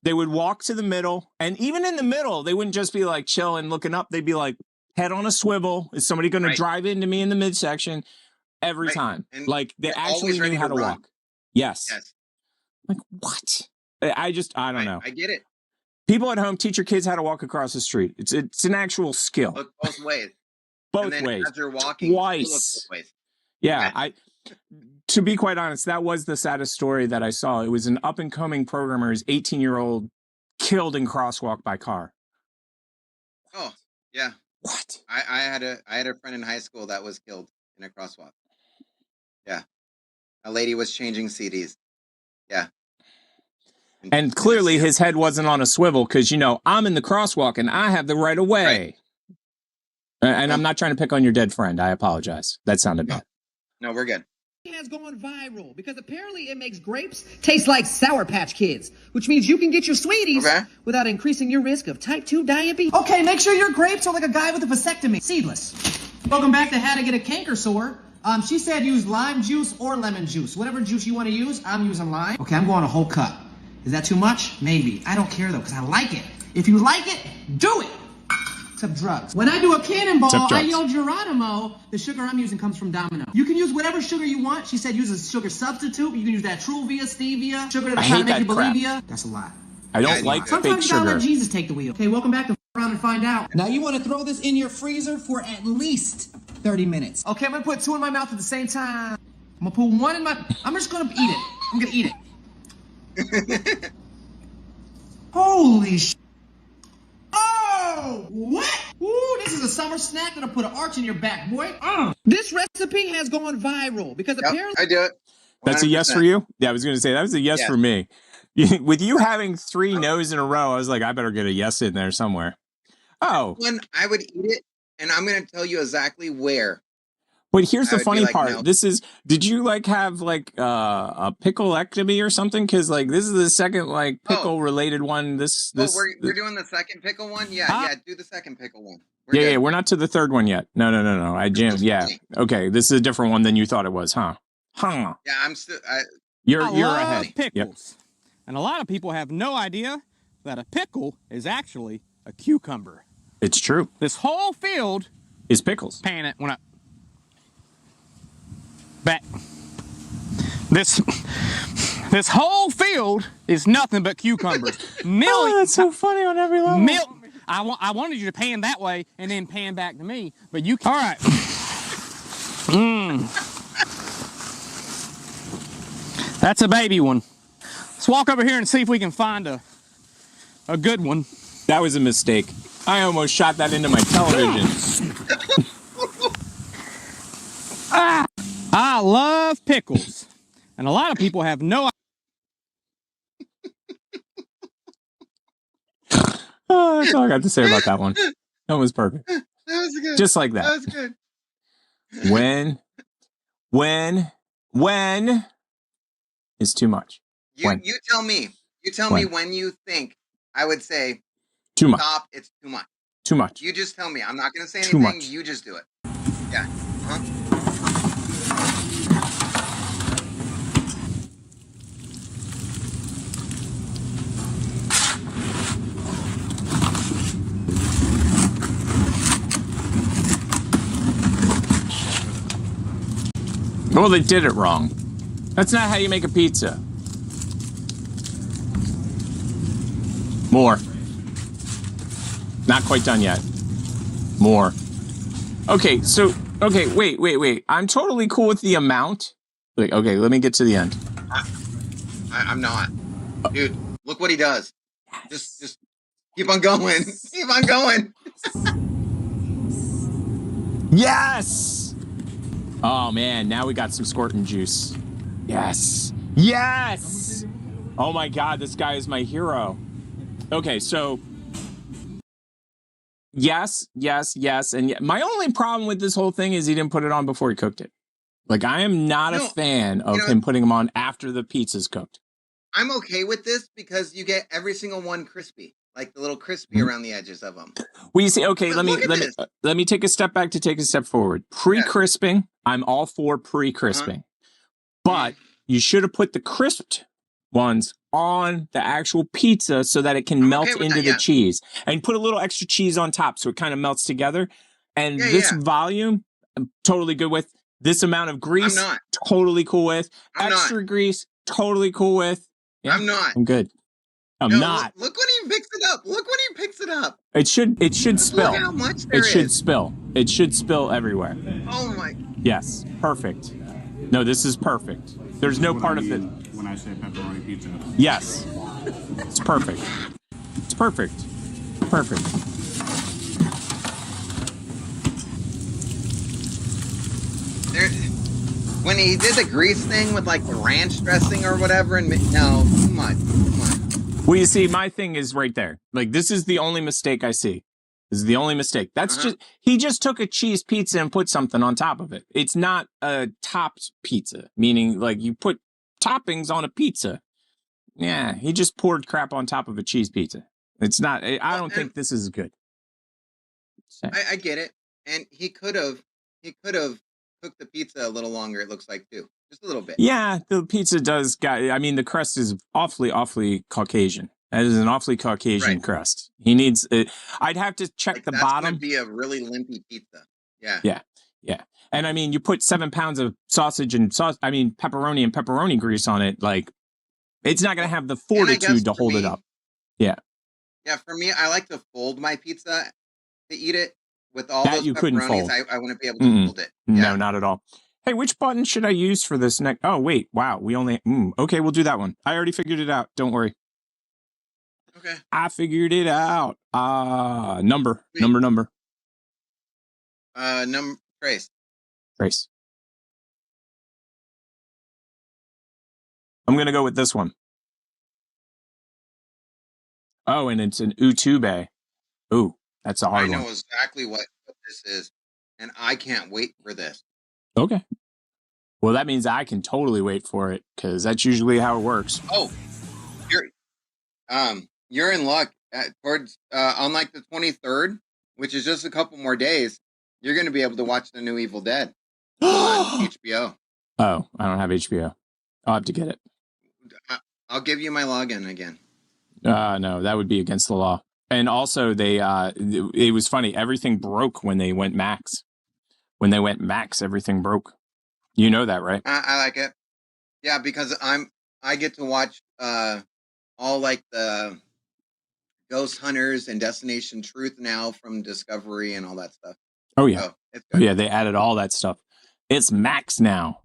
S6: They would walk to the middle, and even in the middle, they wouldn't just be like chilling, looking up. They'd be like head on a swivel. Is somebody going to drive into me in the midsection? Every time, and like they actually knew how to walk. Yes. Like, what? I don't know.
S5: I get it.
S6: People at home, teach your kids how to walk across the street. It's an actual skill.
S5: Look both ways.
S6: Both
S5: and then
S6: ways.
S5: As you're walking,
S6: twice.
S5: Look both ways.
S6: Yeah, to be quite honest, that was the saddest story that I saw. It was an up and coming programmer, his 18-year-old killed in crosswalk by car.
S5: Oh, yeah.
S6: What?
S5: I had a friend in high school that was killed in a crosswalk. Yeah. A lady was changing CDs. Yeah.
S6: And clearly his head wasn't on a swivel because, I'm in the crosswalk and I have the right of way. Right. And I'm not trying to pick on your dead friend. I apologize. That sounded bad.
S5: No, we're good.
S20: Has gone viral because apparently it makes grapes taste like Sour Patch Kids, which means you can get your sweeties without increasing your risk of type 2 diabetes. Okay, make sure your grapes are like a guy with a vasectomy. Seedless. Welcome back to How to Get a Canker Sore. She said use lime juice or lemon juice. Whatever juice you want to use, I'm using lime. Okay, I'm going a whole cup. Is that too much? Maybe. I don't care though, because I like it. If you like it, do it. Except drugs. When I do a cannonball,
S6: Except
S20: I
S6: drugs.
S20: yell Geronimo. The sugar I'm using comes from Domino. You can use whatever sugar you want. She said use a sugar substitute. You can use that Truvia, Stevia, sugar that'll
S6: I
S20: try
S6: hate
S20: to make
S6: that
S20: you believe
S6: crap.
S20: ya. That's a lie.
S6: I don't like fake
S20: Sometimes you gotta
S6: sugar.
S20: let Jesus take the wheel. Okay, welcome back to around and find out. Now you want to throw this in your freezer for at least 30 minutes. Okay, I'm gonna put 2 in my mouth at the same time. I'm gonna put 1 in my. I'm just gonna eat it. I'm gonna eat it. Holy sh! Oh, what? Ooh, this is a summer snack that'll put an arch in your back, boy. This recipe has gone viral because apparently
S5: I do it. 100%.
S6: That's a yes for you? Yeah, I was going to say that was a yes
S5: Yes.
S6: for me. With you having 3 no's in a row, I was like, I better get a yes in there somewhere. Oh.
S5: One, I would eat it, and I'm going to tell you exactly where.
S6: But here's
S5: I
S6: the
S5: would be
S6: funny
S5: like,
S6: part.
S5: no.
S6: Did you like have like a pickleectomy or something? Because like this is the second like pickle related one.
S5: We're doing the second pickle one? Yeah, do the second pickle one.
S6: Yeah, we're not to the third one yet. No. I jammed. Yeah. Okay. This is a different one than you thought it was, huh? Huh.
S5: Yeah, I'm still.
S6: You're
S7: love
S6: ahead.
S7: pickles.
S6: Yep.
S7: And a lot of people have no idea that a pickle is actually a cucumber.
S6: It's true.
S7: This whole field
S6: is pickles.
S7: Pan it when I back. This whole field is nothing but cucumbers.
S6: That's so funny on every level.
S7: I wanted you to pan that way and then pan back to me, but you can't. All right. That's a baby one. Let's walk over here and see if we can find a good one.
S6: That was a mistake. I almost shot that into my television.
S7: I love pickles. And a lot of people have no
S6: Oh, that's all I got to say about that one. That was perfect.
S5: That was good.
S6: Just like that.
S5: That was good.
S6: When is too much?
S5: You tell me. You tell me when you think I would say
S6: too much.
S5: Stop, it's too much.
S6: Too much.
S5: You just tell me. I'm not going to say
S6: Too
S5: anything.
S6: much.
S5: You just do it. Yeah. Huh?
S6: Well, they did it wrong. That's not how you make a pizza. More. Not quite done yet. More. Okay, wait. I'm totally cool with the amount. Like, okay, let me get to the end.
S5: I'm not. Dude, look what he does. Just keep on going. Keep on going.
S6: Yes! Oh, man, now we got some squirting juice. Yes! Yes! Oh, my God, this guy is my hero. Okay, so... Yes. And my only problem with this whole thing is he didn't put it on before he cooked it. Like, I am not a fan of him putting them on after the pizza's cooked.
S5: I'm okay with this because you get every single one crispy. Like the little crispy around the edges of them.
S6: Well, you see, okay, let me take a step back to take a step forward. Pre-crisping, I'm all for pre-crisping. But you should have put the crisped ones on the actual pizza so that it can melt into the cheese. And put a little extra cheese on top so it kind of melts together. And this volume, I'm totally good with. This amount of grease, totally cool with. Extra grease, totally cool with. Yeah,
S5: I'm not.
S6: I'm good. I'm not.
S5: Look when he picks it up. Look when he picks it up.
S6: It should spill.
S5: Look how much there
S6: It should
S5: is.
S6: spill. It should spill everywhere.
S5: Oh my.
S6: Yes, perfect. No, this is perfect. There's no part of it.
S17: When I say pepperoni pizza.
S6: Yes. It's perfect. It's perfect. Perfect.
S5: When he did the grease thing with like the ranch dressing or whatever, and no, too much.
S6: Well, you see, my thing is right there. Like, this is the only mistake I see. This is the only mistake. That's he just took a cheese pizza and put something on top of it. It's not a topped pizza, meaning like you put toppings on a pizza. Yeah, he just poured crap on top of a cheese pizza. It's not, I don't think this is good.
S5: I get it. And he could have cooked the pizza a little longer, it looks like, too. Just a little bit.
S6: Yeah, the pizza does, I mean, the crust is awfully Caucasian. That is an awfully Caucasian crust. He needs it. I'd have to check the
S5: That's
S6: bottom.
S5: gonna be a really limpy pizza. Yeah.
S6: Yeah. Yeah. And I mean, you put 7 pounds of sausage and pepperoni and pepperoni grease on it. Like, it's not going to have the fortitude to hold it up. Yeah.
S5: Yeah. For me, I like to fold my pizza to eat it with all
S6: That
S5: those
S6: you couldn't
S5: pepperonis.
S6: fold.
S5: I wouldn't be able to fold it.
S6: No, not at all. Hey, which button should I use for this next? Oh, wait. Wow. We only. Okay, we'll do that one. I already figured it out. Don't worry.
S5: Okay.
S6: I figured it out. Number.
S5: Trace.
S6: Trace. I'm going to go with this one. Oh, and it's an Utube. Ooh, that's a hard one.
S5: I know exactly what this is, and I can't wait for this.
S6: Okay. Well, that means I can totally wait for it, because that's usually how it works.
S5: Oh, you're in luck. On like the 23rd, which is just a couple more days, you're going to be able to watch the new Evil Dead on HBO.
S6: Oh, I don't have HBO. I'll have to get it.
S5: I'll give you my login again.
S6: No, that would be against the law. And also, it was funny. Everything broke when they went max. When they went max, everything broke. You know that, right?
S5: I like it. Yeah, because I get to watch all like the Ghost Hunters and Destination Truth now from Discovery and all that stuff.
S6: Oh yeah,
S5: so it's good.
S6: Yeah. They added all that stuff. It's max now.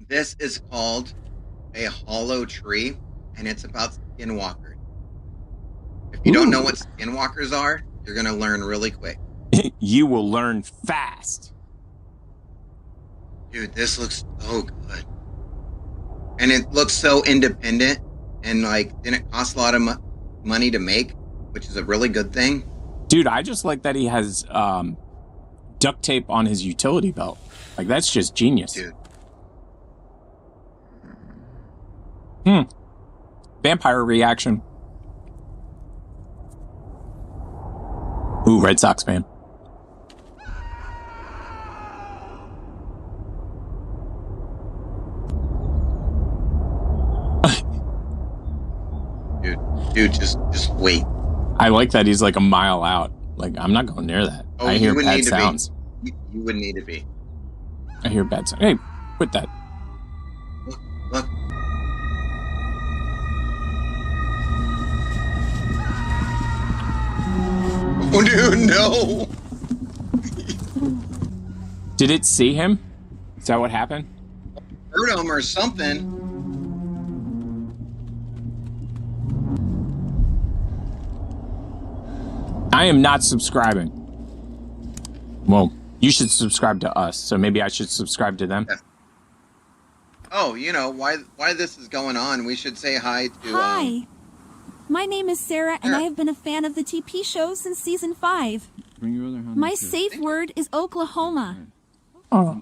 S5: This is called A Hollow Tree, and it's about skinwalkers. If you don't know what skinwalkers are, you're gonna learn really quick.
S6: You will learn fast.
S5: Dude, this looks so good. And it looks so independent and like didn't cost a lot of money to make, which is a really good thing.
S6: Dude, I just like that he has duct tape on his utility belt. Like, that's just genius.
S5: Dude.
S6: Vampire reaction. Ooh, Red Sox fan.
S5: Dude, just wait.
S6: I like that he's like a mile out. Like, I'm not going near that.
S5: Oh,
S6: I hear bad sounds.
S5: You wouldn't need to be.
S6: I hear bad sounds. Hey, quit that.
S5: Look. Oh, dude, no.
S6: Did it see him? Is that what happened?
S5: Hurt him or something.
S6: I am not subscribing. Well, you should subscribe to us, so maybe I should subscribe to them.
S5: Yeah. Oh, you know, why this is going on, we should say hi to...
S8: Hi. My name is Sarah, and I have been a fan of the TP show since season 5.
S16: Bring your other hand.
S8: My safe word is Oklahoma.
S6: Oh.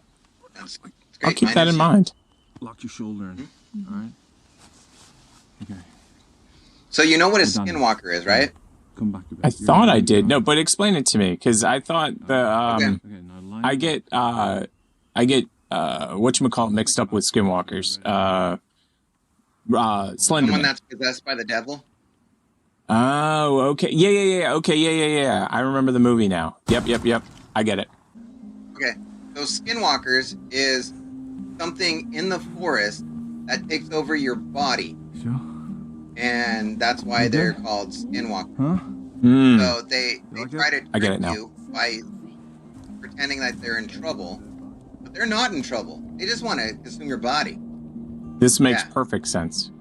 S5: That's great.
S6: I'll keep that in mind.
S16: Lock your shoulder in. All right. Okay.
S5: So you know what a skinwalker is, right?
S16: Come back.
S6: I thought I did. No, but explain it to me, because I thought the I get whatchamacallit mixed up with skinwalkers. Slenderman.
S5: Someone that's possessed by the devil.
S6: Oh, okay. Yeah. Okay, yeah. I remember the movie now. Yep. I get it.
S5: Okay. So skinwalkers is something in the forest that takes over your body.
S16: Sure.
S5: And that's why they're called skinwalkers.
S16: Huh?
S5: So they try to
S6: I get
S5: trick
S6: it now.
S5: you by pretending that they're in trouble, but they're not in trouble. They just want to consume your body.
S6: This makes perfect sense.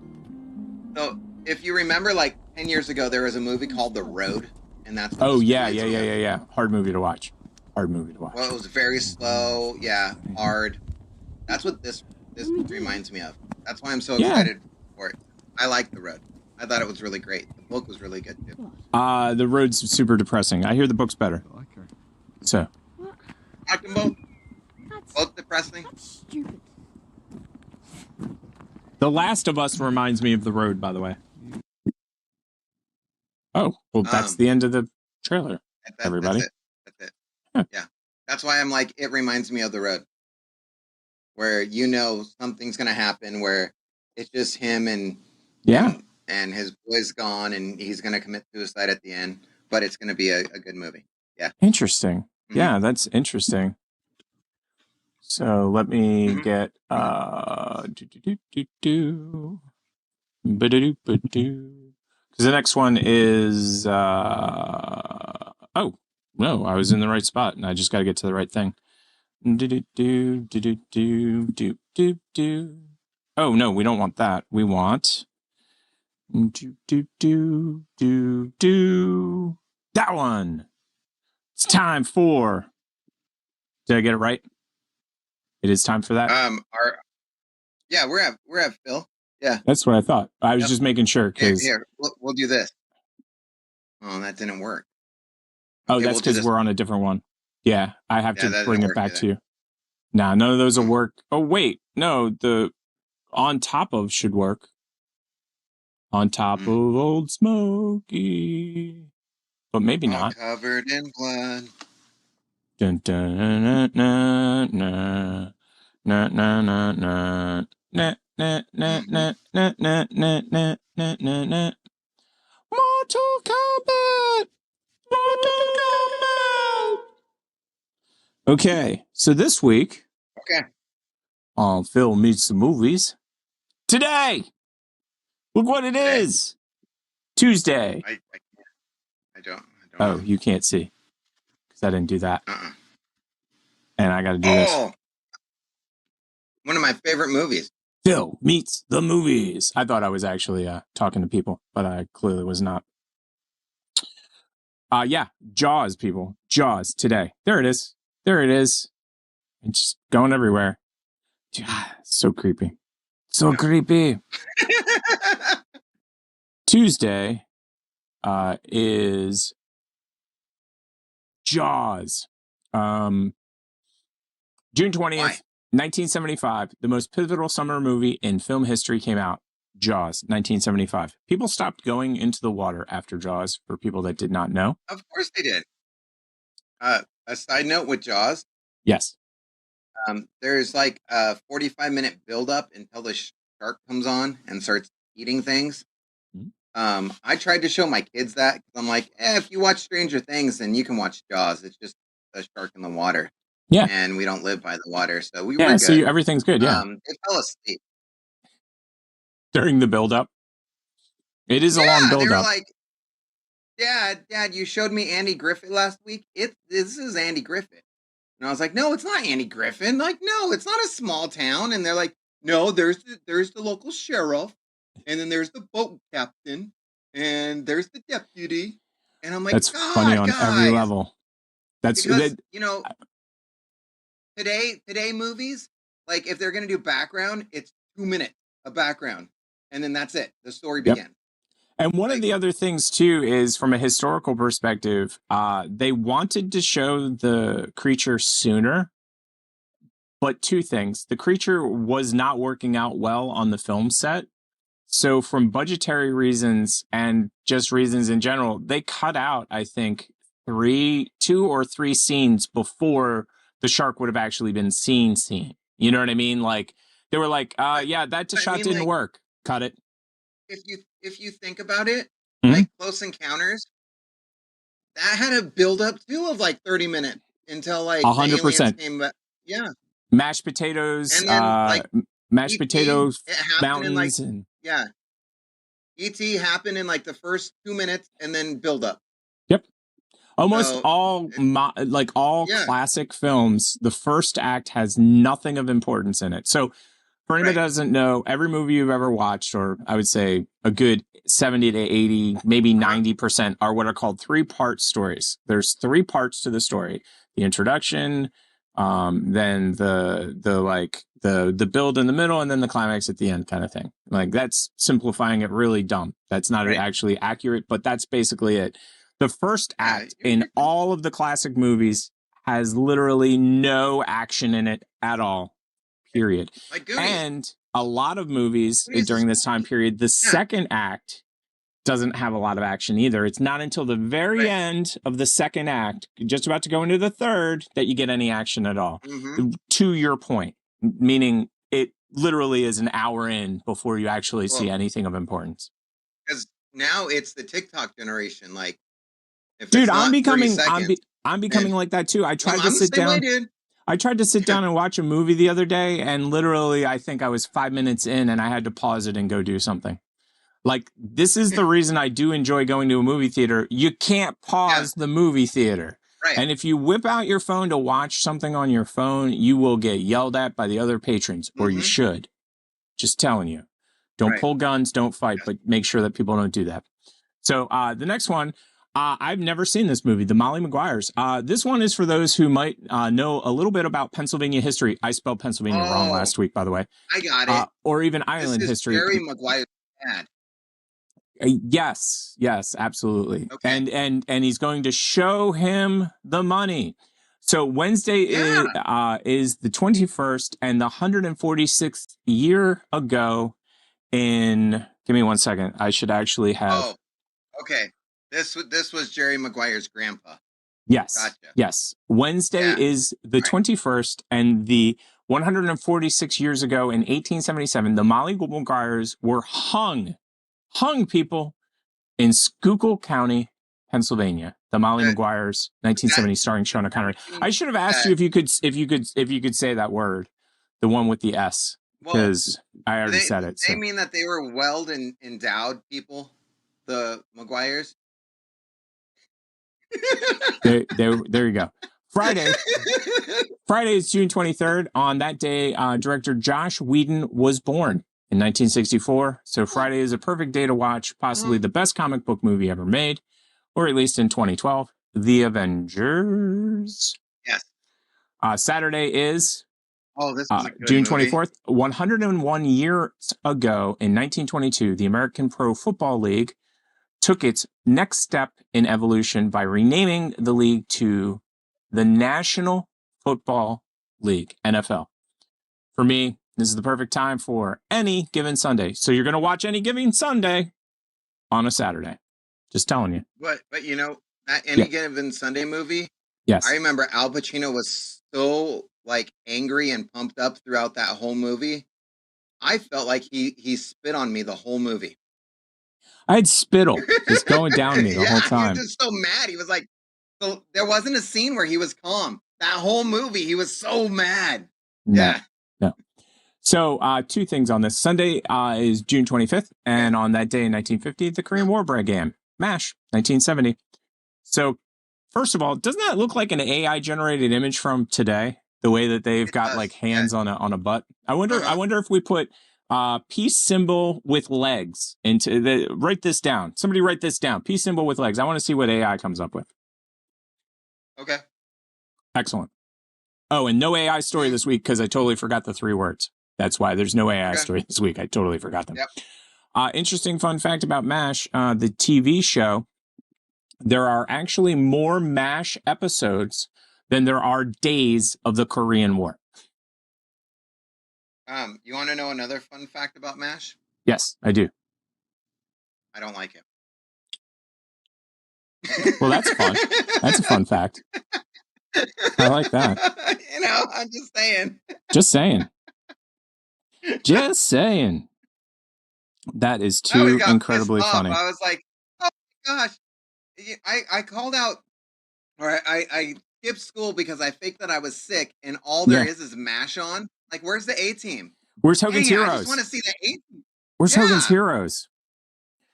S5: So if you remember, like 10 years ago, there was a movie called The Road, and that's
S6: Oh yeah. Hard movie to watch.
S5: Well, it was very slow. Yeah, hard. That's what this reminds me of. That's why I'm so excited for it. I like The Road. I thought it was really great. The book was really good too.
S6: The Road's super depressing. I hear the book's better. So.
S5: I can both depressing.
S8: Stupid.
S6: The Last of Us reminds me of The Road, by the way. Oh, well, that's the end of the trailer, everybody.
S5: That's it. Yeah. That's why I'm like, it reminds me of The Road. Where you know something's going to happen, where it's just him and and his boy's gone, and he's gonna commit suicide at the end. But it's gonna be a good movie. Yeah.
S6: Interesting. Yeah, that's interesting. So let me get because the next one is oh no, I was in the right spot and I just got to get to the right thing. Oh no, we don't want that. We want that one. It's time for. Did I get it right? It is time for that.
S5: We're at Phil. Yeah,
S6: That's what I thought. I was just making sure because
S5: here we'll do this. Oh, that didn't work.
S6: Oh, that's because we're on a different one. Yeah, I have to bring it back to you. Nah, none of those will work. Oh wait, no, the on top of should work. On top of Old Smoky, but maybe not.
S5: Covered in blood.
S6: Dun, dun, na, na, na, na, na, na, na. Na, na, na, na, na, na, na, na, na, na, na. Mortal Kombat! Mortal Kombat! Okay, so this week, on Phil Meets the Movies, today, look what it is! Tuesday.
S5: I don't
S6: Oh, you can't see. Because I didn't do that. And I got to do this.
S5: One of my favorite movies.
S6: Phil Meets the Movies. I thought I was actually talking to people, but I clearly was not. Yeah, Jaws, people. Jaws today. There it is. There it is. It's just going everywhere. So creepy. So creepy. Tuesday is Jaws. June 20th, 1975. The most pivotal summer movie in film history came out. Jaws, 1975. People stopped going into the water after Jaws, for people that did not know.
S5: Of course they did. A side note with Jaws.
S6: Yes.
S5: There's like a 45-minute build-up until the shark comes on and starts eating things. I tried to show my kids that because I'm like, if you watch Stranger Things, then you can watch Jaws. It's just a shark in the water.
S6: Yeah.
S5: And we don't live by the water, so we were good.
S6: So everything's good, yeah.
S5: They fell asleep.
S6: During the build-up. It is a long build-up.
S5: They were like, Dad, you showed me Andy Griffith last week. This is Andy Griffith. And I was like, no, it's not Andy Griffith. Like, no, it's not a small town. And they're like, no, there's the local sheriff. And then there's the boat captain. And there's the deputy. And I'm like,
S6: that's funny on every level. That's
S5: because, today movies, like if they're going to do background, it's 2 minutes of background. And then that's it. The story begins.
S6: And one of the other things, too, is from a historical perspective, they wanted to show the creature sooner. But two things. The creature was not working out well on the film set. So from budgetary reasons and just reasons in general, they cut out, I think, 2 or 3 scenes before the shark would have actually been seen. You know what I mean? Like, they were like, that shot didn't work. Cut it.
S5: If you think about it, like Close Encounters, that had a build up too of like 30 minutes until like
S6: 100%
S5: came back. Yeah.
S6: Mashed potatoes,
S5: and then,
S6: mashed potatoes, mountains,
S5: E.T. happened in like the first 2 minutes and then build up.
S6: Yep. Almost all classic films, the first act has nothing of importance in it. So for anybody that doesn't know, every movie you've ever watched, or I would say a good 70 to 80, maybe 90% are what are called 3-part stories. There's 3 parts to the story. The introduction, then the build in the middle, and then the climax at the end kind of thing. Like, that's simplifying it really dumb. That's not actually accurate, but that's basically it. The first act in all of the classic movies has literally no action in it at all. Period. And a lot of movies during this time period, the second act doesn't have a lot of action either. It's not until the very end of the second act, just about to go into the third, that you get any action at all. To your point, meaning it literally is an hour in before you actually see anything of importance.
S5: because now it's the TikTok generation. Like, if
S6: Dude,
S5: it's not
S6: I'm
S5: 30
S6: becoming
S5: seconds,
S6: I'm becoming like that too. I tried to
S5: I'm the
S6: sit
S5: same way,
S6: down.
S5: dude.
S6: I tried to sit down and watch a movie the other day, and literally, I think I was 5 minutes in, and I had to pause it and go do something. Like, this is the reason I do enjoy going to a movie theater. You can't pause the movie theater.
S5: Right.
S6: And if you whip out your phone to watch something on your phone, you will get yelled at by the other patrons, or you should. Just telling you. Don't pull guns, don't fight, but make sure that people don't do that. So the next one, I've never seen this movie, The Molly Maguires. This one is for those who might know a little bit about Pennsylvania history. I spelled Pennsylvania wrong last week, by the way.
S5: I got it.
S6: Or even Ireland
S5: this is
S6: history.
S5: Jerry Maguire's dad.
S6: Yes, absolutely. Okay. And he's going to show him the money. So Wednesday is the 21st and the 146th year ago in, give me 1 second. I should actually have.
S5: Oh, okay. This was Jerry Maguire's grandpa.
S6: Yes.
S5: Gotcha.
S6: Yes. Wednesday is the 21st and the 146 years ago in 1877, the Molly Maguires were hung people in Schuylkill County, Pennsylvania. The Molly Maguires, 1970, starring Sean Connery. I should have asked you if you could say that word, the one with the S, because I already said it.
S5: They mean that they were well endowed people, the Maguires.
S6: There you go. Friday is June 23rd. On that day, director Josh Whedon was born in 1964. So Friday is a perfect day to watch possibly the best comic book movie ever made, or at least in 2012, The Avengers.
S5: Yes.
S6: Saturday is
S5: this was a good
S6: June
S5: movie.
S6: 24th. 101 years ago in 1922, the American Pro Football League took its next step in evolution by renaming the league to the National Football League, NFL. For me, this is the perfect time for Any Given Sunday. So you're going to watch Any Given Sunday on a Saturday. Just telling you.
S5: But you know, that Any Given Sunday movie,
S6: yes,
S5: I remember Al Pacino was so like angry and pumped up throughout that whole movie. I felt like he spit on me the whole movie.
S6: I had spittle just going down me the whole time.
S5: He was just so mad. He was like, so there wasn't a scene where he was calm. That whole movie, he was so mad.
S6: No. So two things on this. Sunday is June 25th. And on that day in 1950, the Korean War began. MASH, 1970. So first of all, doesn't that look like an AI generated image from today? The way that they've got like hands on a butt. I wonder if we put peace symbol with legs into write this down. Somebody write this down. Peace symbol with legs. I want to see what AI comes up with.
S5: Okay.
S6: Excellent. Oh, and no AI story this week because I totally forgot the 3 words. That's why there's no AI story this week. I totally forgot them.
S5: Yep.
S6: Interesting fun fact about MASH, the TV show. There are actually more MASH episodes than there are days of the Korean War.
S5: You want to know another fun fact about MASH?
S6: Yes, I do.
S5: I don't like it.
S6: Well, that's fun. That's a fun fact. I like that.
S5: You know, I'm just saying.
S6: Just saying. Just saying. That is too incredibly funny.
S5: I was like, oh my gosh. I called out, or I skipped school because I faked that I was sick, and all there is MASH on. Like, where's the A-team?
S6: Where's Hogan's Heroes?
S5: I just want to see the A-team.
S6: Where's Hogan's Heroes?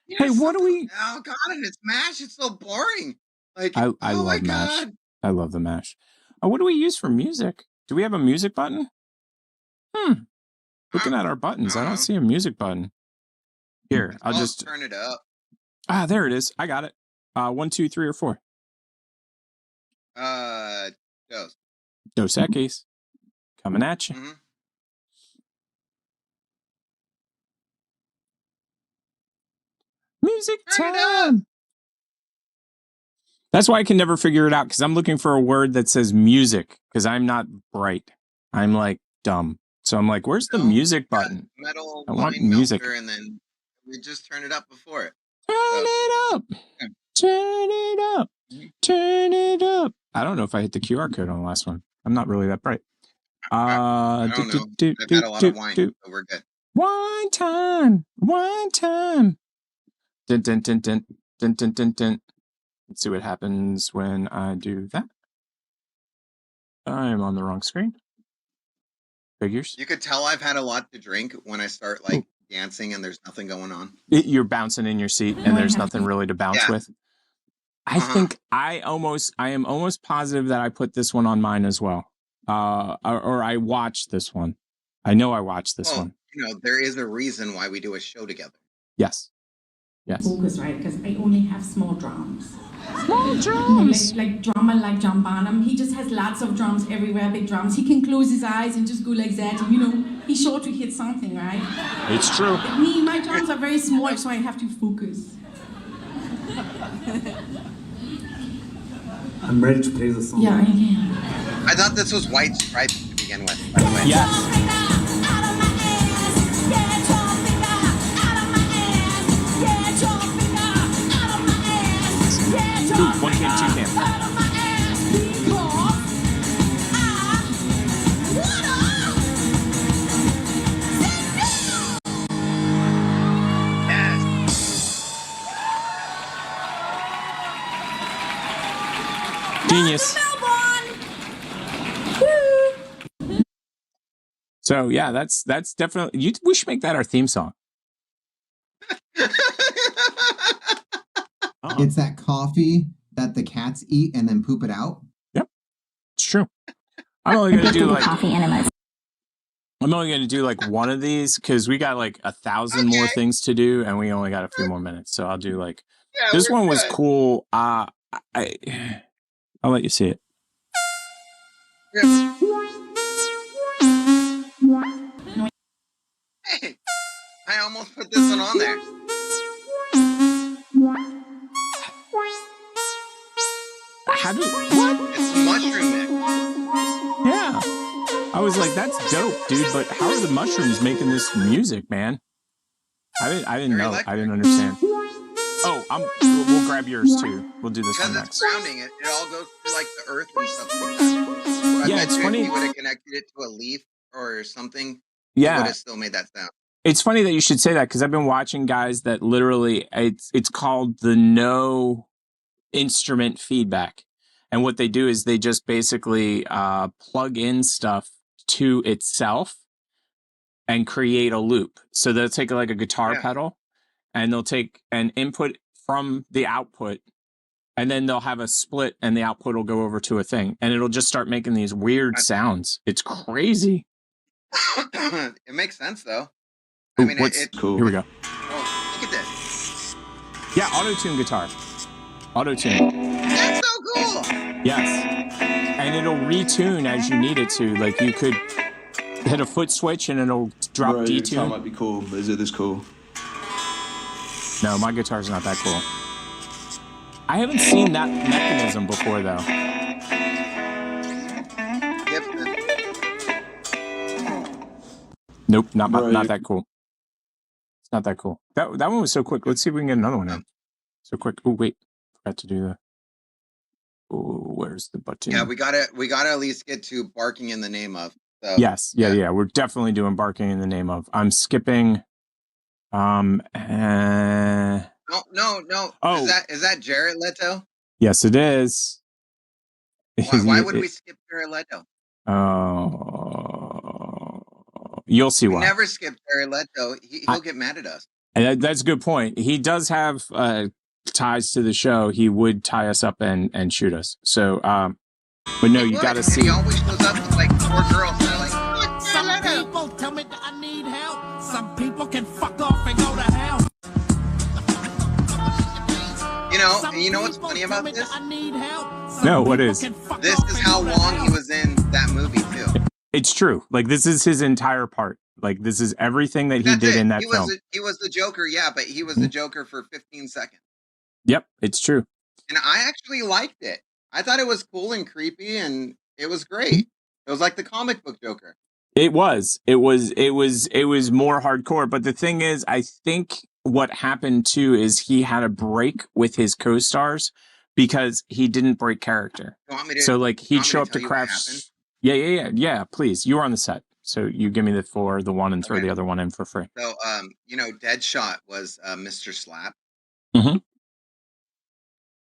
S5: Yeah,
S6: hey, what do we...
S5: Oh, God, and it's MASH. It's so boring. Like,
S6: I love MASH. I love the MASH. What do we use for music? Do we have a music button? Looking at our buttons, I don't see a music button. Here, I'll just...
S5: turn it up.
S6: Ah, there it is. I got it. 1, 2, 3, or 4.
S5: Dos.
S6: Dos Equis. Coming at you.
S5: Mm-hmm.
S6: Music time. That's why I can never figure it out, because I'm looking for a word that says music, because I'm not bright. I'm like dumb. So I'm like, where's the music button?
S5: Metal,
S6: I want music.
S5: And then we just turn it up before it.
S6: Turn it up. Turn it up. Turn it up. I don't know if I hit the QR code on the last one. I'm not really that bright.
S5: I don't know. I've had a lot of wine, so we're good.
S6: One time. Dun, dun, dun, dun, dun, dun, dun, dun. Let's see what happens when I do that. I'm on the wrong screen. Figures.
S5: You could tell I've had a lot to drink when I start like dancing and there's nothing going on.
S6: You're bouncing in your seat and there's nothing really to bounce with. I think I am almost positive that I put this one on mine as well. Or I watched this one. I know I watched this one.
S5: You know, there is a reason why we do a show together.
S6: Yes. Yes.
S21: Focus, right? Because I only have small drums.
S6: Small drums.
S21: Like drummer like John Barnum. He just has lots of drums everywhere, big drums. He can close his eyes and just go like that. And, you know, he's sure to hit something, right?
S6: It's true.
S21: But me, my drums are very small, so I have to focus.
S22: I'm ready to play the song.
S21: Yeah, I can.
S5: I thought this was White Stripes to begin with, by the way.
S6: Yes. Ooh, one can, two can. Genius. So yeah, that's definitely. We should make that our theme song.
S1: It's that coffee that the cats eat and then poop it out.
S6: Yep, it's true. I'm only gonna do like
S8: coffee enemas.
S6: I'm only gonna do like one of these because we got like 1,000 more things to do and we only got a few more minutes. So I'll do like this one was cool. I'll let you see it.
S5: Hey, I almost put this one on there.
S6: How do what?
S5: It's mushroom mix.
S6: Yeah. I was like, that's dope, dude, but how are the mushrooms making this music, man? I didn't know. I didn't understand. Oh, we'll grab yours too. We'll do this one next.
S5: Because it's grounding, it all goes through like the earth and stuff like that.
S6: Yeah, it's funny.
S5: If you would have connected it to a leaf or something,
S6: yeah,
S5: it would have still made that sound.
S6: It's funny that you should say that because I've been watching guys that literally it's called the no instrument feedback. And what they do is they just basically plug in stuff to itself and create a loop. So they'll take like a guitar pedal and they'll take an input from the output and then they'll have a split and the output will go over to a thing and it'll just start making these weird sounds. It's crazy.
S5: It makes sense though.
S6: Ooh,
S5: I mean, it's
S6: cool. Here we go.
S5: Oh, look at this.
S6: Yeah, auto-tune guitar. Auto-tune.
S5: That's so cool.
S6: Yes. And it'll retune as you need it to. Like you could hit a foot switch and it'll drop detune.
S22: That might be cool, but is it this cool?
S6: No, my guitar's not that cool. I haven't seen that mechanism before though. Nope, not that cool. It's not that cool. That one was so quick. Let's see if we can get another one in. So quick. Oh wait, forgot to do the. Oh, where's the button?
S5: Yeah, we gotta at least get to barking in the name of. So,
S6: yes, yeah. We're definitely doing barking in the name of. I'm skipping. No.
S5: Oh, is that Jared Leto?
S6: Yes, it is.
S5: Why would we skip Jared Leto?
S6: You'll see why.
S5: Never skip Jared Leto. He'll get mad at us.
S6: And that's a good point. He does have ties to the show. He would tie us up and shoot us. So, but no, you got to see.
S5: He always shows up with like 4 girls. And they're like,
S4: Some people tell me that I need help. Some people can fuck off and go to hell.
S5: You know what's funny about this?
S6: No, what is?
S5: This is how long he was in that movie too.
S6: It's true. Like this is his entire part. Like this is everything that he did in that film.
S5: He was the Joker, yeah, but he was the Joker for 15 seconds.
S6: Yep, it's true.
S5: And I actually liked it. I thought it was cool and creepy, and it was great. It was like the comic book Joker.
S6: It was more hardcore. But the thing is, I think what happened too is he had a break with his co-stars because he didn't break character. So like he'd show up to craft. Yeah. Please, you were on the set, so you give me the 1 and throw the other one in for free.
S5: So, Deadshot was Mr. Slap.
S2: Mm-hmm.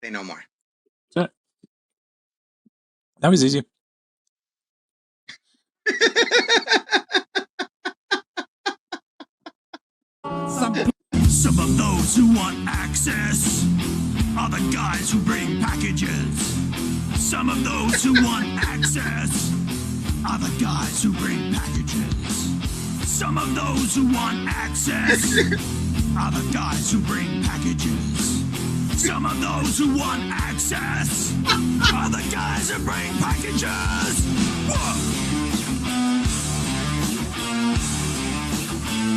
S5: Say no more.
S2: That was easy.
S3: Some of those who want access are the guys who bring packages. Some of those who want access are the guys who bring packages. Some of those who want access are the guys who bring packages. Some of those who want access are the guys who bring packages. Whoa.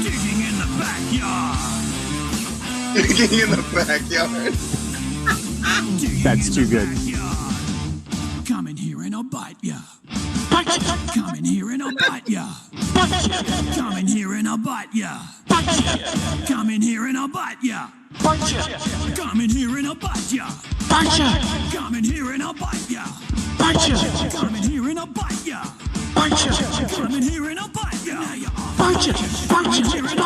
S3: Digging in the backyard.
S5: Digging in the backyard.
S2: That's too good.
S3: Come in here and I'll bite ya. Come in here and I'll bite ya. Come in here and I'll bite ya. Come in here and I'll bite ya. Come in here and I'll bite ya. Come in here and I'll bite ya. Come in here and I'll bite ya. Come in here and I'll bite ya. Come in here and I'll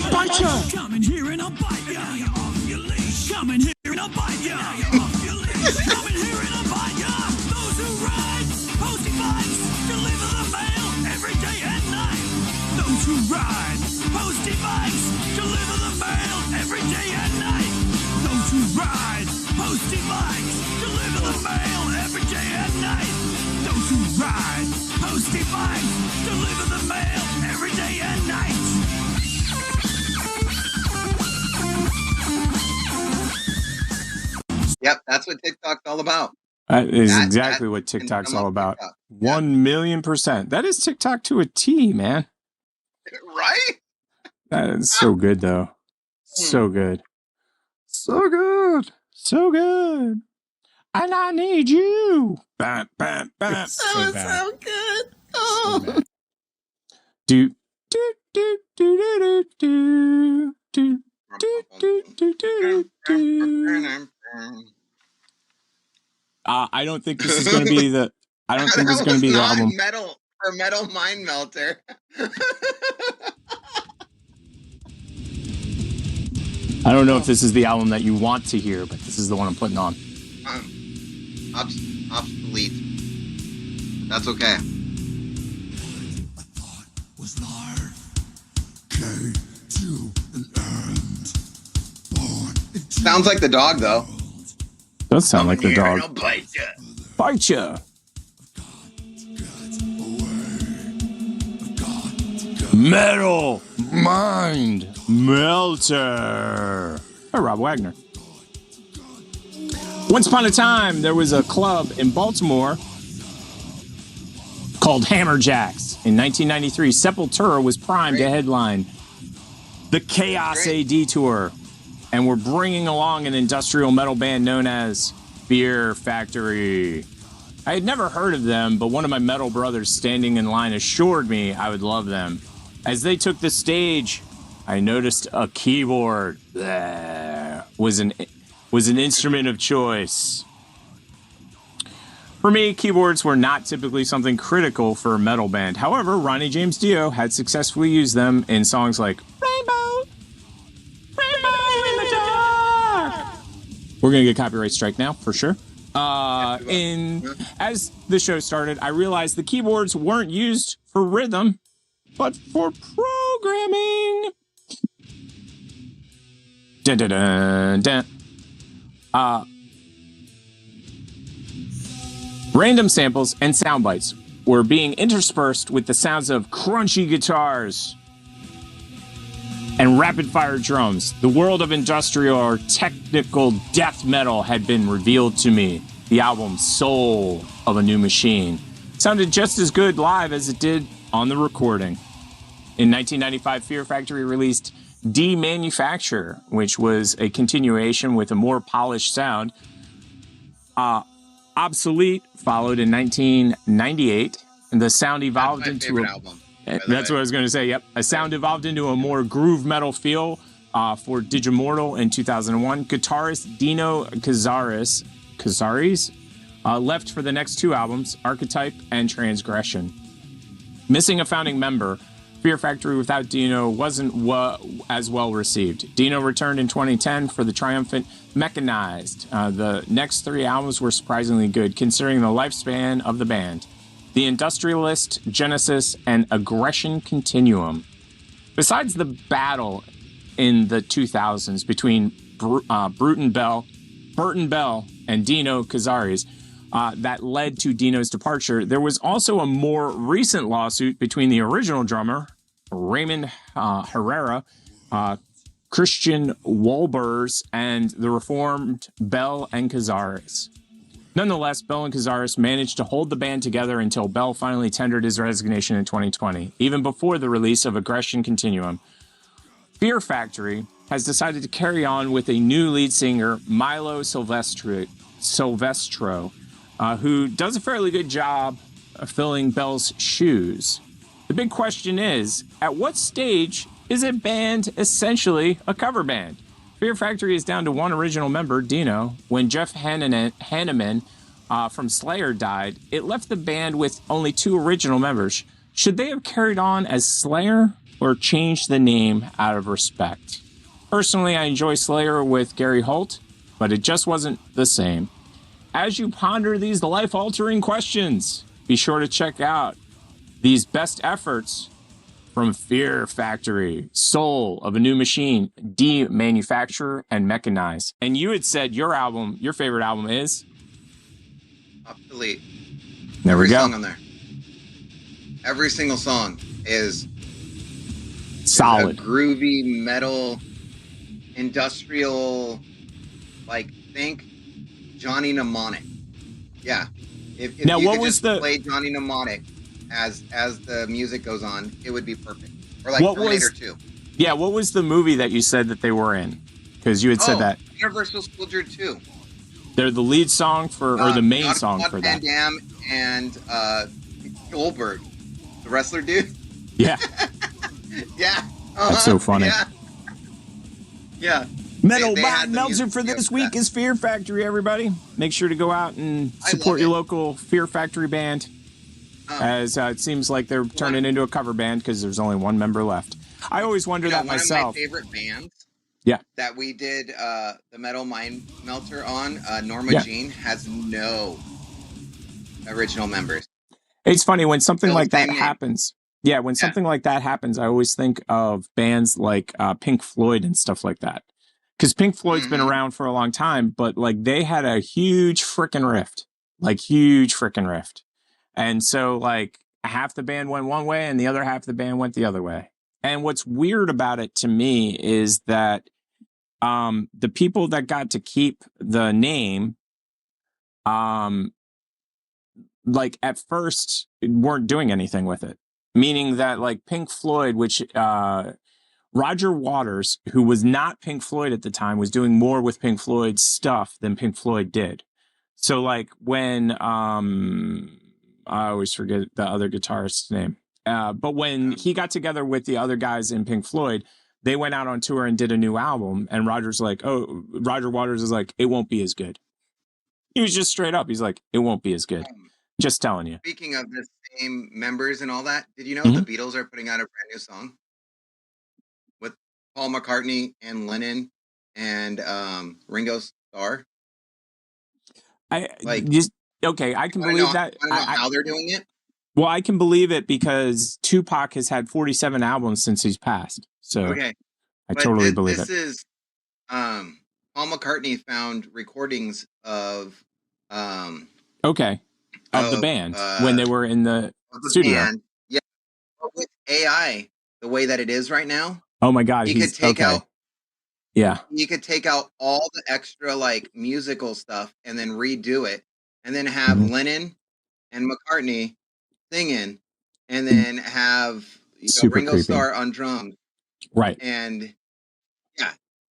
S3: bite ya. Come in here and I'll bite ya. Off your leash. Come in here and I'll bite ya. Off your leash. Come in here and I'll bite ya. Those who ride postie bikes deliver the mail every day and night. Those who ride postie bikes deliver the mail every day and night. Those who ride postie bikes deliver the mail every day and night. Those who ride postie bikes deliver the mail every day and night.
S5: Yep, that's what TikTok's all about.
S2: That is exactly what TikTok's all about. 1,000,000%. That is TikTok to a T, man.
S5: Right?
S2: That is so good, though. So good. So good. So good. And I need you. Bam, bam, bam.
S9: So good. Oh.
S2: Do, do, do, do, do, do, do, do, do, do, do, do. I don't think this is going to be the. I don't think this is going to be the album.
S5: Metal Mind Melter.
S2: I don't know if this is the album that you want to hear, but this is the one I'm putting on.
S5: Obsolete. That's okay. Sounds like the dog, though.
S2: Does sound like the dog.
S5: I'll bite ya.
S2: Bite ya. Metal Mind Melter by Rob Wagner. Once upon a time, there was a club in Baltimore called Hammerjacks. In 1993, Sepultura was primed to headline the Chaos AD Tour, and we're bringing along an industrial metal band known as Fear Factory. I had never heard of them, but one of my metal brothers standing in line assured me I would love them. As they took the stage, I noticed a keyboard was an instrument of choice. For me, keyboards were not typically something critical for a metal band. However, Ronnie James Dio had successfully used them in songs like Rainbow in the Dark. We're going to get copyright strike now, for sure. As the show started, I realized the keyboards weren't used for rhythm, but for programming. Dun, dun, dun, dun. Random samples and sound bites were being interspersed with the sounds of crunchy guitars and rapid-fire drums. The world of industrial or technical death metal had been revealed to me. The album Soul of a New Machine sounded just as good live as it did on the recording. In 1995, Fear Factory released Demanufacture, which was a continuation with a more polished sound. Obsolete followed in 1998, and the sound evolved into
S5: album.
S2: That's what I was going to say. Yep, a sound evolved into a more groove metal feel for Digimortal in 2001. Guitarist Dino Cazares left for the next two albums, Archetype and Transgression. Missing a founding member,
S6: Fear Factory without Dino wasn't as well received. Dino returned in 2010 for the triumphant Mechanized. The next 3 albums were surprisingly good, considering the lifespan of the band. The Industrialist, Genesis, and Aggression Continuum. Besides the battle in the 2000s between Burton Bell, and Dino Cazares that led to Dino's departure, there was also a more recent lawsuit between the original drummer, Raymond Herrera, Christian Wolbers, and the reformed Bell and Cazares. Nonetheless, Bell and Cazares managed to hold the band together until Bell finally tendered his resignation in 2020, even before the release of Aggression Continuum. Fear Factory has decided to carry on with a new lead singer, Milo Silvestro, who does a fairly good job of filling Bell's shoes. The big question is, at what stage is a band essentially a cover band? Fear Factory is down to one original member, Dino. When Jeff Hanneman from Slayer died, it left the band with only 2 original members. Should they have carried on as Slayer or changed the name out of respect? Personally, I enjoy Slayer with Gary Holt, but it just wasn't the same. As you ponder these life-altering questions, be sure to check out these best efforts from Fear Factory, Soul of a New Machine, Demanufacture, and Mechanize. And you had said your favorite album is?
S5: Obsolete.
S6: There we go.
S5: Every song on there. Every single song is
S6: solid.
S5: A groovy, metal, industrial, think Johnny Mnemonic. Yeah. If
S6: now,
S5: you
S6: what
S5: could
S6: was
S5: just play Johnny Mnemonic as the music goes on, it would be perfect. Or like Terminator 2.
S6: Yeah, what was the movie that you said that they were in? Because you had said that.
S5: Universal Soldier 2.
S6: They're the lead song or the main song for
S5: Van
S6: that.
S5: Damme and Goldberg, the wrestler dude.
S6: Yeah.
S5: Yeah.
S6: That's so funny.
S5: Yeah.
S6: Metal by Meltzer for this week is Fear Factory, everybody. Make sure to go out and support your local Fear Factory band, as it seems like they're turning into a cover band because there's only one member left. I always wonder that myself.
S5: One of my favorite bands that we did the Metal Mind Melter on, Norma Jean, has no original members.
S6: It's funny when something like that happens. Yeah, when something like that happens, I always think of bands like Pink Floyd and stuff like that. Because Pink Floyd's been around for a long time, but they had a huge frickin' rift. And so half the band went one way and the other half of the band went the other way. And what's weird about it to me is that the people that got to keep the name, at first weren't doing anything with it. Meaning that Pink Floyd, which Roger Waters, who was not Pink Floyd at the time, was doing more with Pink Floyd's stuff than Pink Floyd did. So when I always forget the other guitarist's name, but when he got together with the other guys in Pink Floyd, they went out on tour and did a new album. And Roger Waters is like, it won't be as good. He was just straight up. He's like, it won't be as good. Just telling you.
S5: Speaking of the same members and all that, did you know the Beatles are putting out a brand new song with Paul McCartney and Lennon and Ringo Starr?
S6: I can believe that.
S5: I don't know how they're doing it.
S6: Well, I can believe it because Tupac has had 47 albums since he's passed. So I totally believe it.
S5: This is Paul McCartney found recordings of
S6: the band when they were in the studio.
S5: Band. Yeah, but with AI the way that it is right now.
S6: Oh my God,
S5: he could take out.
S6: Yeah,
S5: you could take out all the extra musical stuff and then redo it, and then have Lennon and McCartney singing, and then have Ringo Starr on drums.
S6: Right.
S5: And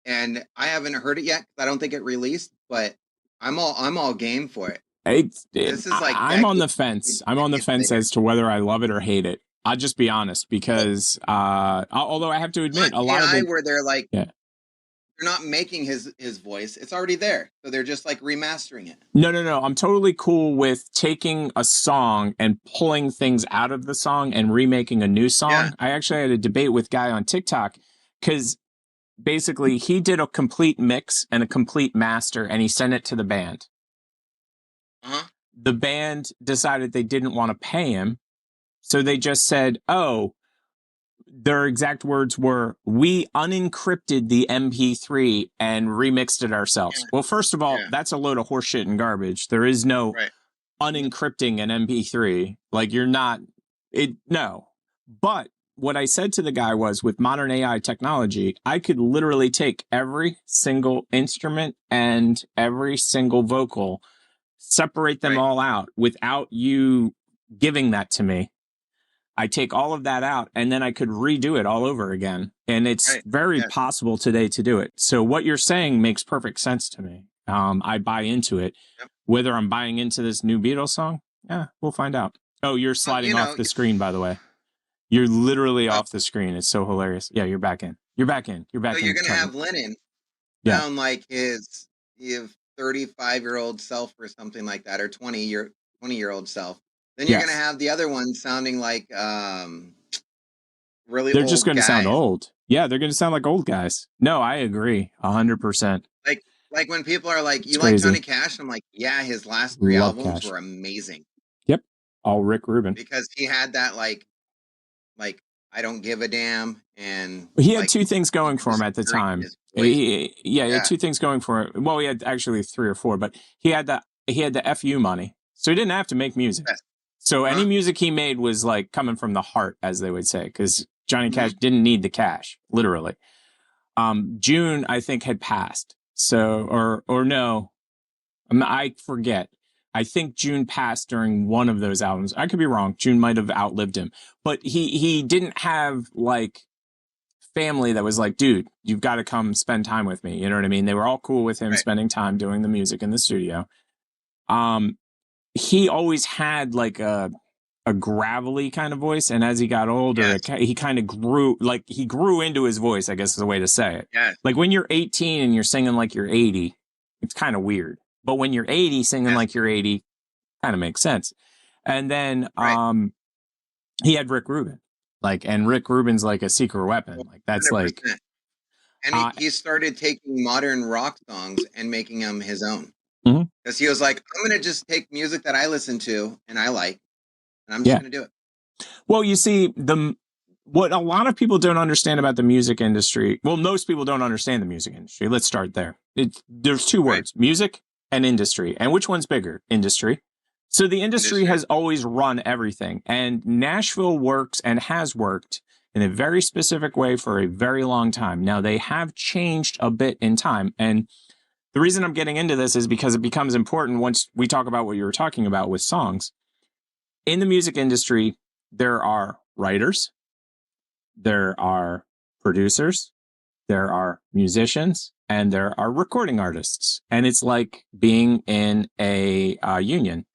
S5: and I haven't heard it yet. I don't think it released, but I'm all game for it. This is
S6: I'm on the fence. I'm on the fence as to whether I love it or hate it. I'll just be honest because although I have to admit a lot of it
S5: where they're they're not making his voice. It's already there. So they're just like remastering it.
S6: No. I'm totally cool with taking a song and pulling things out of the song and remaking a new song.
S5: Yeah.
S6: I actually had a debate with a guy on TikTok because basically he did a complete mix and a complete master and he sent it to the band.
S5: Uh-huh.
S6: The band decided they didn't want to pay him. So they just said, oh, their exact words were, we unencrypted the MP3 and remixed it ourselves. Yeah. Well, first of all, that's a load of horseshit and garbage. There is no unencrypting an MP3. Like you're not, no. But what I said to the guy was, with modern AI technology, I could literally take every single instrument and every single vocal, separate them all out without you giving that to me. I take all of that out and then I could redo it all over again. And it's very possible today to do it. So what you're saying makes perfect sense to me. I buy into it. Yep. Whether I'm buying into this new Beatles song, we'll find out. Oh, you're sliding off the screen, by the way. You're literally off the screen. It's so hilarious. Yeah, you're back in. You're back in. You're back in.
S5: So you're going to have Lennon sound like his 35-year-old self or something like that, or 20-year-old self. Then you're going to have the other one sounding like really old.
S6: They're just going to sound old. Yeah, they're going to sound like old guys. No, I agree 100%.
S5: Like when people are like, you like Johnny Cash? I'm like, yeah, his last 3 albums were amazing.
S6: Yep. All Rick Rubin.
S5: Because he had that like I don't give a damn. And
S6: he had two things going for him at the time. He had two things going for him. Well, he had actually 3 or 4, but he had the FU money. So he didn't have to make music. Yes. So any music he made was like coming from the heart, as they would say, because Johnny Cash didn't need the cash, literally. June, I think, had passed. So, or no, I forget. I think June passed during one of those albums. I could be wrong. June might have outlived him, but he didn't have like family that was like, dude, you've got to come spend time with me. You know what I mean? They were all cool with him spending time doing the music in the studio. He always had like a gravelly kind of voice, and as he got older, he kind of grew into his voice, I guess is the way to say it.
S5: Yes.
S6: Like when you're 18 and you're singing like you're 80, it's kind of weird. But when you're 80 singing like you're 80, kind of makes sense. And then he had Rick Rubin. And Rick Rubin's like a secret weapon. Like that's 100%. Like,
S5: and he started taking modern rock songs and making them his own.
S6: Mm-hmm.
S5: Because he was like, I'm going to just take music that I listen to and I like, and I'm just going to do it.
S6: Well, you see, what a lot of people don't understand about the music industry, well, most people don't understand the music industry. Let's start there. There's 2 words, music and industry. And which one's bigger? Industry. So the industry has always run everything. And Nashville works and has worked in a very specific way for a very long time. Now, they have changed a bit in time. And the reason I'm getting into this is because it becomes important once we talk about what you were talking about with songs. In the music industry, there are writers, there are producers, there are musicians, and there are recording artists. And it's like being in a union.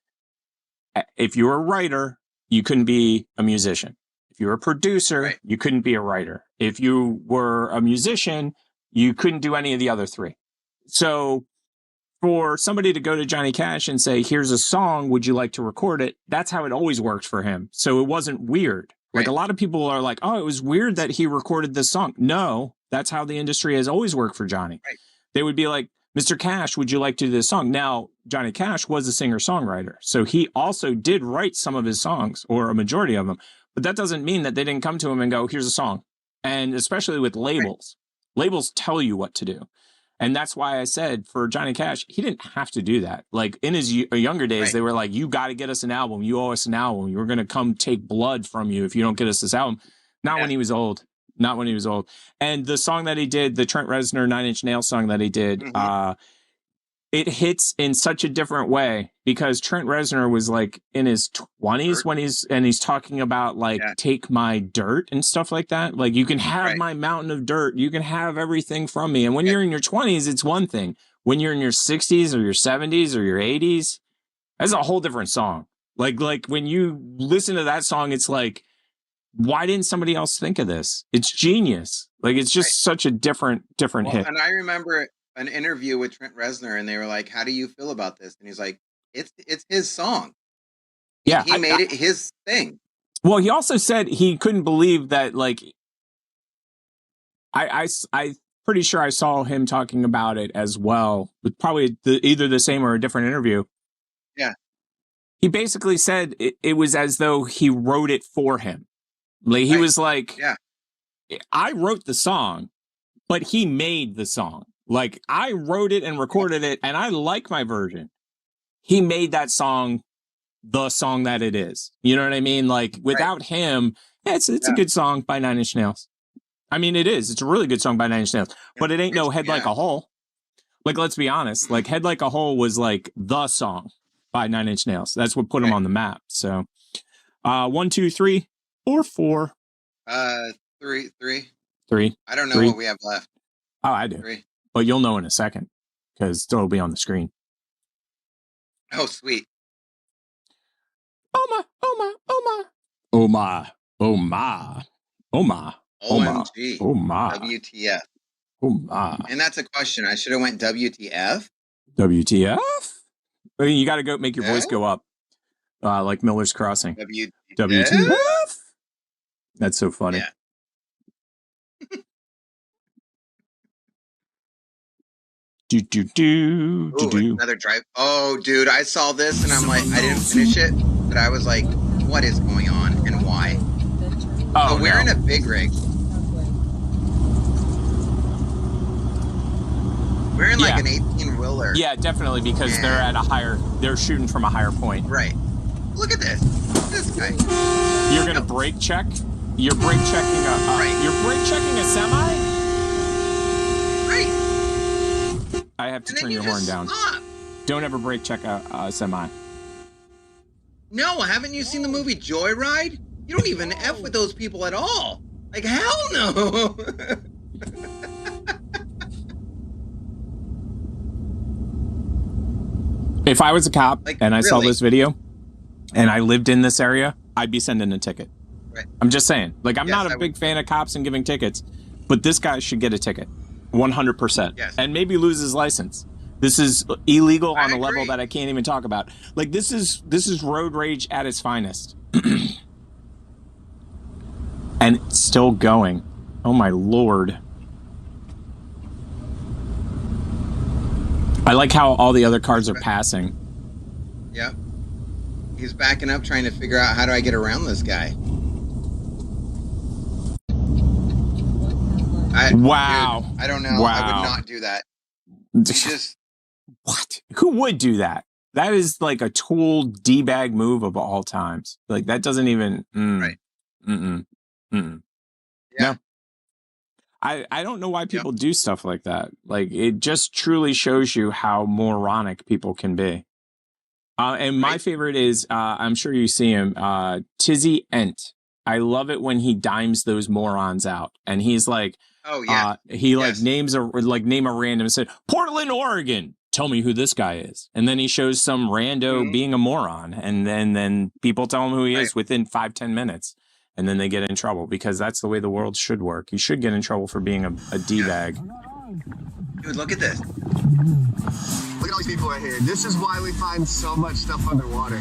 S6: If you're a writer, you couldn't be a musician. If you're a producer, you couldn't be a writer. If you were a musician, you couldn't do any of the other 3. So for somebody to go to Johnny Cash and say, here's a song, would you like to record it? That's how it always worked for him. So it wasn't weird. Like a lot of people are like, oh, it was weird that he recorded this song. No, that's how the industry has always worked for Johnny. Right. They would be like, Mr. Cash, would you like to do this song? Now, Johnny Cash was a singer-songwriter. So he also did write some of his songs, or a majority of them. But that doesn't mean that they didn't come to him and go, here's a song. And especially with labels, labels tell you what to do. And that's why I said for Johnny Cash, he didn't have to do that. Like in his younger days, they were like, you got to get us an album. You owe us an album. You're going to come take blood from you if you don't get us this album. Not when he was old. Not when he was old. And the song that he did, the Trent Reznor 9 Inch Nails song that he did, it hits in such a different way because Trent Reznor was like in his 20s when he's talking about like, take my dirt and stuff like that. Like you can have my mountain of dirt. You can have everything from me. And when you're in your 20s, it's one thing. When you're in your 60s or your 70s or your 80s, that's a whole different song. Like when you listen to that song, it's like why didn't somebody else think of this? It's genius. Like, it's just such a different hit.
S5: And I remember an interview with Trent Reznor, and they were like, "How do you feel about this?" And he's like, "It's his song.
S6: Yeah,
S5: he made it his thing."
S6: Well, he also said he couldn't believe that. Like, I pretty sure I saw him talking about it as well, with probably either the same or a different interview.
S5: Yeah.
S6: He basically said it was as though he wrote it for him. Like, he was like,
S5: yeah,
S6: I wrote the song, but he made the song. Like, I wrote it and recorded it, and I like my version. He made that song the song that it is. You know what I mean? Like, without him, it's a good song by Nine Inch Nails. I mean, it is. It's a really good song by Nine Inch Nails, but it ain't no Head Like a Hole. Like, let's be honest. Like, Head Like a Hole was like the song by Nine Inch Nails. That's what put him on the map. So, 1, 2, 3, or 4.
S5: 3.
S6: 3.
S5: I don't know what we have left.
S6: Oh, I do.
S5: 3.
S6: But you'll know in a second because it'll be on the screen.
S5: Oh, sweet.
S6: Oh my, oh my, oh my. Oh my, oh my, oh my.
S5: OMG.
S6: Oh my.
S5: WTF.
S6: Oh my.
S5: And that's a question. I should have went WTF.
S6: WTF? I mean, you got to go make your voice go up, like Miller's Crossing. WTF? That's so funny.
S5: Yeah. Another drive. Oh, dude, I saw this and I'm like, I didn't finish it, but I was like, what is going on and why?
S6: Oh,
S5: we're in a big rig. We're in like an 18-wheeler.
S6: Yeah, definitely, because they're shooting from a higher point.
S5: Right. Look at this. This guy.
S6: You're gonna brake check? You're brake checking you're brake checking a semi?
S5: Right.
S6: I have to turn your horn down.
S5: Stop.
S6: Don't ever brake check a semi.
S5: No, haven't you seen the movie Joyride? You don't even F with those people at all. Like, hell no.
S6: If I was a cop and I saw this video and I lived in this area, I'd be sending a ticket.
S5: Right.
S6: I'm just saying. Like, I'm not a big fan of cops and giving tickets, but this guy should get a ticket. 100%.
S5: Yes.
S6: And maybe lose his license. This is illegal on a level that I can't even talk about. Like, this is road rage at its finest. And it's still going. Oh my Lord. I like how all the other cars are passing.
S5: Yep. He's backing up trying to figure out, how do I get around this guy?
S6: Wow.
S5: Dude, I don't know.
S6: Wow.
S5: I would not do that.
S6: What? Who would do that? That is like a tool D-bag move of all times. Like, that doesn't even... Right. Mm-mm. Mm-mm.
S5: Yeah.
S6: No. I don't know why people do stuff like that. Like, it just truly shows you how moronic people can be. And my favorite is, I'm sure you see him, Tizzy Ent. I love it when he dimes those morons out. And he's like,
S5: oh, yeah.
S6: Names name a random and said, Portland, Oregon. Tell me who this guy is. And then he shows some rando being a moron. And then people tell him who he is within 5-10 minutes. And then they get in trouble, because that's the way the world should work. You should get in trouble for being a D-bag.
S5: Dude, look at this.
S11: Look at all these people right here. This is why we find so much stuff underwater.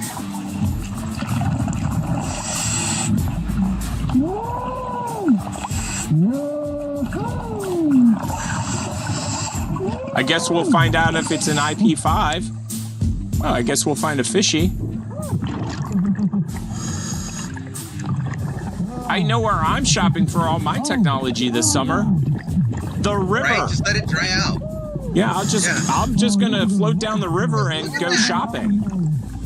S6: I guess we'll find out if it's an IP5. Well, I guess we'll find a fishy. I know where I'm shopping for all my technology this summer. The river.
S5: Right, just let it dry out.
S6: Yeah, I'm just gonna float down the river and go shopping.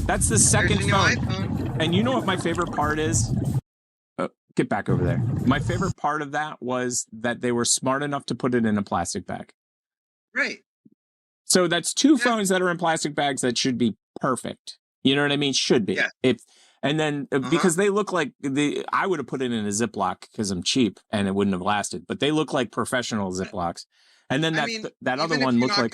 S6: That's the second phone. And you know what my favorite part is? Oh, get back over there. My favorite part of that was that they were smart enough to put it in a plastic bag.
S5: Right.
S6: So that's two phones that are in plastic bags that should be perfect. You know what I mean? Should be. Yeah. And then because they look like I would have put it in a Ziploc because I'm cheap and it wouldn't have lasted. But they look like professional Ziplocs. And then that other one looked like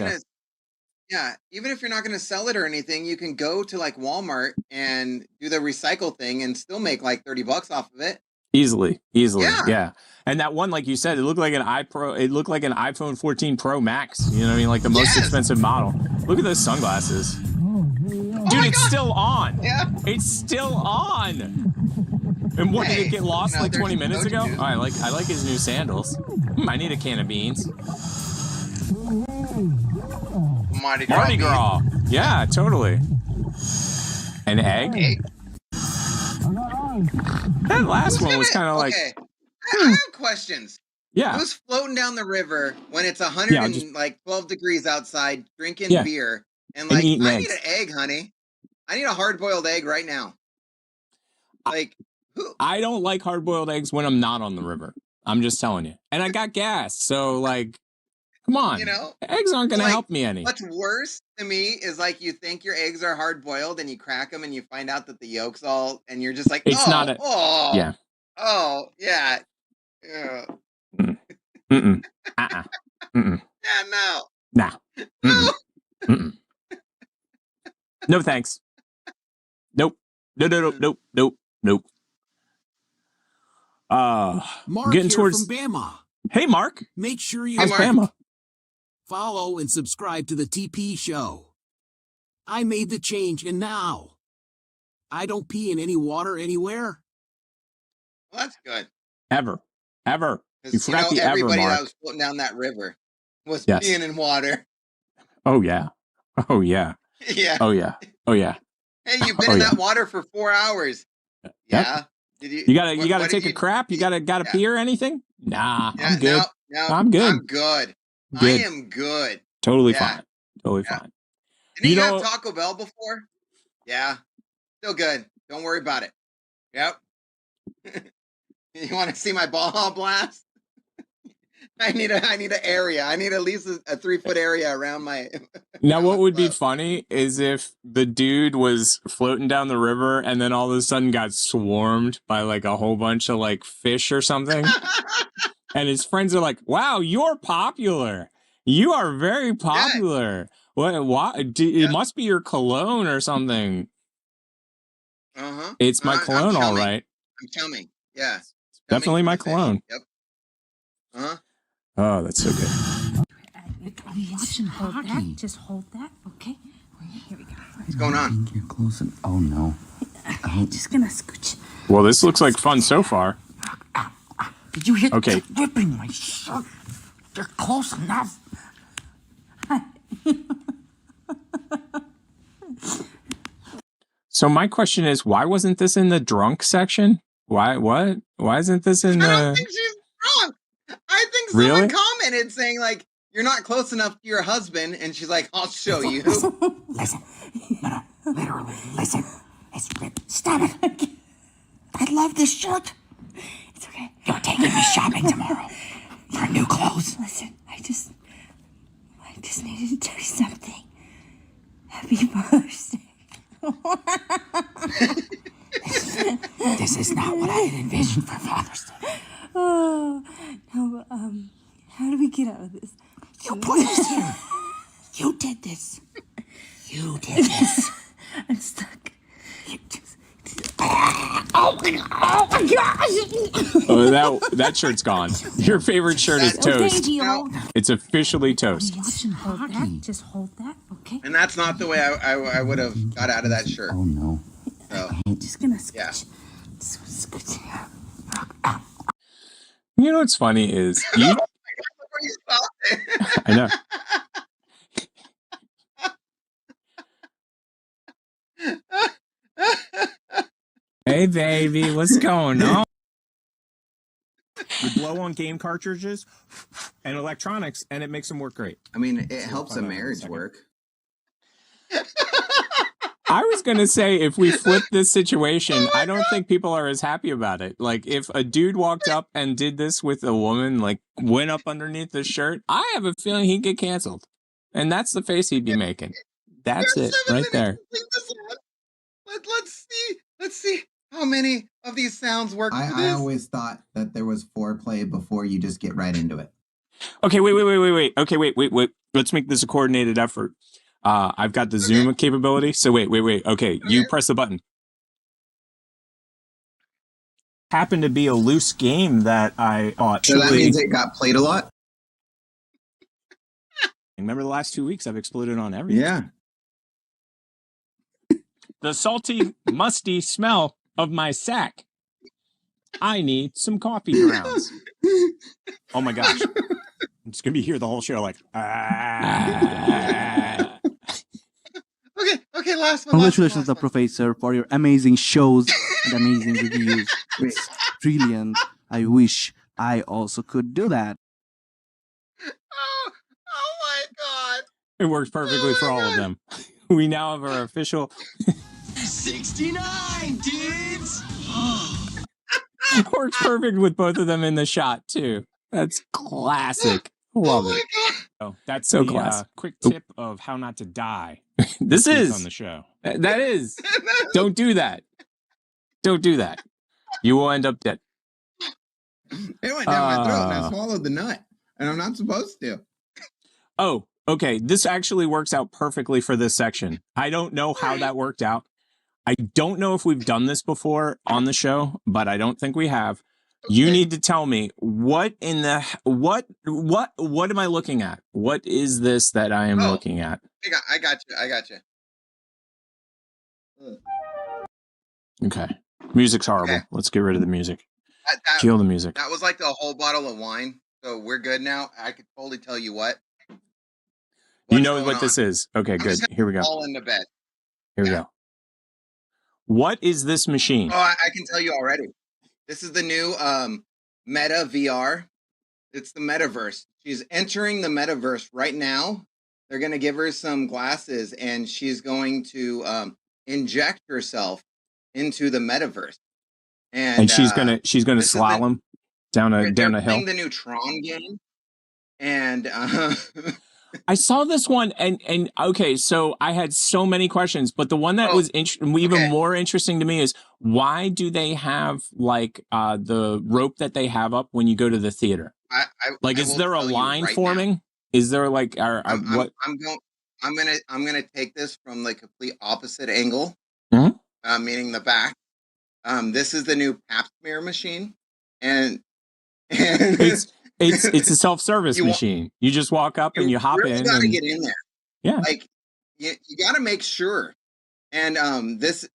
S5: Yeah, even if you're not going to sell it or anything, you can go to like Walmart and do the recycle thing and still make like $30 off of it.
S6: Easily. Yeah. And that one, like you said, it looked like an iPhone 14 Pro Max. You know what I mean? Like the most expensive model. Look at those sunglasses. Dude, it's still on.
S5: Yeah.
S6: It's still on. And what, did it get lost like 20 minutes ago? Oh, I like his new sandals. I need a can of beans.
S5: Mardi
S6: Gras. Yeah, totally. An egg? That last one was kind of like...
S5: Okay, I have questions.
S6: Yeah.
S5: Who's floating down the river when it's 112 degrees outside, drinking beer, and like,
S6: eating
S5: I
S6: eggs.
S5: need an egg, honey. I need a hard-boiled egg right now. Like, who?
S6: I don't like hard-boiled eggs when I'm not on the river. I'm just telling you. And I got gas, so like, come on.
S5: You know?
S6: Eggs aren't going to help me any.
S5: What's worse to me is like you think your eggs are hard-boiled and you crack them and you find out that the yolk's all, and you're just like, yeah. Yeah.
S6: Mm-mm.
S5: Yeah, no.
S6: Nah. Mm-mm. Mm-mm. No thanks. Nope. Nope.
S4: Mark
S6: getting
S4: here
S6: towards
S4: from Bama.
S6: Hey, Mark.
S4: Make sure you
S6: How's Bama?
S4: follow and subscribe to the TP show. I made the change, and now I don't pee in any water anywhere.
S5: Well, that's good.
S6: Ever. You forgot the ever,
S5: everybody
S6: Mark.
S5: that was floating down that river was
S6: Yes.
S5: peeing in water.
S6: Oh yeah.
S5: Yeah.
S6: Oh yeah.
S5: Hey, you've been in that water for 4 hours. Yeah. Did
S6: You gotta take a crap? You gotta pee or anything? Nah, I'm good.
S5: No,
S6: I'm good.
S5: I'm good. I
S6: Good.
S5: am good.
S6: Totally
S5: Yeah.
S6: fine. Totally fine.
S5: Didn't you have Taco Bell before? Yeah. Still good. Don't worry about it. Yep. You want to see my ball blast? I need an area. I need at least a 3-foot area around my.
S6: Now, what would be funny is if the dude was floating down the river and then all of a sudden got swarmed by like a whole bunch of like fish or something. And his friends are like, wow, you're popular. You are very popular. It must be your cologne or something.
S5: Uh-huh.
S6: It's my cologne, all right.
S5: I'm chumming. Yeah.
S6: Definitely my cologne.
S5: Yep. Uh-huh.
S6: Oh, that's so good.
S8: I'm watching hockey. Just hold that, okay? Here we go.
S5: What's going on?
S9: You're close. Oh no.
S8: I'm just gonna scooch.
S6: Well, this looks like fun so far.
S9: Did you hit
S6: Okay.
S9: the whipping my shirt? You're close enough.
S6: So my question is, why wasn't this in the drunk section? Why isn't this in
S5: I
S6: the...
S5: don't think she's drunk. I think someone
S6: Really?
S5: commented saying like, you're not close enough to your husband, and she's like, I'll show you.
S9: Listen. No, literally, listen. Stop it. I love this shirt.
S8: It's okay.
S9: You're taking me shopping tomorrow for new clothes.
S8: Listen, I just needed to tell you something. Happy Father's Day.
S9: This is not what I had envisioned for Father's Day.
S8: Oh, no, how do we get out of this?
S9: You put us here. You did this.
S8: I'm stuck.
S9: Oh my gosh!
S6: Oh, that shirt's gone. Your favorite shirt is toast.
S8: Gio.
S6: It's officially toast.
S8: Watching hockey. Just hold that, okay?
S5: And that's not the way I would have got out of that shirt.
S9: Oh no.
S5: So,
S8: I'm just gonna scooch.
S5: yeah.
S8: Scooch.
S6: You know what's funny is you... I know. Hey baby, what's going on? You blow on game cartridges and electronics, and it makes them work great.
S1: I mean, it helps a marriage work.
S6: I was going to say, if we flip this situation, I don't think people are as happy about it. Like, if a dude walked up and did this with a woman, like, went up underneath the shirt, I have a feeling he'd get canceled. And that's the face he'd be making. That's it, right there.
S5: Let's see how many of these sounds work for
S1: I
S5: this.
S1: always thought that there was foreplay before you just get right into it.
S6: Okay, wait. Okay, wait. Let's make this a coordinated effort. I've got the Zoom capability. So wait. Okay, you press the button. happened to be a loose game that I thought.
S1: So that means it got played a lot?
S6: Remember the last 2 weeks I've exploded on everything.
S1: Yeah.
S6: The salty, musty smell of my sack. I need some coffee grounds. Oh my gosh. I'm just going to be here the whole show like,
S5: Okay, last one.
S12: Congratulations, the professor, for your amazing shows and amazing reviews. It's brilliant. I wish I also could do that.
S5: Oh my God.
S6: It works perfectly for all of them. We now have our official
S3: 69, dudes!
S6: It works perfect with both of them in the shot too. That's classic. Love it. Oh, that's
S2: So
S6: the
S2: classic.
S6: quick tip of how not to die.
S2: This is
S6: on the show.
S2: That is. Don't do that. Don't do that. You will end up dead.
S1: It went down my throat and I swallowed the nut. And I'm not supposed to.
S6: Oh, okay. This actually works out perfectly for this section. I don't know how that worked out. I don't know if we've done this before on the show, but I don't think we have. You need to tell me what in the what am I looking at? What is this that I am looking at?
S5: I got you.
S6: Okay. Music's horrible.
S5: Okay.
S6: Let's get rid of the music. Kill the music.
S5: That was like the whole bottle of wine. So we're good now. I could totally tell you what.
S6: You know what this is. Okay,
S5: I'm
S6: good.
S5: just
S6: Here we go.
S5: All into bed.
S6: Here we go. What is this machine?
S5: Oh, I can tell you already. This is the new Meta VR. It's the metaverse. She's entering the metaverse right now. They're going to give her some glasses, and she's going to inject herself into the metaverse.
S6: And she's gonna slalom down a hill.
S5: The new Tron game, and
S6: I saw this one, and okay, so I had so many questions, but the one that was even more interesting to me is why do they have like the rope that they have up when you go to the theater? Is there a line forming? Now. Is there like what?
S5: I'm gonna take this from the complete opposite angle, meaning the back. This is the new pap smear machine, and
S6: it's a self-service machine. You just walk up and you hop in.
S5: You gotta get in there.
S6: Yeah,
S5: like you gotta make sure. And this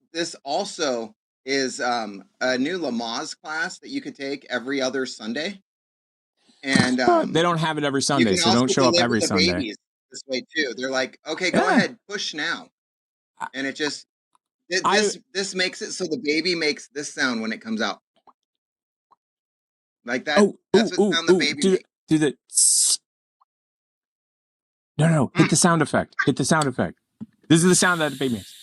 S5: also is a new Lamaze class that you could take every other Sunday. And
S6: they don't have it every Sunday, so don't show up every Sunday.
S5: This way too. They're like, okay, go ahead, push now, and it just. This makes it so the baby makes this sound when it comes out. Like that. That's what sound the baby makes.
S6: Do the... No. Hit the sound effect. Hit the sound effect. This is the sound that the baby makes.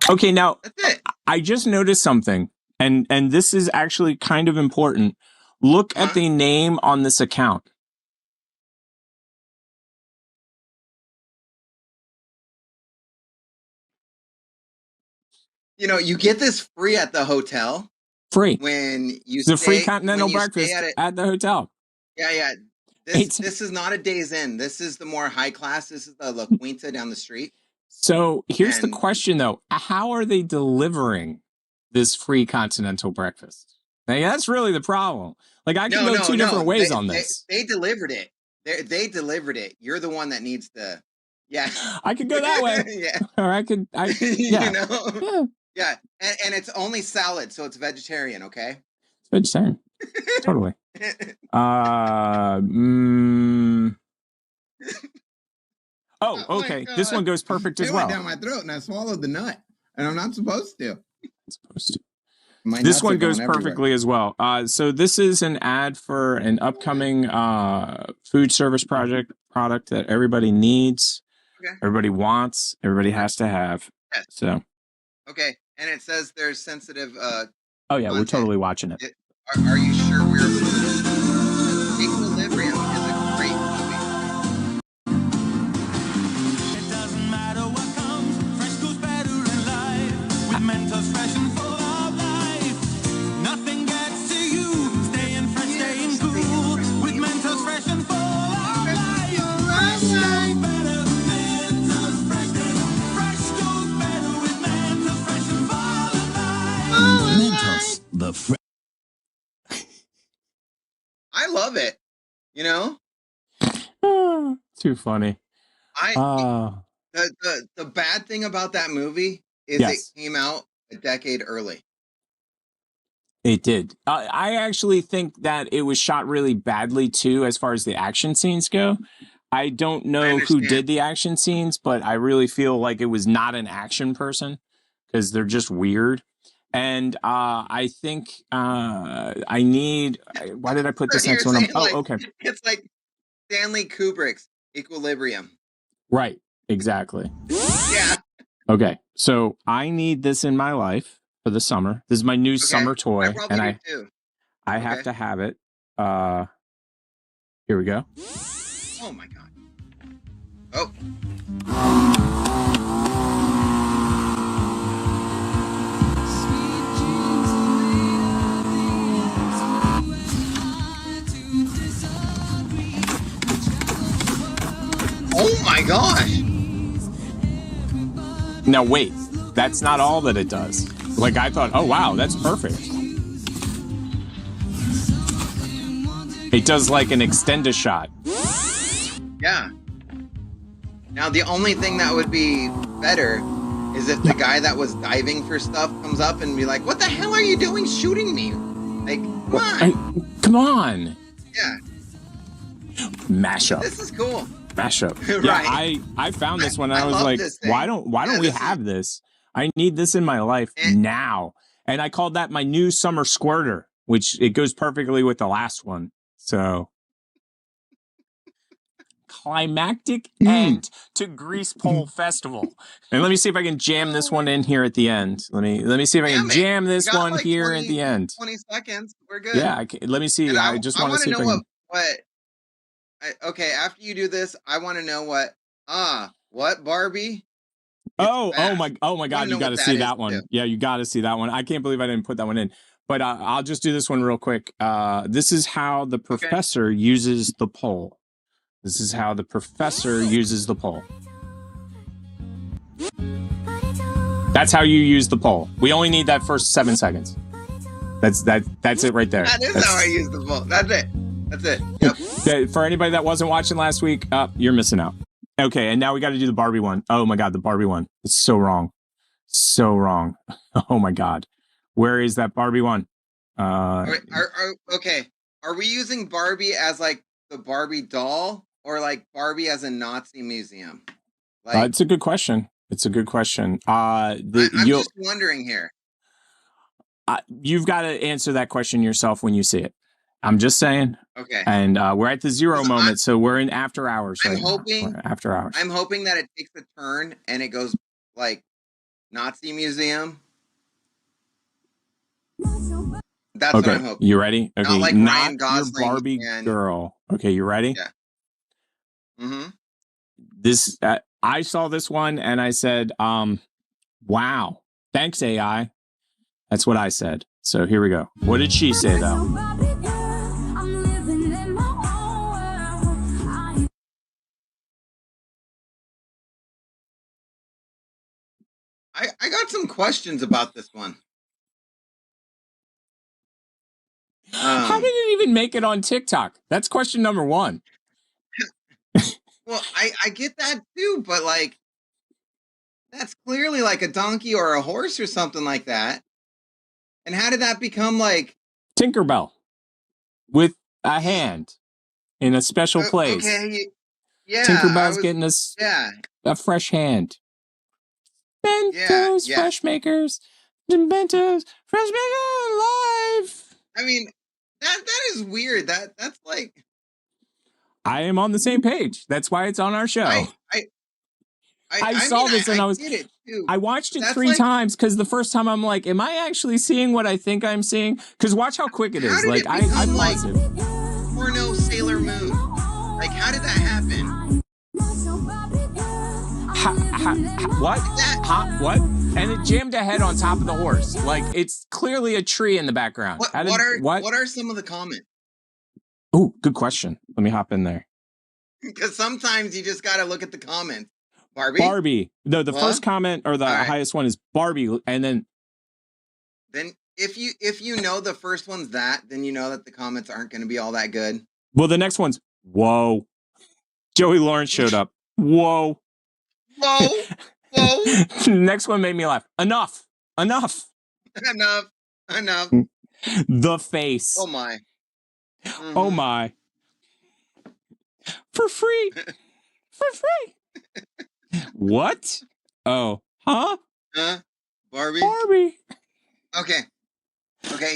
S6: Okay, now, I just noticed something, and this is actually kind of important. Look at the name on this account.
S5: You know, you get this free at the hotel.
S6: Free.
S5: When you
S6: it's a free continental breakfast at the hotel.
S5: Yeah. This is not a Days Inn. This is the more high class. This is the La Quinta down the street.
S6: So here's the question, though. How are they delivering this free continental breakfast? Now, that's really the problem. Like, I can go two different ways on this.
S5: They delivered it. They delivered it. You're the one that needs to... Yeah.
S6: I could go that way.
S5: Yeah.
S6: Or I could... yeah.
S5: You know? Yeah. And it's only salad, so it's vegetarian, okay?
S6: It's vegetarian. Totally. Oh, okay. This one goes perfect as well.
S1: It went down my throat and I swallowed the nut. And I'm not supposed to.
S6: This one goes perfectly as well. So this is an ad for an upcoming food service product that everybody needs, everybody wants, everybody has to have.
S5: Yes.
S6: So.
S5: Okay, and it says there's sensitive.
S6: Oh yeah, we're totally watching it.
S5: Are you sure we're? Equilibrium is a great movie.
S3: It doesn't matter what comes, fresh goes better in life. With Mentos fresh and full of life, nothing gets to you. Staying fresh, staying cool. With Mentos fresh and full of life, fresh goes better with Mentos fresh. Fresh goes better with Mentos fresh and full of life.
S9: the
S5: I love it. You know,
S6: Too funny.
S5: The bad thing about that movie is
S6: Yes.
S5: it came out a decade early.
S6: It did. I actually think that it was shot really badly too, as far as the action scenes go. I don't know who did the action scenes, but I really feel like it was not an action person because they're just weird. And I think I need. Why did I put this next one? Okay.
S5: It's like Stanley Kubrick's Equilibrium.
S6: Right. Exactly.
S5: Yeah.
S6: Okay. So I need this in my life for the summer. This is my new summer toy, and I have to have it. Here we go.
S5: Oh my god. Oh. Oh my gosh.
S6: Now wait, that's not all that it does. Like I thought, oh wow, that's perfect. It does like an extender shot.
S5: Yeah. Now the only thing that would be better is if the guy that was diving for stuff comes up and be like, "What the hell are you doing shooting me?" Like, come on.
S6: Come on.
S5: Yeah.
S6: Mashup.
S5: This is cool.
S6: Mashup.
S5: Right.
S6: Yeah, I found this one and I was
S5: love
S6: like,
S5: this thing.
S6: why don't we have this? I need this in my life now. And I called that my new summer squirter, which it goes perfectly with the last one. So climactic end to Grease Pole Festival. And let me see if I can jam this one in here at the end. Let me see if I can jam this one here at the end.
S5: 20 seconds. We're good.
S6: Yeah, let me see. I just want to see if I can.
S5: Okay, after you do this, I want to know what Barbie?
S6: Oh my God! You got to see that one. Yeah, you got to see that one. I can't believe I didn't put that one in. But I'll just do this one real quick. This is how the professor uses the pole. This is how the professor uses the pole. That's how you use the pole. We only need that first 7 seconds. That's it right there.
S5: That is how I use the pole. That's it. Yep.
S6: For anybody that wasn't watching last week, you're missing out. Okay, and now we got to do the Barbie one. Oh my God, the Barbie one. It's so wrong. So wrong. Oh my God. Where is that Barbie one?
S5: Okay. Are we using Barbie as like the Barbie doll or like Barbie as a Nazi museum? Like,
S6: it's a good question.
S5: I'm just wondering here.
S6: You've got to answer that question yourself when you see it. I'm just saying.
S5: Okay.
S6: And we're at the zero moment, so we're in after hours right now. We're after hours.
S5: I'm hoping that it takes a turn and it goes like Nazi museum. That's what I'm hoping.
S6: You ready? Okay,
S5: not like Ryan Gosling
S6: your Barbie girl. Okay, you ready?
S5: Yeah. Mm-hmm.
S6: This I saw this one and I said, wow, thanks AI. That's what I said. So here we go. What did she say though?
S5: I got some questions about this one.
S6: How did it even make it on TikTok? That's question number one.
S5: Well, I get that too, but like, that's clearly like a donkey or a horse or something like that. And how did that become like
S6: Tinkerbell with a hand in a special place?
S5: Okay, yeah.
S6: Tinkerbell's getting a fresh hand. Bento's Fresh Makers. Bento's Fresh Maker Live.
S5: I mean, that is weird. That's like,
S6: I am on the same page. That's why it's on our show. I saw this and I watched it 3 times because the first time I'm like, am I actually seeing what I think I'm seeing? Because watch how quick it is. Like I pause it.
S5: Porno Sailor Moon. Like, how did that happen?
S6: What? What? And it jammed a head on top of the horse. Like it's clearly a tree in the background.
S5: What are some of the comments?
S6: Oh, good question. Let me hop in there.
S5: Because sometimes you just got to look at the comments. Barbie.
S6: No, the first comment or the highest one is Barbie, and then
S5: if you know the first one's that, then you know that the comments aren't going to be all that good.
S6: Well, the next one's whoa. Joey Lawrence showed up. Whoa.
S5: Whoa. Whoa.
S6: Next one made me laugh. Enough.
S5: Enough.
S6: The face.
S5: Oh my. Mm-hmm.
S6: Oh my. For free. For free. What? Oh. Huh?
S5: Barbie. Okay.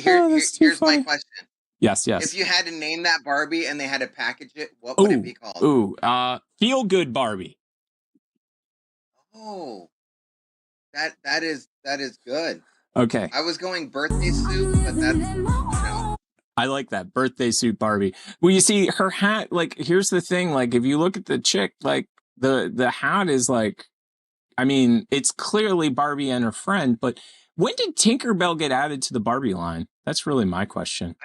S5: Here's my question.
S6: Yes.
S5: If you had to name that Barbie and they had to package it, what would it be called?
S6: Feel Good Barbie.
S5: Oh. That is good.
S6: Okay.
S5: I was going birthday suit, but that's
S6: I like that birthday suit Barbie. Well, you see her hat, like, here's the thing, like, if you look at the chick, like, the hat is like, I mean, it's clearly Barbie and her friend, but when did Tinkerbell get added to the Barbie line? That's really my question.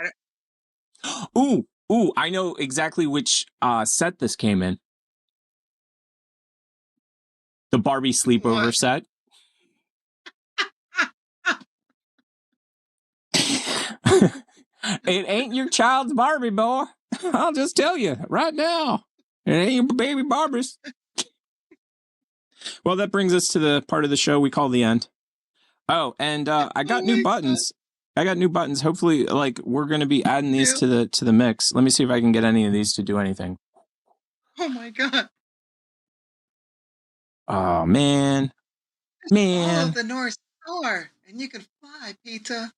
S6: Ooh, I know exactly which set this came in. The Barbie sleepover set. It ain't your child's Barbie, boy. I'll just tell you right now. It ain't your baby Barbies. Well, that brings us to the part of the show we call the end. Oh, and I got new buttons. Hopefully, like, we're going to be adding these to the mix. Let me see if I can get any of these to do anything.
S5: Oh my god.
S6: Oh, man.
S5: Follow the North Star, and you can fly, Peter.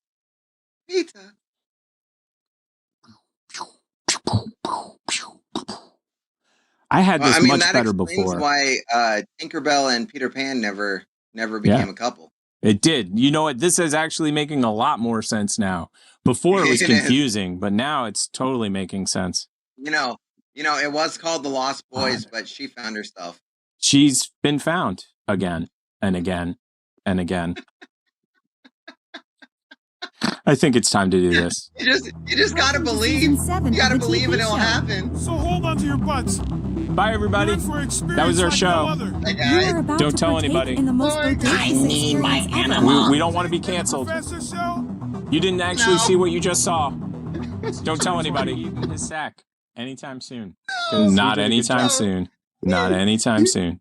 S6: I had this much better
S5: before. That explains why Tinkerbell and Peter Pan never became a couple.
S6: It did. You know what? This is actually making a lot more sense now. Before it was confusing, but now it's totally making sense.
S5: You know, it was called The Lost Boys, but she found herself.
S6: She's been found again and again and again. I think it's time to do this.
S5: You just gotta believe. You gotta believe and it'll happen.
S3: So hold on to your butts.
S6: Bye, everybody. That was our show. Don't tell anybody.
S9: I need my animal.
S6: We don't want to be canceled. You didn't actually see what you just saw. Don't tell anybody. His sack anytime soon. Not anytime soon. Not anytime soon.